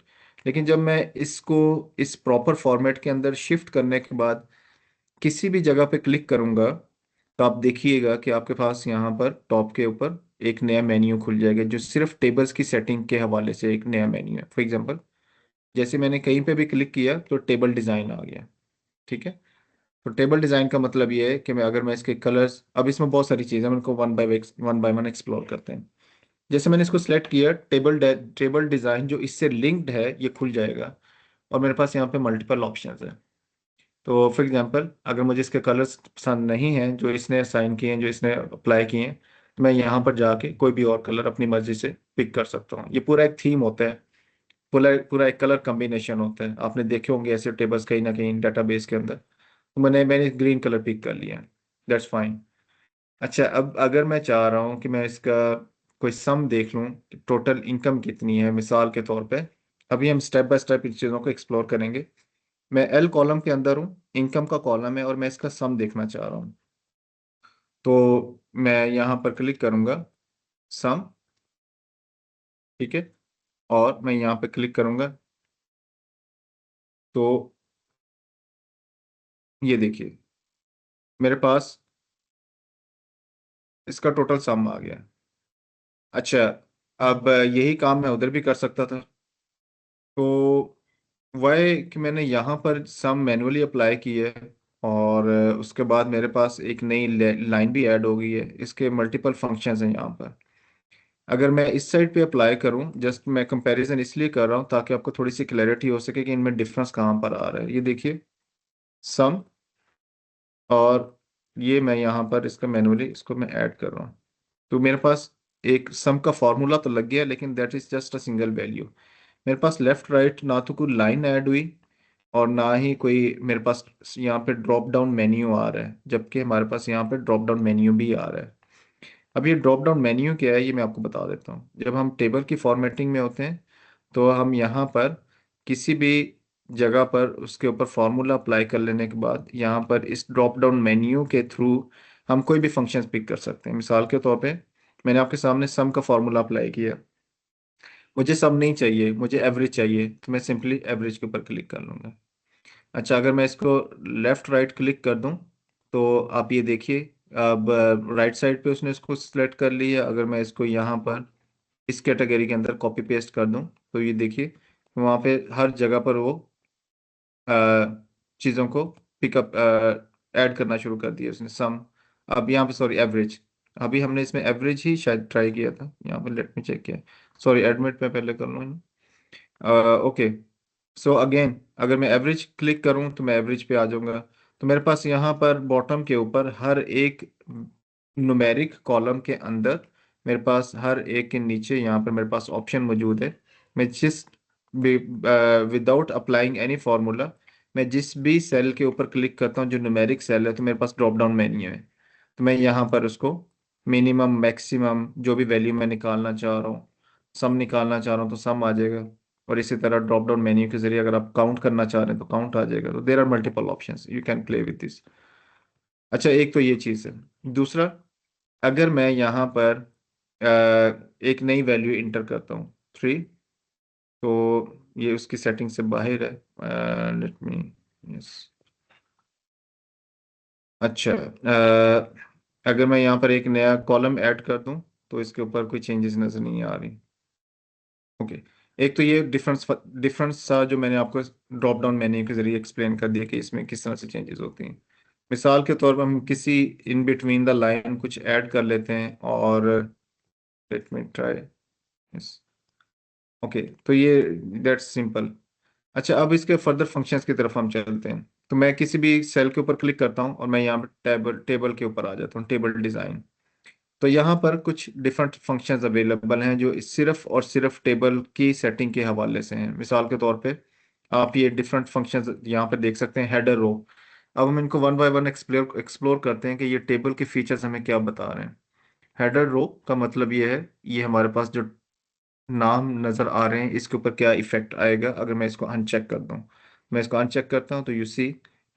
लेकिन जब मैं इसको इस प्रॉपर फॉर्मेट के अंदर शिफ्ट करने के बाद किसी भी जगह पे क्लिक करूंगा तो आप देखिएगा कि आपके पास यहाँ पर टॉप के ऊपर एक नया मेन्यू खुल जाएगा जो सिर्फ टेबल्स की सेटिंग के हवाले से एक नया मेन्यू है। फॉर एग्जांपल जैसे मैंने कहीं पे भी क्लिक किया तो टेबल डिज़ाइन आ गया। ठीक है, तो टेबल डिज़ाइन का मतलब ये है कि मैं इसके कलर्स, अब इसमें बहुत सारी चीज़ें हैं, हम इनको वन बाय वन एक्सप्लोर करते हैं। जैसे मैंने इसको सेलेक्ट किया, टेबल डिज़ाइन जो इससे लिंक्ड है ये खुल जाएगा और मेरे पास यहाँ पे मल्टीपल ऑप्शंस है। तो फॉर एग्जांपल अगर मुझे इसके कलर्स पसंद नहीं हैं जो इसने असाइन किए हैं, जो इसने अप्लाई किए हैं, तो मैं यहाँ पर जाके कोई भी और कलर अपनी मर्जी से पिक कर सकता हूँ। ये पूरा एक थीम होता है, पूरा पूरा एक कलर कम्बिनेशन होता है। आपने देखे होंगे ऐसे टेबल्स कहीं ना कहीं डेटाबेस के अंदर। तो मैंने ग्रीन कलर पिक कर लिया, दैट्स फाइन। अच्छा, अब अगर मैं चाह रहा हूँ कि मैं इसका कोई सम देख लूँ कि टोटल इनकम कितनी है, मिसाल के तौर पे, अभी हम स्टेप बाय स्टेप इन चीज़ों को एक्सप्लोर करेंगे। मैं एल कॉलम के अंदर हूँ, इनकम का कॉलम है और मैं इसका सम देखना चाह रहा हूँ। तो मैं यहाँ पर क्लिक करूँगा, सम। ठीक है, और मैं यहाँ पे क्लिक करूँगा तो ये देखिए मेरे पास इसका टोटल सम आ गया। अच्छा, अब यही काम मैं उधर भी कर सकता था। तो वह है कि मैंने यहाँ पर सम मैन्युअली अप्लाई की है और उसके बाद मेरे पास एक नई लाइन भी ऐड हो गई है। इसके मल्टीपल फंक्शंस हैं यहाँ पर। अगर मैं इस साइड पे अप्लाई करूँ, जस्ट मैं कंपैरिजन इसलिए कर रहा हूँ ताकि आपको थोड़ी सी क्लैरिटी हो सके कि इनमें डिफरेंस कहाँ पर आ रहा है। ये देखिए सम, और ये मैं यहाँ पर इसका मैन्युअली इसको मैं ऐड कर रहा हूँ। तो मेरे पास एक सम का फॉर्मूला तो लग गया, लेकिन that is just a single value. मेरे पास लेफ्ट राइट ना तो कोई लाइन ऐड हुई और ना ही कोई मेरे पास यहाँ पे ड्रॉप डाउन मेन्यू आ रहा है, जबकि हमारे पास यहाँ पे ड्रॉप डाउन मेन्यू भी आ रहा है। अब ये ड्रॉप डाउन मेन्यू क्या है ये मैं आपको बता देता हूँ। जब हम टेबल की फॉर्मेटिंग में होते हैं तो हम यहाँ पर किसी भी जगह पर उसके ऊपर फॉर्मूला अप्लाई कर लेने के बाद यहाँ पर इस ड्रॉप डाउन मेन्यू के थ्रू हम कोई भी फंक्शन पिक कर सकते हैं। मिसाल के तौर पे मैंने आपके सामने सम का फॉर्मूला अप्लाई किया, मुझे सम नहीं चाहिए, मुझे एवरेज चाहिए, तो मैं सिंपली एवरेज के ऊपर क्लिक कर लूँगा। अच्छा, अगर मैं इसको लेफ्ट राइट क्लिक कर दूं तो आप ये देखिए अब राइट साइड पे उसने इसको सिलेक्ट कर लिया। अगर मैं इसको यहाँ पर इस कैटेगरी के अंदर कॉपी पेस्ट कर दूं तो ये देखिए वहाँ पे हर जगह पर वो चीज़ों को पिकअप ऐड करना शुरू कर दिया उसने, सम। अब यहाँ पे सॉरी एवरेज, अभी हमने इसमें एवरेज ही शायद ट्राई किया था। यहाँ पर लेट मी चेक किया, सॉरी एडमिट पे पहले कर लूँ। ओके, सो अगेन अगर मैं एवरेज क्लिक करूं तो मैं एवरेज पे आ जाऊंगा। तो मेरे पास यहाँ पर बॉटम के ऊपर हर एक न्यूमेरिक कॉलम के अंदर मेरे पास हर एक के नीचे यहाँ पर मेरे पास ऑप्शन मौजूद है। मैं जिस विदाउट अप्लाइंग एनी फार्मूला मैं जिस भी सेल के ऊपर क्लिक करता हूँ जो न्यूमेरिक सेल है तो मेरे पास ड्रॉप डाउन मेन्यू है। तो मैं यहाँ पर उसको मिनिमम मैक्सिमम जो भी वैल्यू मैं निकालना चाह रहा हूँ, सम निकालना चाह रहा हूँ तो सम आ जाएगा। और इसी तरह ड्रॉप डाउन मेन्यू के जरिए अगर आप काउंट करना चाह रहे हैं तो काउंट आ जाएगा। तो there are multiple options, you can play with this. अच्छा, एक तो ये चीज़ है। दूसरा, अगर मैं यहाँ पर एक नई वैल्यू इंटर करता हूँ 3, तो ये उसकी सेटिंग से बाहर है। लेट मी, यस। अच्छा, अगर मैं यहाँ पर एक नया कॉलम ऐड कर दूँ तो इसके ऊपर कोई चेंजेस नज़र नहीं आ रही। ओके, एक तो ये डिफरेंस डिफरेंस सा जो मैंने आपको ड्रॉप डाउन मेन्यू के जरिए एक्सप्लेन कर दिया कि इसमें किस तरह से चेंजेस होती हैं। मिसाल के तौर पर हम किसी इन बिटवीन द लाइन कुछ ऐड कर लेते हैं और let me try, yes. Okay, तो ये दैट्स सिंपल। अच्छा, अब इसके फर्दर फंक्शंस की तरफ हम चलते हैं। तो मैं किसी भी सेल के ऊपर क्लिक करता हूँ और मैं यहाँ पर टेबल टेबल के ऊपर आ जाता हूँ, टेबल डिज़ाइन। तो यहाँ पर कुछ डिफरेंट फंक्शंस अवेलेबल हैं जो सिर्फ और सिर्फ टेबल की सेटिंग के हवाले से हैं। मिसाल के तौर पे आप ये डिफरेंट फंक्शंस यहाँ पे देख सकते हैं, हेडर रो। अब हम इनको one by one explore explore करते हैं कि ये टेबल के फीचर्स हमें क्या बता रहे हैं। हेडर रो का मतलब ये है, ये हमारे पास जो नाम नज़र आ रहे हैं इसके ऊपर क्या इफेक्ट आएगा अगर मैं इसको अनचेक कर दूं। मैं इसको अनचेक करता हूं तो you see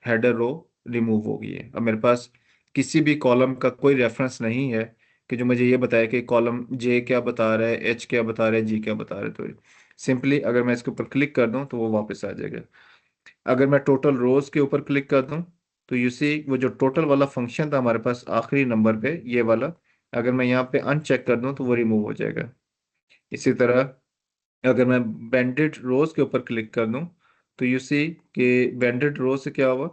header row remove हो गई है। अब मेरे पास किसी भी कॉलम का कोई रेफरेंस नहीं है कि जो मुझे ये बताए कि कॉलम जे क्या बता रहा है, एच क्या बता रहा है, जी क्या बता रहा है। तो सिंपली अगर मैं इसके ऊपर क्लिक कर दूं तो वो वापस आ जाएगा। अगर मैं टोटल रोज के ऊपर क्लिक कर दूं तो यू सी वो जो टोटल वाला फंक्शन था हमारे पास आखिरी नंबर पे, ये वाला, अगर मैं यहाँ पे अनचेक कर दूं तो वो रिमूव हो जाएगा। इसी तरह अगर मैं बैंडेड रोज के ऊपर क्लिक कर दूं तो यू सी कि बैंडेड रो से क्या हुआ,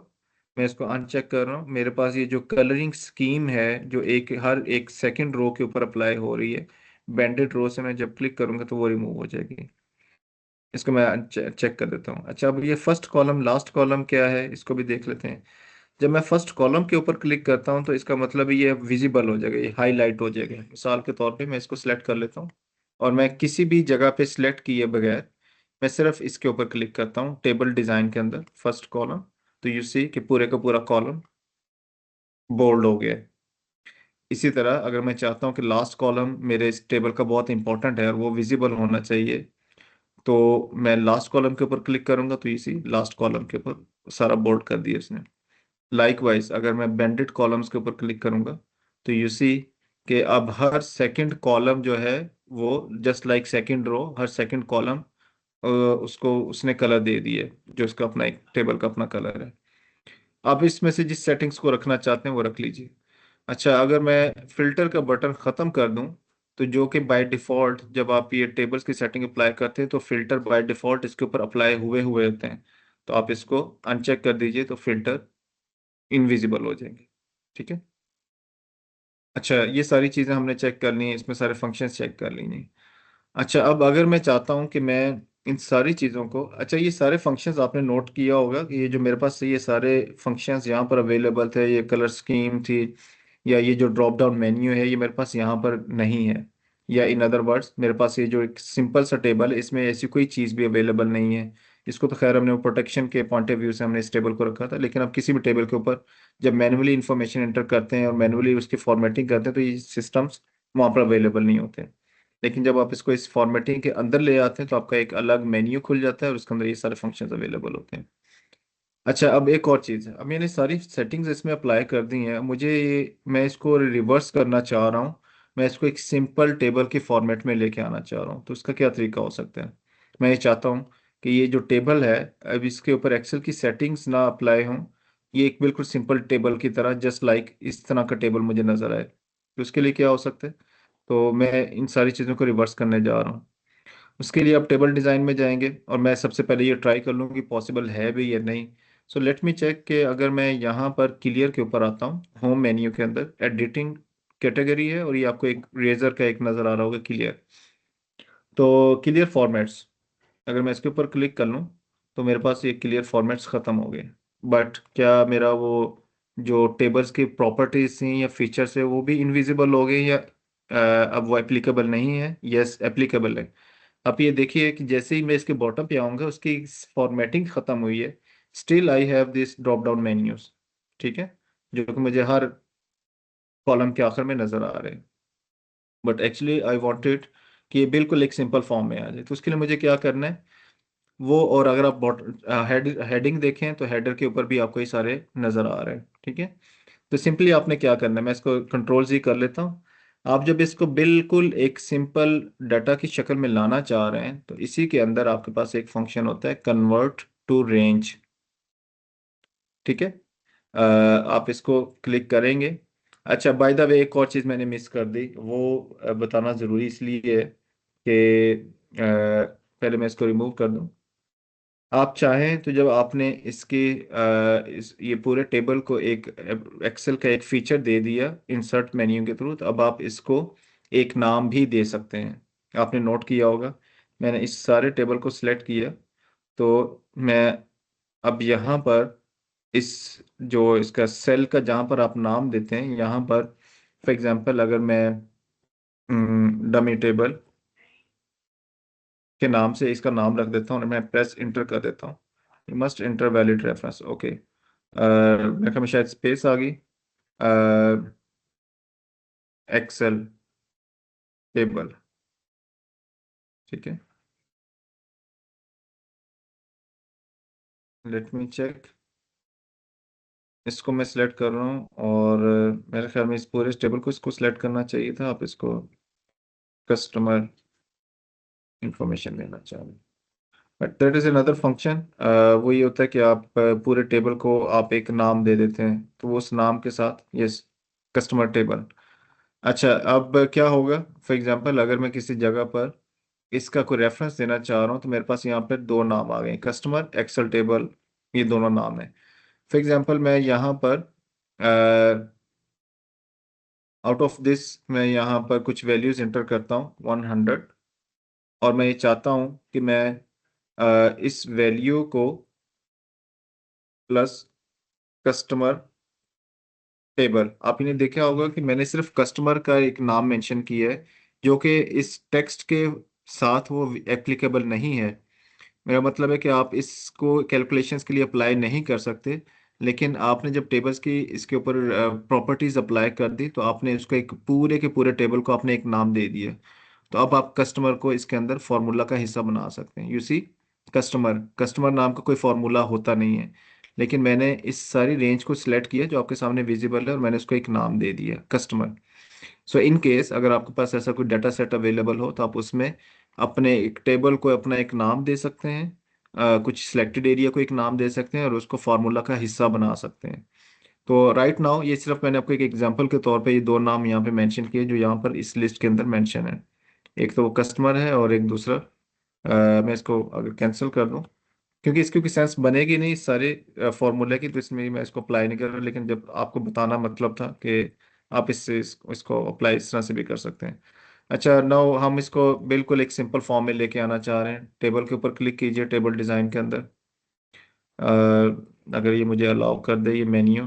मैं इसको अनचेक कर रहा हूँ, मेरे पास ये जो कलरिंग स्कीम है जो एक हर एक सेकंड रो के ऊपर अप्लाई हो रही है, बैंडेड रो से मैं जब क्लिक करूंगा तो वो रिमूव हो जाएगी। इसको मैं चेक कर देता हूँ। अच्छा, अब ये फर्स्ट कॉलम लास्ट कॉलम क्या है इसको भी देख लेते हैं। जब मैं फर्स्ट कॉलम के ऊपर क्लिक करता हूँ तो इसका मतलब ये विजिबल हो जाएगा, ये हाईलाइट हो जाएगा। मिसाल के तौर पे मैं इसको सिलेक्ट कर लेता हूँ और मैं किसी भी जगह पे सिलेक्ट किए बगैर मैं सिर्फ इसके ऊपर क्लिक करता हूँ टेबल डिजाइन के अंदर फर्स्ट कॉलम, तो यू सी कि पूरे का पूरा कॉलम बोल्ड हो गया है। इसी तरह अगर मैं चाहता हूँ कि लास्ट कॉलम मेरे इस टेबल का बहुत इंपॉर्टेंट है और वो विजिबल होना चाहिए, तो मैं लास्ट कॉलम के ऊपर क्लिक करूंगा तो इसी लास्ट कॉलम के ऊपर सारा बोल्ड कर दिया इसने। लाइकवाइज अगर मैं बेंडेड कॉलम्स के ऊपर क्लिक करूंगा तो यू सी कि अब हर सेकंड कॉलम जो है वो जस्ट लाइक सेकंड रो, हर सेकंड कॉलम उसको उसने कलर दे दिए जो इसका अपना एक टेबल का अपना कलर है। आप इसमें से जिस सेटिंग्स को रखना चाहते हैं वो रख लीजिए। अच्छा, अगर मैं फिल्टर का बटन ख़त्म कर दूं तो जो कि बाय डिफ़ॉल्ट जब आप ये टेबल्स की सेटिंग अप्लाई करते हैं तो फिल्टर बाय डिफ़ॉल्ट इसके ऊपर अप्लाई हुए हुए होते हैं, तो आप इसको अनचेक कर दीजिए तो फिल्टर इनविजिबल हो जाएंगे। ठीक है। अच्छा, ये सारी चीज़ें हमने चेक कर ली हैं, इसमें सारे फंक्शंस चेक कर ली हैं। अच्छा, अब अगर मैं चाहता हूं कि मैं इन सारी चीज़ों को, अच्छा ये सारे फंक्शंस आपने नोट किया होगा कि ये जो मेरे पास ये सारे फंक्शंस यहाँ पर अवेलेबल थे, ये कलर स्कीम थी या ये जो ड्रॉप डाउन मेन्यू है ये मेरे पास यहाँ पर नहीं है, या इन अदर वर्ड्स मेरे पास ये जो एक सिंपल सा टेबल है इसमें ऐसी कोई चीज़ भी अवेलेबल नहीं है। इसको तो खैर हमने प्रोटेक्शन के पॉइंट ऑफ व्यू से हमने इस टेबल को रखा था, लेकिन अब किसी भी टेबल के ऊपर जब मैनुअली इंफॉर्मेशन एंटर करते हैं और मैनुअली उसकी फॉर्मेटिंग करते हैं तो ये सिस्टम्स वहाँ पर अवेलेबल नहीं होते। लेकिन जब आप इसको इस फॉर्मेटिंग के अंदर ले आते हैं तो आपका एक अलग मेन्यू खुल जाता है और उसके अंदर ये सारे फंक्शंस अवेलेबल होते हैं। अच्छा, अब एक और चीज़ है, अब मैंने सारी सेटिंग्स इसमें अप्लाई कर दी हैं, मुझे ये मैं इसको रिवर्स करना चाह रहा हूँ, मैं इसको एक सिंपल टेबल के फॉर्मेट में लेके आना चाह रहा हूँ, तो उसका क्या तरीका हो सकता है। मैं ये चाहता हूँ कि ये जो टेबल है अब इसके ऊपर एक्सेल की सेटिंग्स ना अप्लाई हों, ये एक बिल्कुल सिंपल टेबल की तरह जस्ट लाइक इस तरह का टेबल मुझे नज़र आए, तो उसके लिए क्या हो सकता है। तो मैं इन सारी चीज़ों को रिवर्स करने जा रहा हूँ। उसके लिए आप टेबल डिज़ाइन में जाएंगे और मैं सबसे पहले ये ट्राई कर लूँ कि पॉसिबल है भी या नहीं। सो लेट मी चेक कि अगर मैं यहाँ पर क्लियर के ऊपर आता हूँ, होम मेन्यू के अंदर एडिटिंग कैटेगरी है और ये आपको एक रेजर का एक नज़र आ रहा होगा क्लियर, तो क्लियर फॉर्मेट्स अगर मैं इसके ऊपर क्लिक कर लूँ तो मेरे पास ये क्लियर फॉर्मेट्स ख़त्म हो गए। बट क्या मेरा वो जो टेबल्स की प्रॉपर्टीज थी या फीचर्स है वो भी इनविजिबल हो गए, या अब वो एप्लीकेबल नहीं है। यस, एप्लीकेबल है। आप ये देखिए कि जैसे ही मैं इसके बॉटम पे आऊंगा उसकी फॉर्मेटिंग खत्म हुई है, still I have this drop down menus. ठीक है, जो कि मुझे हर कॉलम के आखिर में नजर आ रहे हैं। बट एक्चुअली आई वांटेड कि ये बिल्कुल एक सिंपल फॉर्म में आ जाए, तो उसके लिए मुझे क्या करना है वो, और अगर आप हेडिंग देखें तो हेडर के ऊपर भी आपको ये सारे नजर आ रहे हैं। ठीक है, तो सिंपली आपने क्या करना है, मैं इसको कंट्रोल जी कर लेता हूँ। आप जब इसको बिल्कुल एक सिंपल डाटा की शक्ल में लाना चाह रहे हैं तो इसी के अंदर आपके पास एक फंक्शन होता है कन्वर्ट टू रेंज। ठीक है, आप इसको क्लिक करेंगे। अच्छा, बाय द वे एक और चीज़ मैंने मिस कर दी, वो बताना ज़रूरी इसलिए है कि पहले मैं इसको रिमूव कर दूं। आप चाहें तो जब आपने इसके ये पूरे टेबल को एक एक्सेल का एक फीचर दे दिया इंसर्ट मेन्यू के थ्रू, तो अब आप इसको एक नाम भी दे सकते हैं। आपने नोट किया होगा मैंने इस सारे टेबल को सिलेक्ट किया, तो मैं अब यहाँ पर इस जो इसका सेल का जहाँ पर आप नाम देते हैं यहाँ पर फॉर एग्जांपल अगर मैं डमी टेबल के नाम से इसका नाम रख देता हूँ और मैं प्रेस इंटर कर देता हूँ, you must inter valid reference. Okay, मेरे ख्याल में शायद स्पेस आ गई, एक्सेल टेबल। ठीक है, लेट मी चेक। इसको मैं सिलेक्ट कर रहा हूँ और मेरे ख्याल में इस पूरे टेबल को इसको सिलेक्ट करना चाहिए था। आप इसको कस्टमर इंफॉर्मेशन देना चाह रहे हैं, but that is another function. वो ये होता है कि आप पूरे टेबल को आप एक नाम दे देते हैं, तो वो उस नाम के साथ यस कस्टमर टेबल। अच्छा, अब क्या होगा, फॉर एग्जांपल अगर मैं किसी जगह पर इसका कोई रेफरेंस देना चाह रहा हूँ, तो मेरे पास यहाँ पर दो नाम आ गए, कस्टमर एक्सेल टेबल, ये दोनों नाम है। फॉर एग्जांपल मैं यहाँ पर आउट ऑफ दिस मैं यहाँ पर कुछ वैल्यूज इंटर करता हूँ 100, और मैं ये चाहता हूँ कि मैं इस वैल्यू को प्लस कस्टमर टेबल, आपने देखा होगा कि मैंने सिर्फ कस्टमर का एक नाम मेंशन किया है, जो कि इस टेक्स्ट के साथ वो एप्लीकेबल नहीं है। मेरा मतलब है कि आप इसको कैलकुलेशंस के लिए अप्लाई नहीं कर सकते, लेकिन आपने जब टेबल्स की इसके ऊपर प्रॉपर्टीज अप्लाई कर दी, तो आपने उसको एक पूरे के पूरे टेबल को आपने एक नाम दे दिया। तो अब आप कस्टमर को इसके अंदर फॉर्मूला का हिस्सा बना सकते हैं। यू सी, कस्टमर कस्टमर नाम का कोई फॉर्मूला होता नहीं है, लेकिन मैंने इस सारी रेंज को सिलेक्ट किया जो आपके सामने विजिबल है, और मैंने उसको एक नाम दे दिया कस्टमर। सो इन केस अगर आपके पास ऐसा कोई डाटा सेट अवेलेबल हो, तो आप उसमें अपने एक टेबल को अपना एक नाम दे सकते हैं, कुछ सिलेक्टेड एरिया को एक नाम दे सकते हैं, और उसको फार्मूला का हिस्सा बना सकते हैं। तो राइट नाउ ये सिर्फ मैंने आपको एक एग्जांपल के तौर पे ये दो नाम यहाँ पे मेंशन किए जो यहाँ पर इस लिस्ट के अंदर मेंशन है। एक तो वो कस्टमर है, और एक दूसरा मैं इसको अगर कैंसिल कर दूं, क्योंकि इसकी कोई सेंस बनेगी नहीं इस सारे फॉर्मूले की, तो इसमें मैं इसको अप्लाई नहीं कर रहा, लेकिन जब आपको बताना मतलब था कि आप इसको अप्लाई इस तरह से भी कर सकते हैं। अच्छा, नाउ हम इसको बिल्कुल एक सिंपल फॉर्म में लेके आना चाह रहे हैं। टेबल के ऊपर क्लिक कीजिए, टेबल डिज़ाइन के अंदर। अ, अगर ये मुझे अलाउ कर दे ये मेन्यू,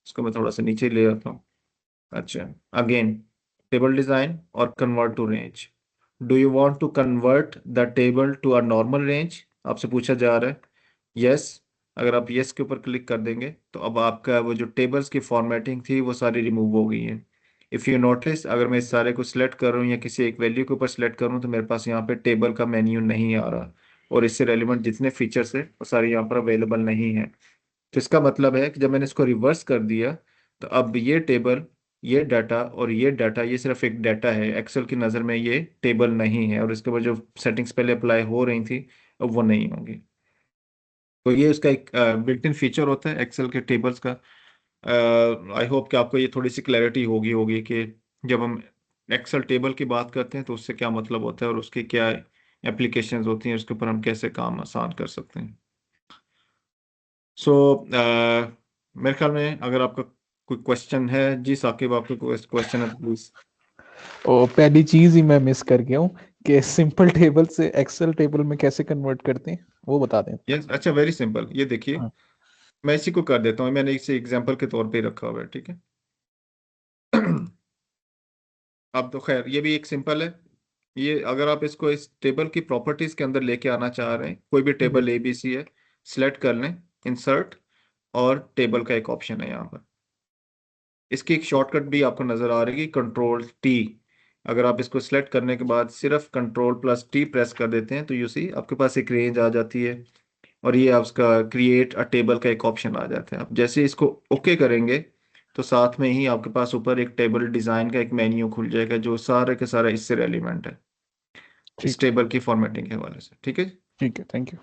इसको मैं थोड़ा सा नीचे ले आता हूँ। अच्छा, अगेन टेबल डिज़ाइन और convert to range. Do you want to convert the table to a normal range, आपसे पूछा जा रहा है। यस, अगर आप यस के ऊपर क्लिक कर देंगे, तो अब आपका वो जो टेबल्स की फॉर्मेटिंग थी वो सारी रिमूव हो गई है। इफ़ यू नोटिस, अगर मैं इस सारे को सिलेक्ट कर रहा हूँ या किसी एक वैल्यू के ऊपर सिलेक्ट करूँ, तो मेरे पास यहाँ पे टेबल का मेन्यू नहीं आ रहा, और इससे रेलिवेंट जितने फीचर्स है वो सारे यहाँ पर अवेलेबल नहीं है। तो इसका मतलब है कि जब मैंने इसको रिवर्स कर दिया, तो अब ये टेबल, ये डाटा और ये डाटा, ये सिर्फ एक डाटा है, एक्सेल की नज़र में ये टेबल नहीं है, और इसके ऊपर जो सेटिंग्स पहले अप्लाई हो रही थी अब वो नहीं होंगी। तो ये उसका एक बिल्ट इन फीचर होता है एक्सेल के टेबल्स का। आई होप कि आपको ये थोड़ी सी क्लैरिटी होगी कि जब हम एक्सेल टेबल की बात करते हैं तो उससे क्या मतलब होता है, और उसकी क्या एप्लीकेशंस होती हैं, उसके ऊपर हम कैसे काम आसान कर सकते हैं। सो मेरे ख्याल में अगर आपका कोई क्वेश्चन है, जी साकिब, आपका कोई क्वेश्चन है तो प्लीज। और पहली चीज ही मैं मिस कर गया हूँ कि सिंपल टेबल से एक्सेल टेबल में कैसे कन्वर्ट करते हैं, वो बता दें। यस, अच्छा, वेरी सिंपल, ये देखिए हाँ। मैं इसी को कर देता हूँ, मैंने इसे एग्जांपल के तौर पे ही रखा हुआ है, ठीक है। अब तो खैर ये भी एक सिंपल है। ये अगर आप इसको इस टेबल की प्रॉपर्टीज के अंदर लेके आना चाह रहे हैं, कोई भी हम्म। टेबल ए बी सी है, सिलेक्ट कर लें, इंसर्ट, और टेबल का एक ऑप्शन है यहाँ पर। इसकी एक शॉर्टकट भी आपको नजर आ रही है, कंट्रोल टी। अगर आप इसको सिलेक्ट करने के बाद सिर्फ कंट्रोल प्लस टी प्रेस कर देते हैं, तो यू सी आपके पास एक रेंज आ जाती है, और ये आप उसका क्रिएट अ टेबल का एक ऑप्शन आ जाता है। आप जैसे ही इसको ओके करेंगे, तो साथ में ही आपके पास ऊपर एक टेबल डिजाइन का एक मेन्यू खुल जाएगा, जो सारे के सारा इससे रेलिवेंट है, इस ठीक है। टेबल की फॉर्मेटिंग के हवाले से, ठीक है। ठीक है, थैंक यू।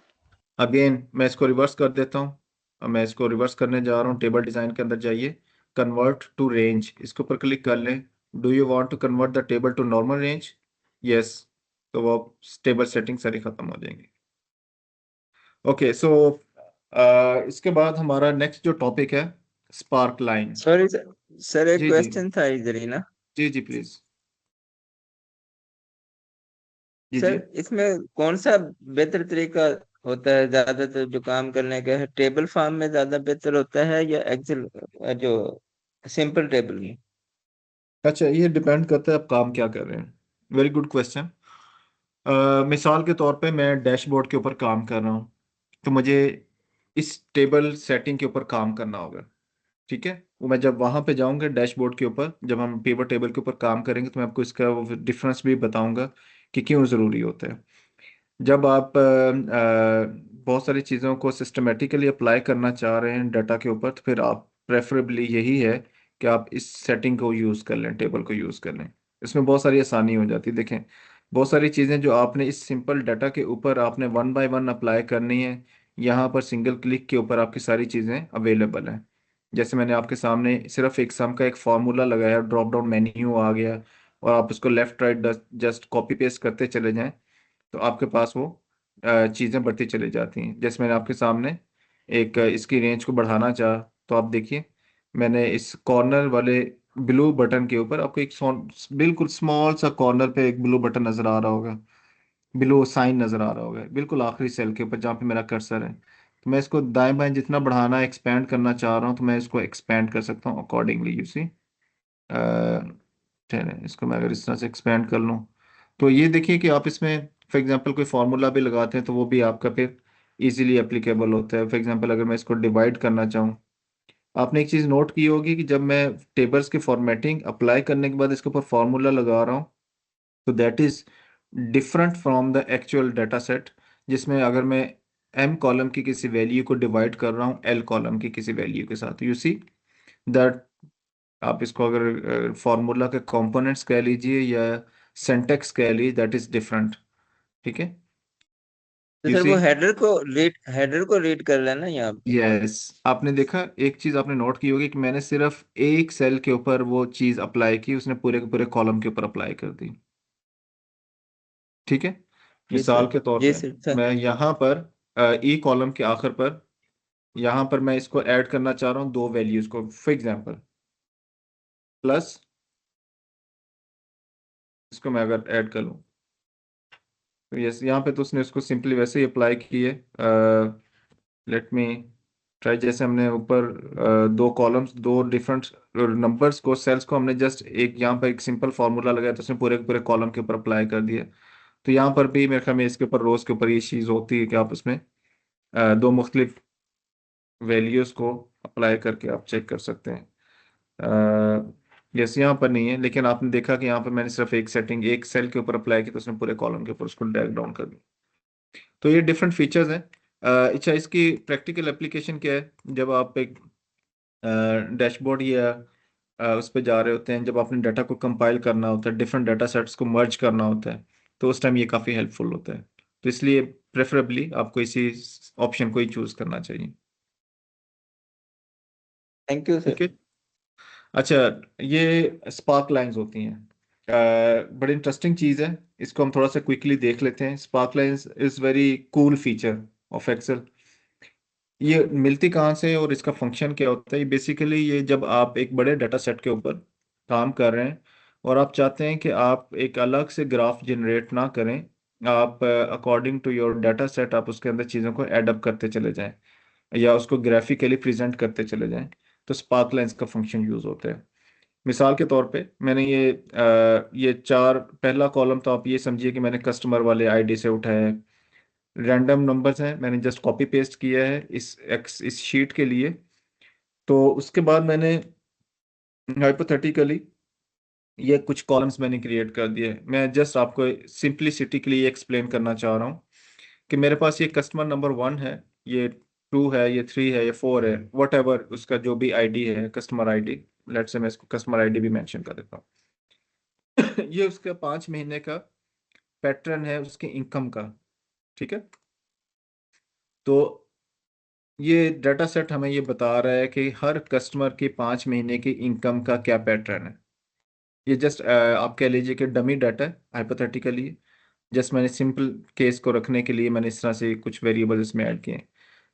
अगेन मैं इसको रिवर्स कर देता हूँ। अब मैं इसको रिवर्स करने जा रहा हूँ, टेबल डिजाइन के अंदर जाइए, कन्वर्ट टू रेंज, इसके ऊपर क्लिक कर लें। Do you want to convert the table to normal range, yes, तो वो टेबल सेटिंग सारी खत्म हो जाएंगी। ओके, सो इसके बाद हमारा नेक्स्ट जो टॉपिक है, स्पार्क लाइन। सॉरी सर, एक जी जी, क्वेश्चन था इधर ही ना। जी जी प्लीज, जी सर, जी। इसमें कौन सा बेहतर तरीका होता है ज्यादातर जो काम करने का है, टेबल फॉर्म में ज्यादा बेहतर होता है या एक्सेल जो सिंपल टेबल में? अच्छा, ये डिपेंड करता है आप काम क्या कर रहे हैं। Very good question. मिसाल के तौर पे मैं डैशबोर्ड के ऊपर काम कर रहा हूँ, तो मुझे इस टेबल सेटिंग के ऊपर काम करना होगा, ठीक है। वो मैं जब वहां पे जाऊंगा डैशबोर्ड के ऊपर, जब हम पेपर टेबल के ऊपर काम करेंगे, तो मैं आपको इसका डिफरेंस भी बताऊंगा कि क्यों ज़रूरी होता है। जब आप बहुत सारी चीज़ों को सिस्टमेटिकली अप्लाई करना चाह रहे हैं डाटा के ऊपर, तो फिर आप प्रेफरेबली यही है कि आप इस सेटिंग को यूज़ कर लें, टेबल को यूज़ कर लें। इसमें बहुत सारी आसानी हो जाती है। देखें, बहुत सारी चीज़ें जो आपने इस सिंपल डाटा के ऊपर आपने वन बाय वन अप्लाई करनी है, यहाँ पर सिंगल क्लिक के ऊपर आपकी सारी चीज़ें अवेलेबल हैं। जैसे मैंने आपके सामने सिर्फ एक सम का एक फार्मूला लगाया, ड्रॉप डाउन मेन्यू आ गया, और आप उसको left right just copy paste करते चले जाएं, तो आपके पास वो चीज़ें बढ़ती चली जाती हैं। जैसे मैंने आपके सामने एक इसकी रेंज को बढ़ाना चाहा, तो आप देखिए मैंने इस कॉर्नर वाले ब्लू बटन के ऊपर आपको एक बिल्कुल स्मॉल सा कॉर्नर पे एक ब्लू बटन नज़र आ रहा होगा, ब्लू साइन नज़र आ रहा होगा बिल्कुल आखिरी सेल के ऊपर जहाँ पे मेरा कर्सर है। तो मैं इसको दाएं बाएं जितना बढ़ाना एक्सपेंड करना चाह रहा हूँ, तो मैं इसको एक्सपेंड कर सकता हूँ अकॉर्डिंगली, यू सी। चलें, इसको मैं अगर इस तरह से एक्सपेंड कर लूँ, तो ये देखिए कि आप इसमें फॉर एग्जांपल कोई फार्मूला भी लगाते हैं तो वो भी आपका फिर इजीली एप्लीकेबल होता है। फॉर एग्जांपल अगर मैं इसको डिवाइड करना चाहूँ, आपने एक चीज़ नोट की होगी कि जब मैं टेबल्स की फॉर्मेटिंग अप्लाई करने के बाद इसके ऊपर फार्मूला लगा रहा हूँ, तो that is different from the actual data set, जिसमें अगर मैं एम कॉलम की किसी वैल्यू को डिवाइड कर रहा हूँ एल कॉलम की किसी वैल्यू के साथ, यू सी दैट आप इसको अगर फॉर्मूला के कंपोनेंट्स कह लीजिए या सिंटेक्स कह लीजिए, दैट इज डिफरेंट। ठीक है, तो यू सर सी। वो हेडर को रीड कर रहा है ना यहाँ पे। यस, आपने देखा एक चीज आपने नोट की होगी कि मैंने सिर्फ एक सेल के ऊपर वो चीज अप्लाई की, उसने पूरे के पूरे कॉलम के ऊपर अप्लाई कर दी। ठीक है, जी मिसाल सर। के तौर जी पे सर। मैं यहाँ पर ई कॉलम के आखिर पर यहाँ पर मैं इसको ऐड करना चाह रहा हूँ दो वैल्यूज को, फॉर एग्जांपल प्लस, इसको मैं अगर ऐड कर लूँ, तो यस यहाँ पे तो उसने उसको सिंपली वैसे ही अप्लाई की है। लेट मी ट्राई, जैसे हमने ऊपर दो कॉलम्स दो डिफरेंट नंबर्स को सेल्स को हमने जस्ट एक यहाँ पर एक सिंपल फार्मूला लगाया तो उसने पूरे के पूरे कॉलम के ऊपर अप्लाई कर दिया। तो यहाँ पर भी मेरे ख्याल में इसके ऊपर रोज के ऊपर ये चीज़ होती है कि आप उसमें दो मुख्तलिफ वैल्यूज को अप्लाई करके आप चेक कर सकते हैं। यस, यहाँ पर नहीं है, लेकिन आपने देखा कि यहाँ पर मैंने सिर्फ एक सेटिंग एक सेल के ऊपर अप्लाई की तो उसने पूरे कॉलम के ऊपर उसको ड्रैग डाउन कर दिया। तो ये डिफरेंट फीचर्स हैं। अच्छा, इसकी प्रैक्टिकल एप्लीकेशन क्या है? जब आप एक डैशबोर्ड या उस पर जा रहे होते हैं, जब आपने डाटा को कंपाइल करना होता है, डिफरेंट डाटा सेट्स को मर्ज करना होता है, तो उस टाइम ये काफ़ी हेल्पफुल होता है। तो इसलिए प्रेफरेबली आपको इसी ऑप्शन को ही चूज करना चाहिए। Thank you sir. ठीक है। अच्छा, ये स्पार्क लाइंस होती हैं, बड़ी इंटरेस्टिंग चीज़ है। इसको हम थोड़ा सा क्विकली देख लेते हैं। Sparklines is very cool feature of excel. ये मिलती कहाँ से और इसका फंक्शन क्या होता है? ये बेसिकली ये जब आप एक बड़े डाटा सेट के ऊपर काम कर रहे हैं और आप चाहते हैं कि आप एक अलग से ग्राफ जनरेट ना करें, आप according to your data set आप उसके अंदर चीज़ों को ऐड अप करते चले जाएं या उसको ग्राफिकली प्रेजेंट करते चले जाएं, तो स्पार्क लाइंस का फंक्शन यूज़ होता है। मिसाल के तौर पे मैंने ये चार, पहला कॉलम तो आप ये समझिए कि मैंने कस्टमर वाले आईडी से उठाया है, रैंडम नंबर्स हैं, मैंने जस्ट कॉपी पेस्ट किया है इस शीट के लिए। तो उसके बाद मैंने हाइपोथेटिकली ये कुछ कॉलम्स मैंने क्रिएट कर दिए। मैं जस्ट आपको सिंपलिसिटी के लिए एक्सप्लेन करना चाह रहा हूँ कि मेरे पास ये कस्टमर नंबर 1 है, ये 2 है, ये 3 है, ये 4 है, वट एवर उसका जो भी आईडी है, कस्टमर आईडी, लेट से मैं इसको कस्टमर आईडी भी मेंशन कर देता हूँ। ये उसका 5 महीने का पैटर्न है उसके इनकम का। ठीक है, तो ये डाटा सेट हमें ये बता रहा है कि हर कस्टमर की 5 महीने की इनकम का क्या पैटर्न है। ये जस्ट आप कह लीजिए कि डमी डाटा है हाइपोथेटिकली, जस्ट मैंने सिंपल केस को रखने के लिए मैंने इस तरह से कुछ वेरिएबल इसमें ऐड किए हैं।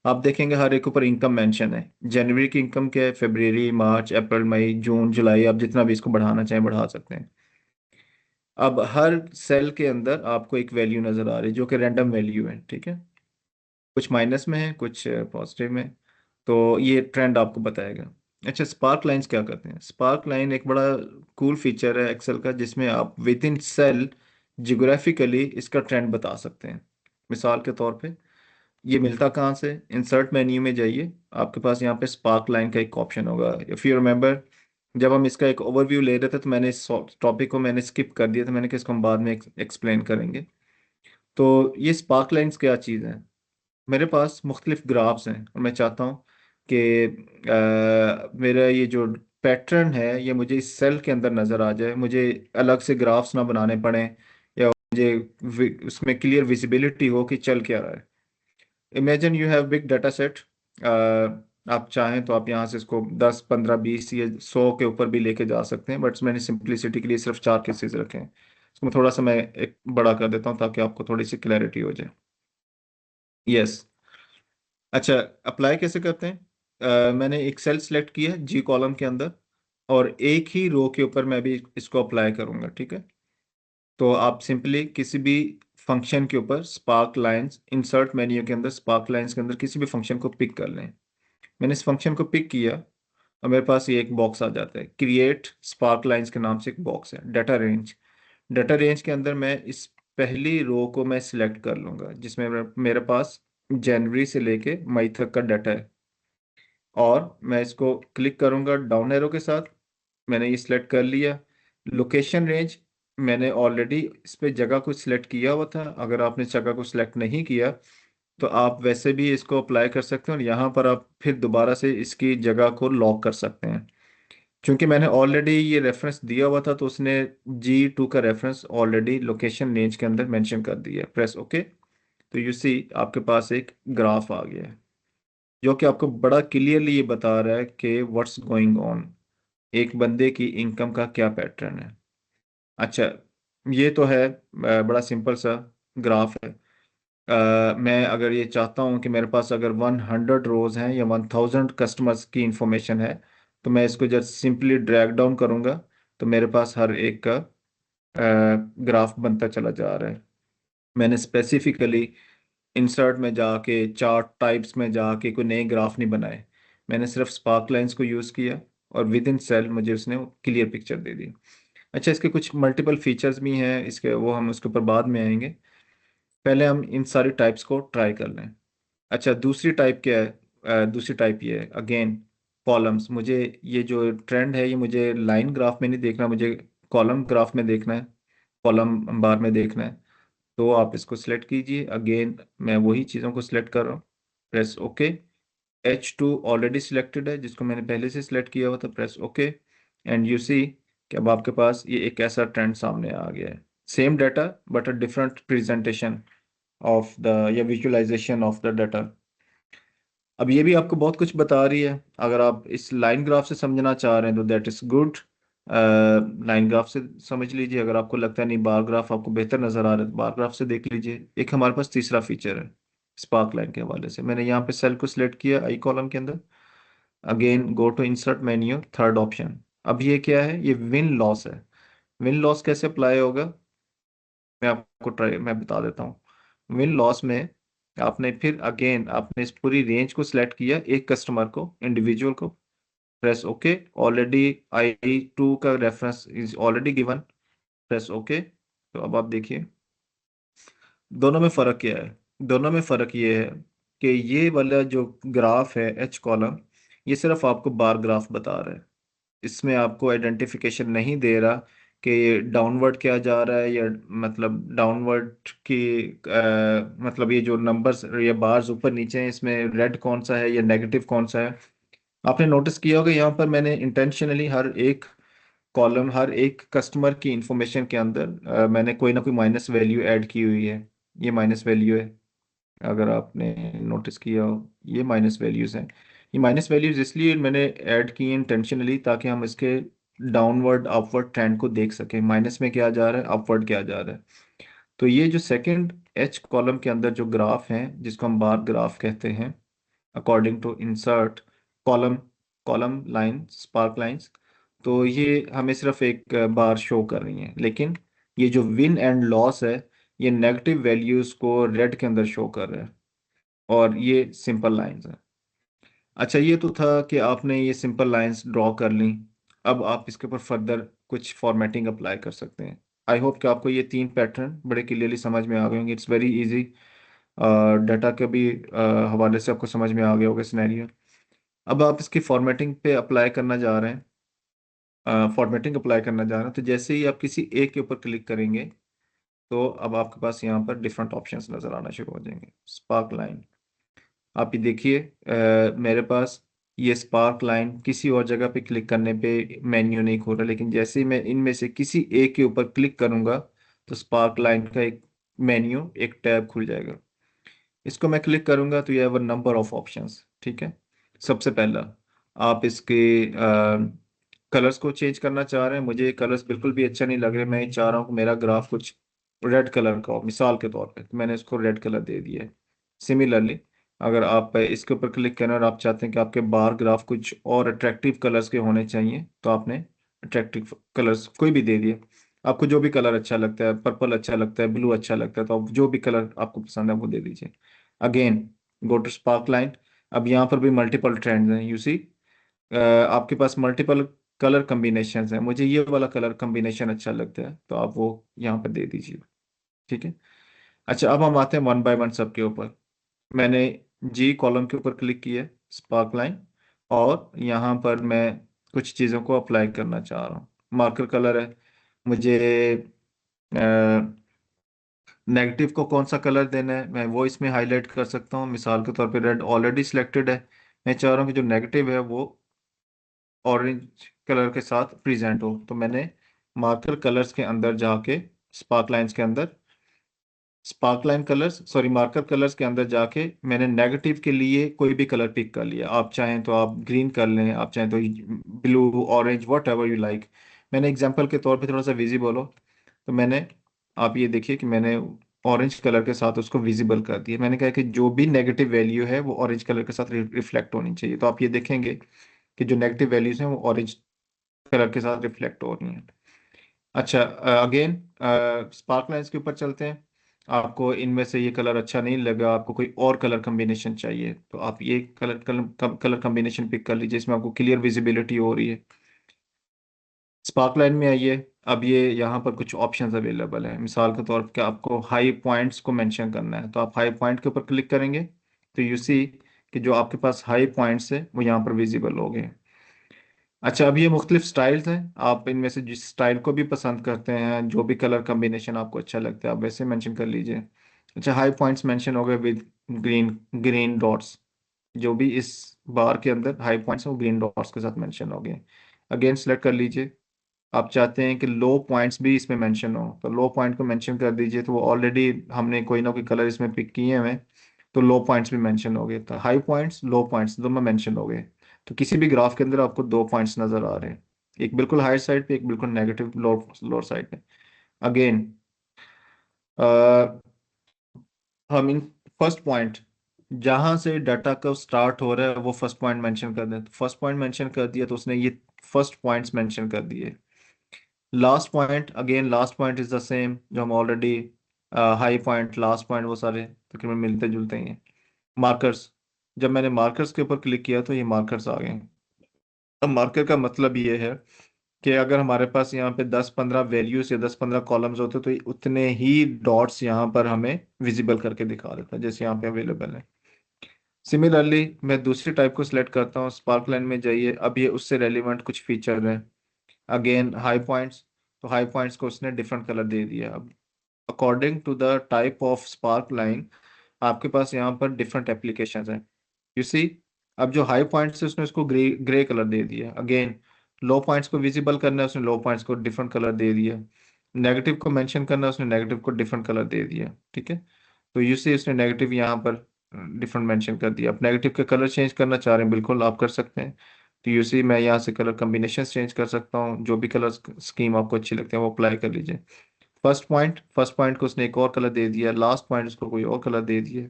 आप देखेंगे हर एक ऊपर इनकम मेंशन है। जनवरी की इनकम क्या है, फरवरी, मार्च, अप्रैल, मई, जून, जुलाई, आप जितना भी इसको बढ़ाना चाहें बढ़ा सकते हैं। अब हर सेल के अंदर आपको एक वैल्यू नज़र आ रही है जो कि रैंडम वैल्यू है। ठीक है, कुछ माइनस में है कुछ पॉजिटिव में, तो ये ट्रेंड आपको बताएगा। अच्छा, स्पार्क लाइंस क्या करते हैं? स्पार्क लाइन एक बड़ा कूल फीचर है एक्सेल का, जिसमें आप विद इन सेल जियोग्राफिकली इसका ट्रेंड बता सकते हैं। मिसाल के तौर पे ये मिलता कहाँ से? इंसर्ट मेन्यू में जाइए, आपके पास यहाँ पे स्पार्क लाइन का एक ऑप्शन होगा। इफ़ यू रिमेंबर, जब हम इसका एक ओवरव्यू ले रहे थे तो मैंने इस टॉपिक को मैंने स्किप कर दिया था, मैंने कहा इसको हम बाद में एक्सप्लेन करेंगे। तो ये स्पार्क लाइंस क्या चीज़ है? मेरे पास मुख्तलिफ ग्राफ्स हैं और मैं चाहता हूँ कि मेरा ये जो पैटर्न है ये मुझे इस सेल के अंदर नज़र आ जाए, मुझे अलग से ग्राफ्स ना बनाने पड़े, या मुझे उसमें क्लियर विजिबिलिटी हो कि चल क्या रहा है। Imagine you have big data set, आप चाहें तो आप यहाँ से इसको 10 15 20 या 100 के ऊपर भी लेके जा सकते हैं, बट मैंने सिंप्लिसिटी के लिए सिर्फ 4 केसेस रखे हैं। इसको थोड़ा सा मैं एक बड़ा कर देता हूँ ताकि आपको थोड़ी सी क्लैरिटी हो जाए। यस। अच्छा, अप्लाई कैसे करते हैं? मैंने एक सेल सेलेक्ट किया जी कॉलम के अंदर, और एक ही रो के ऊपर मैं भी इसको अप्लाई करूंगा, ठीक है? तो आप सिंपली किसी भी फंक्शन के ऊपर स्पार्क लाइंस, इंसर्ट मेन्यू के अंदर स्पार्क लाइंस के अंदर किसी भी फंक्शन को पिक कर लें। मैंने इस फंक्शन को पिक किया और मेरे पास ये एक बॉक्स आ जाता है, क्रिएट स्पार्क लाइंस के नाम से एक बॉक्स है, डाटा रेंज। डाटा रेंज के अंदर मैं इस पहली रो को मैं सिलेक्ट कर लूंगा जिसमें मेरे पास जनवरी से लेके मई तक का डाटा है, और मैं इसको क्लिक करूंगा डाउन एरो के साथ। मैंने ये सिलेक्ट कर लिया। लोकेशन रेंज, मैंने ऑलरेडी इस पे जगह को सिलेक्ट किया हुआ था, अगर आपने जगह को सिलेक्ट नहीं किया तो आप वैसे भी इसको अप्लाई कर सकते हैं, और यहाँ पर आप फिर दोबारा से इसकी जगह को लॉक कर सकते हैं। क्योंकि मैंने ऑलरेडी ये रेफरेंस दिया हुआ था तो उसने G2 का रेफरेंस ऑलरेडी लोकेशन रेंज के अंदर मेंशन कर दिया है। Press okay. तो यू सी आपके पास एक ग्राफ आ गया है जो कि आपको बड़ा क्लियरली ये बता रहा है कि व्हाट्स गोइंग ऑन, एक बंदे की इनकम का क्या पैटर्न है। अच्छा, ये तो है बड़ा सिंपल सा ग्राफ है। मैं अगर ये चाहता हूँ कि मेरे पास अगर 100 रोज हैं या 1000 कस्टमर्स की इंफॉर्मेशन है, तो मैं इसको जस्ट सिंपली ड्रैग डाउन करूँगा तो मेरे पास हर एक का ग्राफ बनता चला जा रहा है। मैंने स्पेसिफिकली इंसर्ट में जाके चार्ट टाइप्स में जाके कोई नए ग्राफ नहीं बनाए, मैंने सिर्फ स्पार्क लाइंस को यूज़ किया और विद इन सेल मुझे उसने क्लियर पिक्चर दे दी। अच्छा, इसके कुछ मल्टीपल फीचर्स भी हैं इसके, वो हम उसके ऊपर बाद में आएंगे। पहले हम इन सारी टाइप्स को ट्राई कर लें। अच्छा, दूसरी टाइप क्या है? दूसरी टाइप ये है अगेन कॉलम्स। मुझे ये जो ट्रेंड है ये मुझे लाइन ग्राफ में नहीं देखना, मुझे कॉलम ग्राफ में देखना है, कॉलम बार में देखना है। तो आप इसको सिलेक्ट कीजिए, अगेन मैं वही चीज़ों को सिलेक्ट कर रहा हूँ, press okay. H2 already selected है जिसको मैंने पहले से सिलेक्ट किया हुआ था, press okay. And you see कि अब आपके पास ये एक ऐसा ट्रेंड सामने आ गया है, same data but a different presentation of the या विजुअलाइजेशन ऑफ द डाटा। अब ये भी आपको बहुत कुछ बता रही है। अगर आप इस लाइन ग्राफ से समझना चाह रहे हैं तो that is good, line graph से समझ लीजिए। अगर आपको लगता है नहीं बार ग्राफ आपको बेहतर नजर आ रहा है तो बार ग्राफ से देख लीजिए। एक हमारे पास तीसरा फीचर है स्पार्क लाइन के हवाले से। मैंने यहाँ पे सेल को सिलेक्ट किया आई कॉलम के अंदर, again go to insert menu, third option. अब ये क्या है? ये विन लॉस है। विन लॉस कैसे अप्लाई होगा मैं आपको ट्राई मैं बता देता हूँ। विन लॉस में आपने फिर अगेन आपने इस पूरी रेंज को सिलेक्ट किया, एक कस्टमर को, इंडिविजुअल को, प्रेस ओके। ऑलरेडी I2 का reference is already given, press okay. तो अब आप देखिए दोनों में फर्क क्या है। दोनों में फर्क ये है कि ये वाला जो ग्राफ है H कॉलम, ये सिर्फ आपको बार ग्राफ बता रहा है, इसमें आपको आइडेंटिफिकेशन नहीं दे रहा कि डाउनवर्ड क्या जा रहा है, या मतलब डाउनवर्ड की मतलब ये जो नंबर्स या बार्स ऊपर नीचे हैं इसमें रेड कौन सा है या नेगेटिव कौन सा है। आपने नोटिस किया होगा यहाँ पर मैंने इंटेंशनली हर एक कॉलम, हर एक कस्टमर की इंफॉर्मेशन के अंदर मैंने कोई ना कोई माइनस वैल्यू ऐड की हुई है। ये माइनस वैल्यू है, अगर आपने नोटिस किया हो ये माइनस वैल्यूज हैं। ये माइनस वैल्यूज इसलिए मैंने ऐड की इंटेंशनली ताकि हम इसके डाउनवर्ड अपवर्ड ट्रेंड को देख सकें, माइनस में क्या जा रहा है, अपवर्ड क्या जा रहा है। तो ये जो सेकंड H कॉलम के अंदर जो ग्राफ है जिसको हम बार ग्राफ कहते हैं, according to insert column, column line sparklines, तो ये हमें सिर्फ एक बार शो कर रही हैं, लेकिन ये जो विन एंड लॉस है ये नेगेटिव वैल्यूज को रेड के अंदर शो कर रहा है, और ये सिंपल लाइंस है। अच्छा, ये तो था कि आपने ये सिंपल लाइंस ड्रॉ कर ली। अब आप इसके ऊपर फर्दर कुछ फॉर्मेटिंग अप्लाई कर सकते हैं। आई होप कि आपको ये 3 पैटर्न बड़े क्लियरली समझ में आ गए होंगे। It's very easy. डाटा के भी हवाले से आपको समझ में आ गया होगा सिनेरियो। अब आप इसकी फॉर्मेटिंग पे अप्लाई करना जा रहे हैं, फॉर्मेटिंग अप्लाई करना जा रहे हैं, तो जैसे ही आप किसी एक के ऊपर क्लिक करेंगे तो अब आपके पास यहाँ पर डिफरेंट ऑप्शंस नज़र आना शुरू हो जाएंगे। स्पार्क लाइन, आप ये देखिए मेरे पास ये स्पार्क लाइन किसी और जगह पे क्लिक करने पे मेन्यू नहीं खोल रहा, लेकिन जैसे ही मैं इनमें से किसी एक के ऊपर क्लिक करूंगा तो स्पार्क लाइन का एक मेन्यू, एक टैब खुल जाएगा। इसको मैं क्लिक करूंगा तो ये हैव नंबर ऑफ ऑप्शंस। ठीक है, सबसे पहला आप इसके कलर्स को चेंज करना चाह रहे हैं। मुझे कलर्स बिल्कुल भी अच्छा नहीं लग रहे, मैं चाह रहा हूँ कि मेरा ग्राफ कुछ रेड कलर का हो, मिसाल के तौर पे, तो मैंने इसको रेड कलर दे दिया है। सिमिलरली अगर आप इसके ऊपर क्लिक करें और आप चाहते हैं कि आपके बार ग्राफ कुछ और अट्रैक्टिव कलर्स के होने चाहिए, तो आपने अट्रैक्टिव कलर्स कोई भी दे दिए। आपको जो भी कलर अच्छा लगता है, पर्पल अच्छा लगता है, ब्लू अच्छा लगता है, तो आप जो भी कलर आपको पसंद है वो दे दीजिए। Again go to sparkline. अब यहाँ पर भी मल्टीपल ट्रेंड्स हैं, यू सी आपके पास मल्टीपल कलर कम्बिनेशन है। मुझे ये वाला कलर कम्बिनेशन अच्छा लगता है, तो आप वो यहाँ पर दे दीजिए। ठीक है। अच्छा, अब हम आते हैं वन बाय वन सबके ऊपर। मैंने जी कॉलम के ऊपर क्लिक किया, स्पार्क लाइन, और यहाँ पर मैं कुछ चीज़ों को अप्लाई करना चाह रहा हूँ। मार्कर कलर है, मुझे नेगेटिव को कौन सा कलर देना है मैं वो इसमें हाईलाइट कर सकता हूँ। मिसाल के तौर पे रेड ऑलरेडी सिलेक्टेड है, मैं चाह रहा हूँ कि जो नेगेटिव है वो ऑरेंज कलर के साथ प्रेजेंट हो। तो मैंने मार्कर कलर्स के अंदर जाके, स्पार्क लाइंस के अंदर, spark line colours sorry marker colours के अंदर जाके मैंने नेगेटिव के लिए कोई भी कलर पिक कर लिया। आप चाहें तो आप ग्रीन कर लें, आप चाहें तो blue, orange, what ever you like. मैंने एग्जाम्पल के तौर पे थोड़ा सा विजिबल हो, तो मैंने, आप ये देखिए कि मैंने ऑरेंज कलर के साथ उसको विजिबल कर दिया। मैंने कहा कि जो भी नेगेटिव वैल्यू है वो ऑरेंज कलर के साथ रिफ्लेक्ट होनी चाहिए। तो आप ये देखेंगे कि जो नेगेटिव वैल्यूज हैं वो ऑरेंज कलर के साथ रिफ्लेक्ट हो रही हैं। अच्छा, अगेन स्पार्क लाइंस के ऊपर चलते हैं। आपको इनमें से ये कलर अच्छा नहीं लगा, आपको कोई और कलर कम्बिनेशन चाहिए, तो आप ये कलर कम्बिनेशन पिक कर लीजिए, इसमें आपको क्लियर विजिबिलिटी हो रही है। स्पार्क लाइन में आइए। अब ये यहाँ पर कुछ ऑप्शंस अवेलेबल हैं। मिसाल के तौर पर आपको हाई पॉइंट्स को मेंशन करना है, तो आप हाई पॉइंट के ऊपर क्लिक करेंगे तो यू सी कि जो आपके पास हाई पॉइंट्स है वो यहाँ पर विजिबल हो गए। अच्छा, अब ये मुख्तलिफ स्टाइल्स हैं, आप इनमें से जिस स्टाइल को भी पसंद करते हैं, जो भी कलर कम्बिनेशन आपको अच्छा लगता है आप वैसे मेंशन कर लीजिए। अच्छा, हाई पॉइंट्स मेंशन हो गए विद ग्रीन ग्रीन डॉट्स। जो भी इस बार के अंदर हाई पॉइंट्स हैं वो ग्रीन डॉट्स के साथ मेंशन हो गए। अगेन सेलेक्ट कर लीजिए। आप चाहते हैं कि लो पॉइंट्स भी इसमें मेंशन हो, तो लो पॉइंट को मेंशन कर दीजिए। तो वो ऑलरेडी हमने कोई ना कोई कलर इसमें पिक किए हुए हैं, तो लो पॉइंट्स भी मेंशन हो गए। तो हाई पॉइंट्स, लो पॉइंट्स दोनों मेंशन हो गए। तो किसी भी ग्राफ के अंदर आपको दो पॉइंट्स नजर आ रहे हैं, एक बिल्कुल हाई साइड पे, एक बिल्कुल नेगेटिव लोअर साइड पे। अगेन हम इन फर्स्ट पॉइंट जहां से डाटा का स्टार्ट हो रहा है वो फर्स्ट पॉइंट मेंशन कर दें। तो फर्स्ट पॉइंट मेंशन कर दिया तो उसने ये फर्स्ट पॉइंट्स मेंशन कर दिए। Last point, again last point is the same जो हम already, high point, last point, वो सारे तकरीबन मिलते जुलते ही हैं। मार्कर्स, जब मैंने मार्कर्स के ऊपर क्लिक किया तो ये मार्कर्स आ गए। अब मार्कर का मतलब ये है कि अगर हमारे पास यहाँ पे 10-15 वैल्यूज या 10-15 कॉलम्स होते तो ये उतने ही डॉट्स यहाँ पर हमें विजिबल करके दिखा देता है जैसे यहाँ पे अवेलेबल है। सिमिलरली मैं दूसरी टाइप को सिलेक्ट करता हूँ, स्पार्क लाइन में जाइए। अब ये उससे रेलिवेंट कुछ फीचर हैं। अगेन हाई पॉइंट्स, तो हाई पॉइंट्स को उसने डिफरेंट कलर दे दिया। अब according to the type of sparkline आपके पास यहाँ पर डिफरेंट एप्लीकेशंस हैं, यू सी। अब जो हाई पॉइंट्स है उसने उसको ग्रे ग्रे कलर दे दिया। अगेन लो पॉइंट्स को विजिबल करना है, उसने लो पॉइंट्स को डिफरेंट कलर दे दिया। नेगेटिव को मेंशन करना है, उसने नेगेटिव को डिफरेंट कलर दे दिया। ठीक है, तो यू सी उसने नेगेटिव यहाँ पर डिफरेंट मेंशन कर दिया। आप नेगेटिव के कलर चेंज करना चाह रहे हैं, बिल्कुल आप कर सकते हैं। तो यू सी मैं यहाँ से कलर कम्बिनेशन चेंज कर सकता हूँ, जो भी कलर स्कीम आपको अच्छी लगती है वो अप्लाई कर लीजिए। फर्स्ट पॉइंट को उसने एक और कलर दे दिया, लास्ट पॉइंट उसको कोई और कलर दे दिया।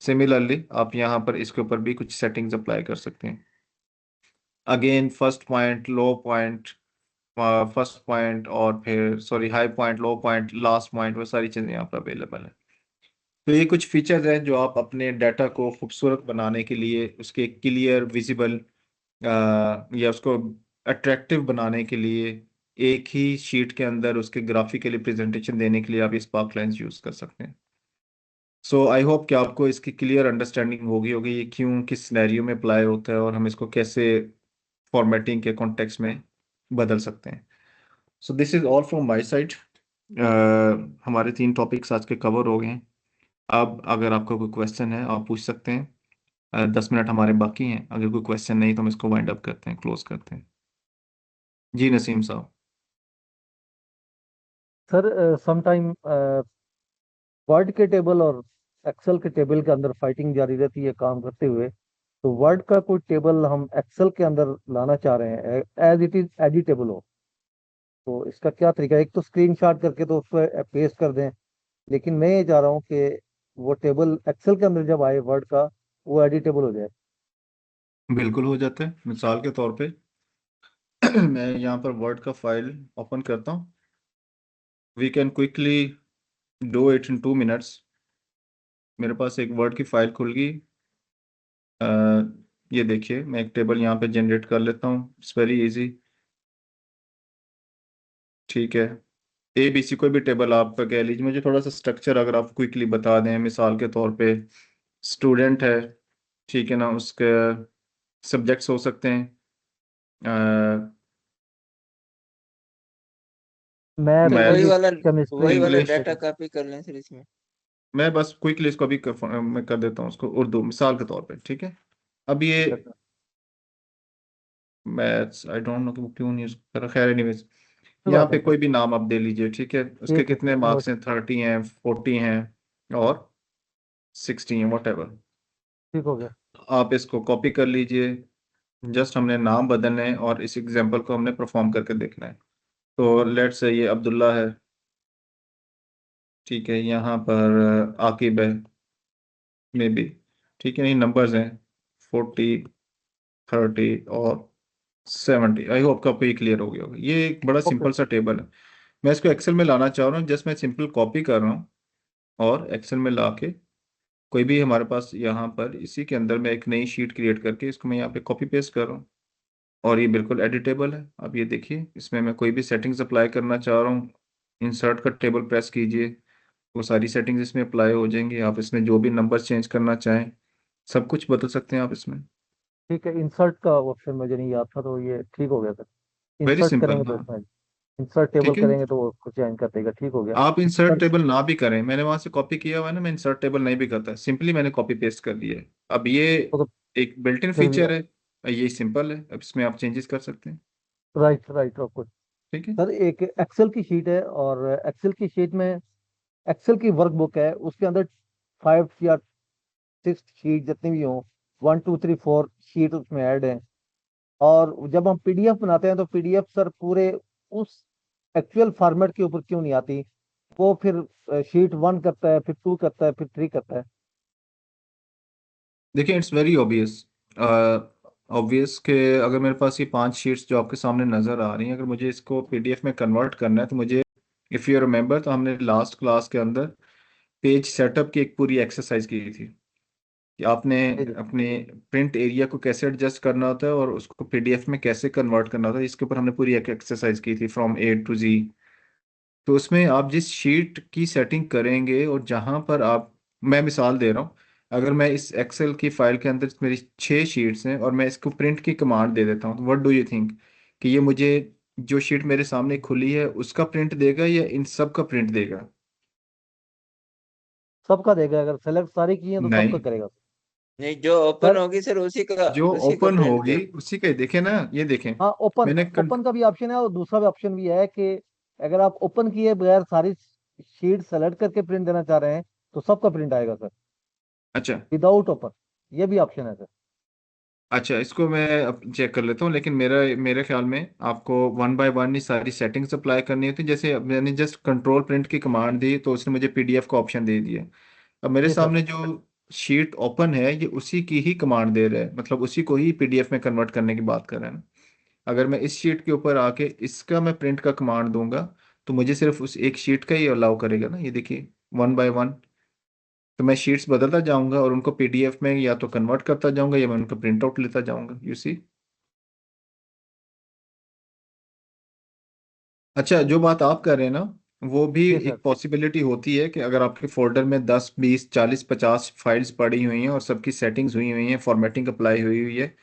सिमिलरली आप यहाँ पर इसके ऊपर भी कुछ सेटिंग्स अप्लाई कर सकते हैं। अगेन फर्स्ट पॉइंट, लो पॉइंट, फर्स्ट पॉइंट, और फिर सॉरी हाई पॉइंट, लो पॉइंट, लास्ट पॉइंट, वो सारी चीज़ें यहाँ पर अवेलेबल है। तो ये कुछ फीचर्स हैं जो आप अपने डाटा को खूबसूरत बनाने के लिए, उसके क्लियर विजिबल या उसको अट्रैक्टिव बनाने के लिए, एक ही शीट के अंदर उसके ग्राफिकली प्रेजेंटेशन देने के लिए आप ये स्पार्क लाइंस यूज़ कर सकते हैं। सो आई होप कि आपको इसकी क्लियर अंडरस्टैंडिंग होगी ये क्यों, किस सिनेरियो में अप्लाई होता है और हम इसको कैसे फॉर्मेटिंग के कॉन्टेक्स्ट में बदल सकते हैं। So this is all from my side. हमारे 3 टॉपिक्स आज के कवर हो गए हैं। अब अगर आपका कोई क्वेश्चन है आप पूछ सकते हैं। 10 मिनट हमारे बाकी हैं, अगर कोई क्वेश्चन नहीं तो हम इसको वाइंड अप करते हैं, क्लोज करते हैं। जी नसीम साहब। सर समटाइम वर्ड के टेबल और एक्सेल के टेबल के अंदर फाइटिंग जारी रहती है काम करते हुए। तो वर्ड का कोई टेबल हम एक्सेल के अंदर लाना चाह रहे हैं, एज इट इज एडिटेबल हो, तो इसका क्या तरीका है? एक तो स्क्रीनशॉट करके तो उसको पेस्ट कर दें, लेकिन मैं ये चाह रहा हूँ कि वो टेबल एक्सेल के अंदर जब आए वर्ड का, वो एडिटेबल हो जाए। बिल्कुल हो जाता है। मिसाल के तौर पे मैं यहाँ पर वर्ड का फाइल ओपन करता हूँ। We can quickly do it in 2 minutes. मेरे पास एक वर्ड की फाइल खुल गई। अ, ये देखिए, मैं एक टेबल यहाँ पे जनरेट कर लेता हूँ। It's very easy. ठीक है। ए बी सी कोई भी टेबल आप कह लीजिए। मुझे थोड़ा सा स्ट्रक्चर अगर आप क्विकली बता दें, मिसाल के तौर पे स्टूडेंट है, ठीक है ना, उसके सब्जेक्ट्स हो सकते हैं, मैथ, सर मैथ्स, केमिस्ट्री। वही वाला इंग्लिश। डाटा कॉपी कर लें सर इसमें। मैं बस क्विकली इसको अभी मैं कर देता हूँ उसको उर्दू मिसाल के तौर पे, ठीक है। अब ये मैथ्स, आई डोंट नो कि वो क्यों नहीं कर रहा, खैर एनीवेज। कोई यहाँ बात पे नहीं सर। कोई भी नाम आप दे लीजिए, ठीक है। उसके ठीक है कितने सर, नो। मार्क्स हैं? 30 हैं, 40 हैं, और 60 हैं, वट एवर। ठीक हो गया। आप इसको कॉपी कर लीजिए। जस्ट हमने नाम बदलने हैं और इस एग्जांपल को हमने परफॉर्म करके देखना है। तो लेट्स से ये अब्दुल्ला है, ठीक है। यहाँ पर आकिब है, मे बी, ठीक है। ये नंबर्स हैं 40, 30 और 70। आई होप आपको ये क्लियर हो गया होगा। ये एक बड़ा ओके सिंपल सा टेबल है। मैं इसको एक्सेल में लाना चाह रहा हूँ। जस्ट मैं सिंपल कॉपी कर रहा हूँ और एक्सेल में ला के कोई भी हमारे पास यहाँ पर इसी के अंदर मैं एक नई शीट क्रिएट करके इसको मैं यहाँ पे कॉपी पेस्ट कर रहा हूँ। और ये बिल्कुल एडिटेबल है। अब ये देखिए, इसमें मैं कोई भी सेटिंग्स अप्लाई करना चाह रहा हूँ, इंसर्ट का टेबल प्रेस कीजिए, वो सारी सेटिंग्स इसमें अप्लाई हो जाएंगी। आप इसमें जो भी नंबर चेंज करना चाहें सब कुछ बदल सकते हैं आप इसमें। ठीक है। इंसर्ट का ऑप्शन मुझे नहीं याद था, तो ये ठीक हो गया सर। वेरी इंसर्ट सिंपल, करेंगे तो हाँ। इसमें इंसर्ट टेबल ठीक है। करेंगे तो वो कुछ चेंज कर देगा। ठीक हो गया आप इंसर्ट सर। टेबल ना भी करें, मैंने वहां से कॉपी किया हुआ है ना, मैं इंसर्ट टेबल नहीं भी करता, सिंपली मैंने कॉपी पेस्ट कर दिया है। अब ये वो तो एक बिल्ट इन फिर भी फीचर है, ये सिंपल है। अब इसमें आप चेंजेस कर सकते हैं। Right right okay. ठीक है। सर एक एक्सेल की शीट है, और एक्सेल की शीट में एक्सेल की वर्कबुक है, उसके अंदर 5 या 6 शीट जितनी भी हों, 1 2 3 4 शीट उसमें ऐड है। और जब हम पीडीएफ बनाते हैं तो पीडीएफ सर पूरे उस एक्चुअल फॉर्मेट के ऊपर क्यों नहीं आती? वो फिर शीट 1 करता है, फिर 2 करता है, फिर 3 करता है। देखिए, इट्स वेरी ऑब्वियस। ऑब्वियस के अगर मेरे पास ये 5 शीट्स जो आपके सामने नज़र आ रही हैं, अगर मुझे इसको पीडीएफ में कन्वर्ट करना है तो मुझे, इफ़ यू रिमेंबर, तो हमने लास्ट क्लास के अंदर पेज सेटअप की एक पूरी एक्सरसाइज की थी कि आपने जी जी। अपने प्रिंट एरिया को कैसे एडजस्ट करना होता है और उसको पीडीएफ में कैसे कन्वर्ट करना होता है। इसके ऊपर हमने पूरी एक एक्सरसाइज की थी फ्रॉम ए टू जी। तो उसमें आप जिस शीट की सेटिंग करेंगे और जहां पर आप, मैं मिसाल दे रहा हूँ, अगर मैं इस एक्सेल की फाइल के अंदर मेरी 6 शीट्स हैं और मैं इसको प्रिंट की कमांड दे देता हूँ, तो व्हाट डू यू थिंक कि ये मुझे जो शीट मेरे सामने खुली है उसका प्रिंट देगा या इन सब का प्रिंट देगा? सबका देगा, अगर सेलेक्ट सारी की है तो सबका नहीं, करेगा। नहीं, जो ओपन सर होगी सर जो उसी का ओपन प्रिंट होगी दे। उसी का ही। देखें ना, ये देखें। हाँ, ओपन मैंने ओपन का भी ऑप्शन है, और दूसरा भी ऑप्शन भी है कि अगर आप ओपन किए बगैर सारी शीट सेलेक्ट करके प्रिंट देना चाह रहे हैं तो सबका प्रिंट आएगा सर, अच्छा। Without open. ये भी ऑप्शन है सर। अच्छा, इसको मैं अब चेक कर लेता हूँ, लेकिन मेरे ख्याल में आपको वन बाय वन ही सारी सेटिंग्स अप्लाई करनी होती है। जैसे अब मैंने जस्ट कंट्रोल प्रिंट की कमांड दी तो उसने मुझे पीडीएफ का ऑप्शन दे दिया। अब मेरे जी सर। सामने जो शीट ओपन है ये उसी की ही कमांड दे रहा है, मतलब उसी को ही पीडीएफ में कन्वर्ट करने की बात कर रहा है ना। अगर मैं इस शीट के ऊपर आके इसका मैं प्रिंट का कमांड दूंगा तो मुझे सिर्फ उस एक शीट का ही अलाउ करेगा ना। ये देखिए, वन बाय वन। तो मैं शीट्स बदलता जाऊंगा और उनको पीडीएफ में या तो कन्वर्ट करता जाऊंगा या मैं उनका प्रिंट आउट लेता जाऊंगा, यू सी। अच्छा, जो बात आप कर रहे हैं ना, वो भी जी सर। एक पॉसिबिलिटी होती है कि अगर आपके फोल्डर में 10 20 40 50 फाइल्स पड़ी हुई हैं और सबकी सेटिंग्स हुई हुई हैं, फॉर्मेटिंग अप्लाई हुई हुई है,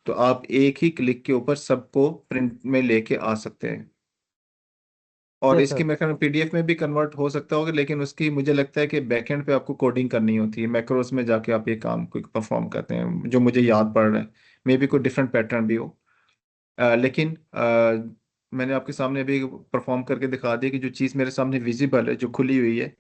तो आप एक ही क्लिक के ऊपर सबको प्रिंट में लेके आ सकते हैं। और यस इसकी सर। मेरे ख्याल में पीडीएफ में भी कन्वर्ट हो सकता होगा, लेकिन उसकी मुझे लगता है कि बैकएंड पे आपको कोडिंग करनी होती है, मैक्रोस में जाके आप ये काम को परफॉर्म करते हैं, जो मुझे याद पड़ रहा है। मे बी कोई डिफरेंट पैटर्न भी हो। लेकिन मैंने आपके सामने अभी परफॉर्म करके दिखा दिया कि जो चीज़ मेरे सामने विजिबल है, जो खुली हुई है,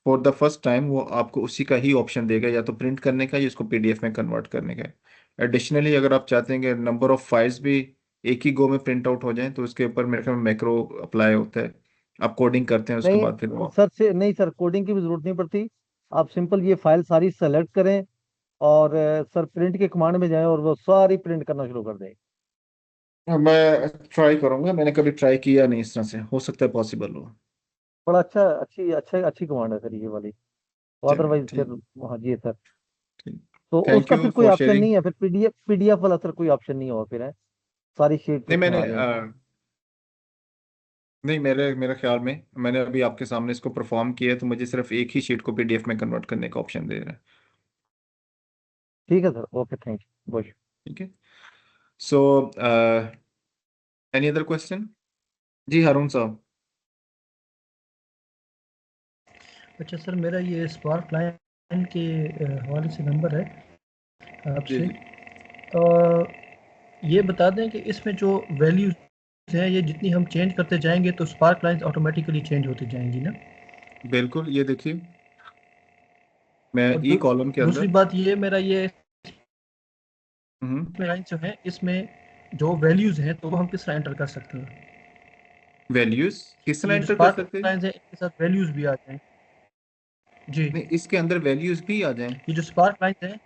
फॉर द फर्स्ट टाइम वो आपको उसी का ही ऑप्शन देगा, या तो प्रिंट करने का या उसको पीडीएफ में कन्वर्ट करने का। एडिशनली अगर आप चाहते हैं कि नंबर ऑफ फाइल्स भी एक ही गो में प्रिंट आउट हो जाएं, तो उसके ऊपर मेरे ख्याल में मैक्रो अप्लाई होता है। आप कोडिंग करते हैं, उसके बाद फिर नहीं सर, से नहीं सर, कोडिंग की भी जरूरत नहीं पड़ती। आप सिंपल ये फाइल सारी सेलेक्ट करें और सर प्रिंट के कमांड में जाएं और वो सारी प्रिंट करना शुरू कर दें। मैं ट्राई करूंगा, मैंने कभी ट्राई किया नहीं इस तरह से, हो सकता है पॉसिबल हो। बड़ा अच्छी कमांड है सर ये वाली। चलिए अदरवाइज फिर, ठीक। हाँ जी सर। ठीक। तो थैंक उसका यू फिर कोई फॉर ऑप्शन शेयरिंग। नहीं है, फिर पीडीएफ वाला सर कोई ऑप्शन नहीं होगा फिर, है सारी शीट नहीं उसमें मैंने आ जाएंगी। नहीं, मेरे मेरे ख्याल में मैंने अभी आपके सामने इसको परफॉर्म किया है, तो मुझे सिर्फ एक ही शीट को पीडीएफ में कन्वर्ट करने का ऑप्शन दे रहा है। ठीक है सर, ओके, थैंक यू, बहुत ठीक है। So any other question? जी हारून साहब। अच्छा सर, मेरा ये स्पार्क क्लाइंट के हवाले से नंबर है जी आपसे। जी। ये बता दें कि इसमें जो वैल्यूज हैं, ये जितनी हम चेंज करते जाएंगे तो स्पार्क क्लाइंट ऑटोमेटिकली चेंज होती जाएंगी ना? बिल्कुल, ये देखिए मैं और ई कॉलम के दूसरी अंदर। बात ये, मेरा ये हम्म। क्लाइंट जो है, इसमें जो वैल्यूज हैं तो वो हम किस तरह एंटर कर सकते हैं वैल्यूज किस कि तरह ये जो एंटर कर स्पार्क सकते हैं? क्लाइंट है इनके साथ वैल्यूज भी आ जाएं? जी, नहीं, इसके अंदर वैल्यूज भी आ जाएं। ये जो स्पार्क क्लाइंट है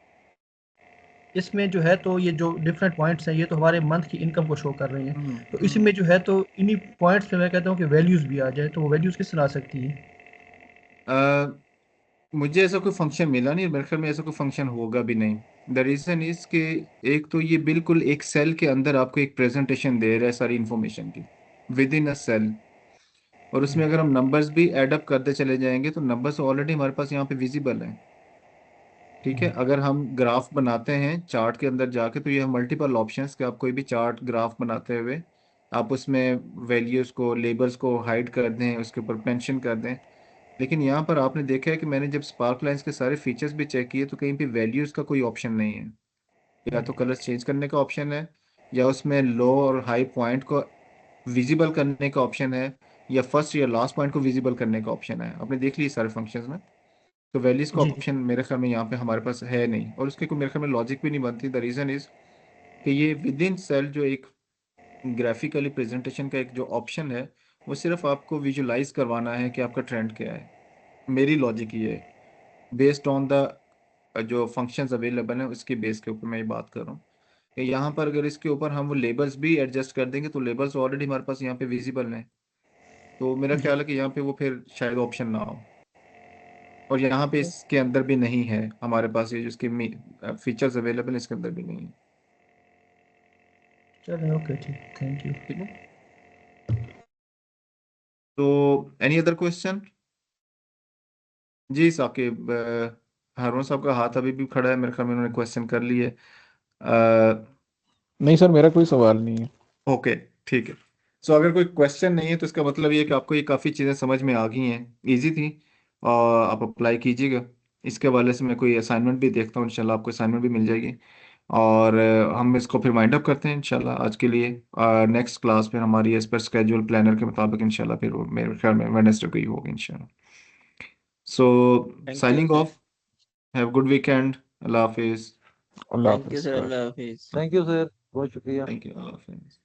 इसमें जो है, तो ये जो डिफरेंट पॉइंट्स हैं ये तो हमारे मंथ की इनकम को शो कर रहे हैं। तो इसी हम्म। में जो है, तो इन्हीं पॉइंट्स पे मैं कहता हूँ कि वैल्यूज भी आ जाए, तो वो वैल्यूज किस तरह आ सकती है? अ, मुझे ऐसा कोई फंक्शन मिला नहीं, मेरे ख्याल में ऐसा कोई फंक्शन होगा भी नहीं। द रीजन इज कि एक तो ये बिल्कुल एक सेल के अंदर आपको एक प्रेजेंटेशन दे रहा है सारी इंफॉर्मेशन की, विद इन अ सेल। और उसमें अगर हम नंबर्स भी ऐड अप करते चले जाएंगे, तो नंबर्स ऑलरेडी हमारे पास यहाँ पे विजिबल हैं। ठीक है, अगर हम ग्राफ बनाते हैं चार्ट के अंदर जाके, तो ये है मल्टीपल ऑप्शंस कि आप कोई भी चार्ट ग्राफ बनाते हुए आप उसमें वैल्यूज को, लेबल्स को हाइड कर दें, उसके ऊपर मेंशन कर दें। लेकिन यहाँ पर आपने देखा है कि मैंने जब स्पार्क लाइंस के सारे फीचर्स भी चेक किए, तो कहीं पे वैल्यूज का कोई ऑप्शन नहीं है। या तो कलर चेंज करने का ऑप्शन है, या उसमें लो और हाई पॉइंट को विजिबल करने का ऑप्शन है, या फर्स्ट या लास्ट पॉइंट को विजिबल करने का ऑप्शन है। आपने देख ली सारे फंक्शंस में। तो वैल्यूज का जी ऑप्शन मेरे ख्याल में यहाँ पे हमारे पास है नहीं, और उसके कोई मेरे ख्याल में लॉजिक भी नहीं बनती। द रीजन इज कि ये विद इन सेल जो एक ग्राफिकली प्रेजेंटेशन का एक जो ऑप्शन है, वो सिर्फ आपको विजुलाइज करवाना है कि आपका ट्रेंड क्या है। मेरी लॉजिक ये है, बेस्ड ऑन द जो फंक्शंस अवेलेबल हैं उसके बेस के ऊपर मैं ये बात कर रहा हूँ कि यहाँ पर अगर इसके ऊपर हम वो लेबल्स भी एडजस्ट कर देंगे, तो लेबल्स ऑलरेडी हमारे पास यहाँ पे विजिबल हैं। तो मेरा जी। ख्याल है कि यहाँ पे वो फिर शायद ऑप्शन ना हो। और यहाँ पे इसके अंदर भी नहीं है हमारे पास, ये जो इसके फीचर्स अवेलेबल है इसके अंदर भी नहीं है। चलें, ओके, ठीक, थैंक यू। ठीक है। तो एनी अदर क्वेश्चन? जी साकिब, हारून साहब का हाथ अभी भी खड़ा है, मेरे ख्याल में उन्होंने क्वेश्चन कर लिए। नहीं सर, मेरा कोई सवाल नहीं है। ओके, ठीक है। सो अगर कोई क्वेश्चन नहीं है, तो इसका मतलब ये है कि आपको ये काफ़ी चीज़ें समझ में आ गई हैं, इजी थी, और आप अप्लाई कीजिएगा। इसके वाले से मैं कोई असाइनमेंट भी देखता हूँ, इंशाल्लाह आपको असाइनमेंट भी मिल जाएगी। और हम इसको फिर वाइंड अप करते हैं इंशाल्लाह आज के लिए। नेक्स्ट क्लास फिर हमारी इस पर स्केड्यूल प्लानर के मुताबिक इंशाल्लाह फिर वो मेरे ख्याल में वेडनेसडे को ही होगी इंशाल्लाह। So thank you signing sir. Off, have good weekend, अल्लाह हाफिज़। अल्लाह थैंक यू हाफिज़ सर, सर। अल्लाह हाफिज। थैंक यू सर, बहुत शुक्रिया। थैंक यू, अल्लाह हाफिज़।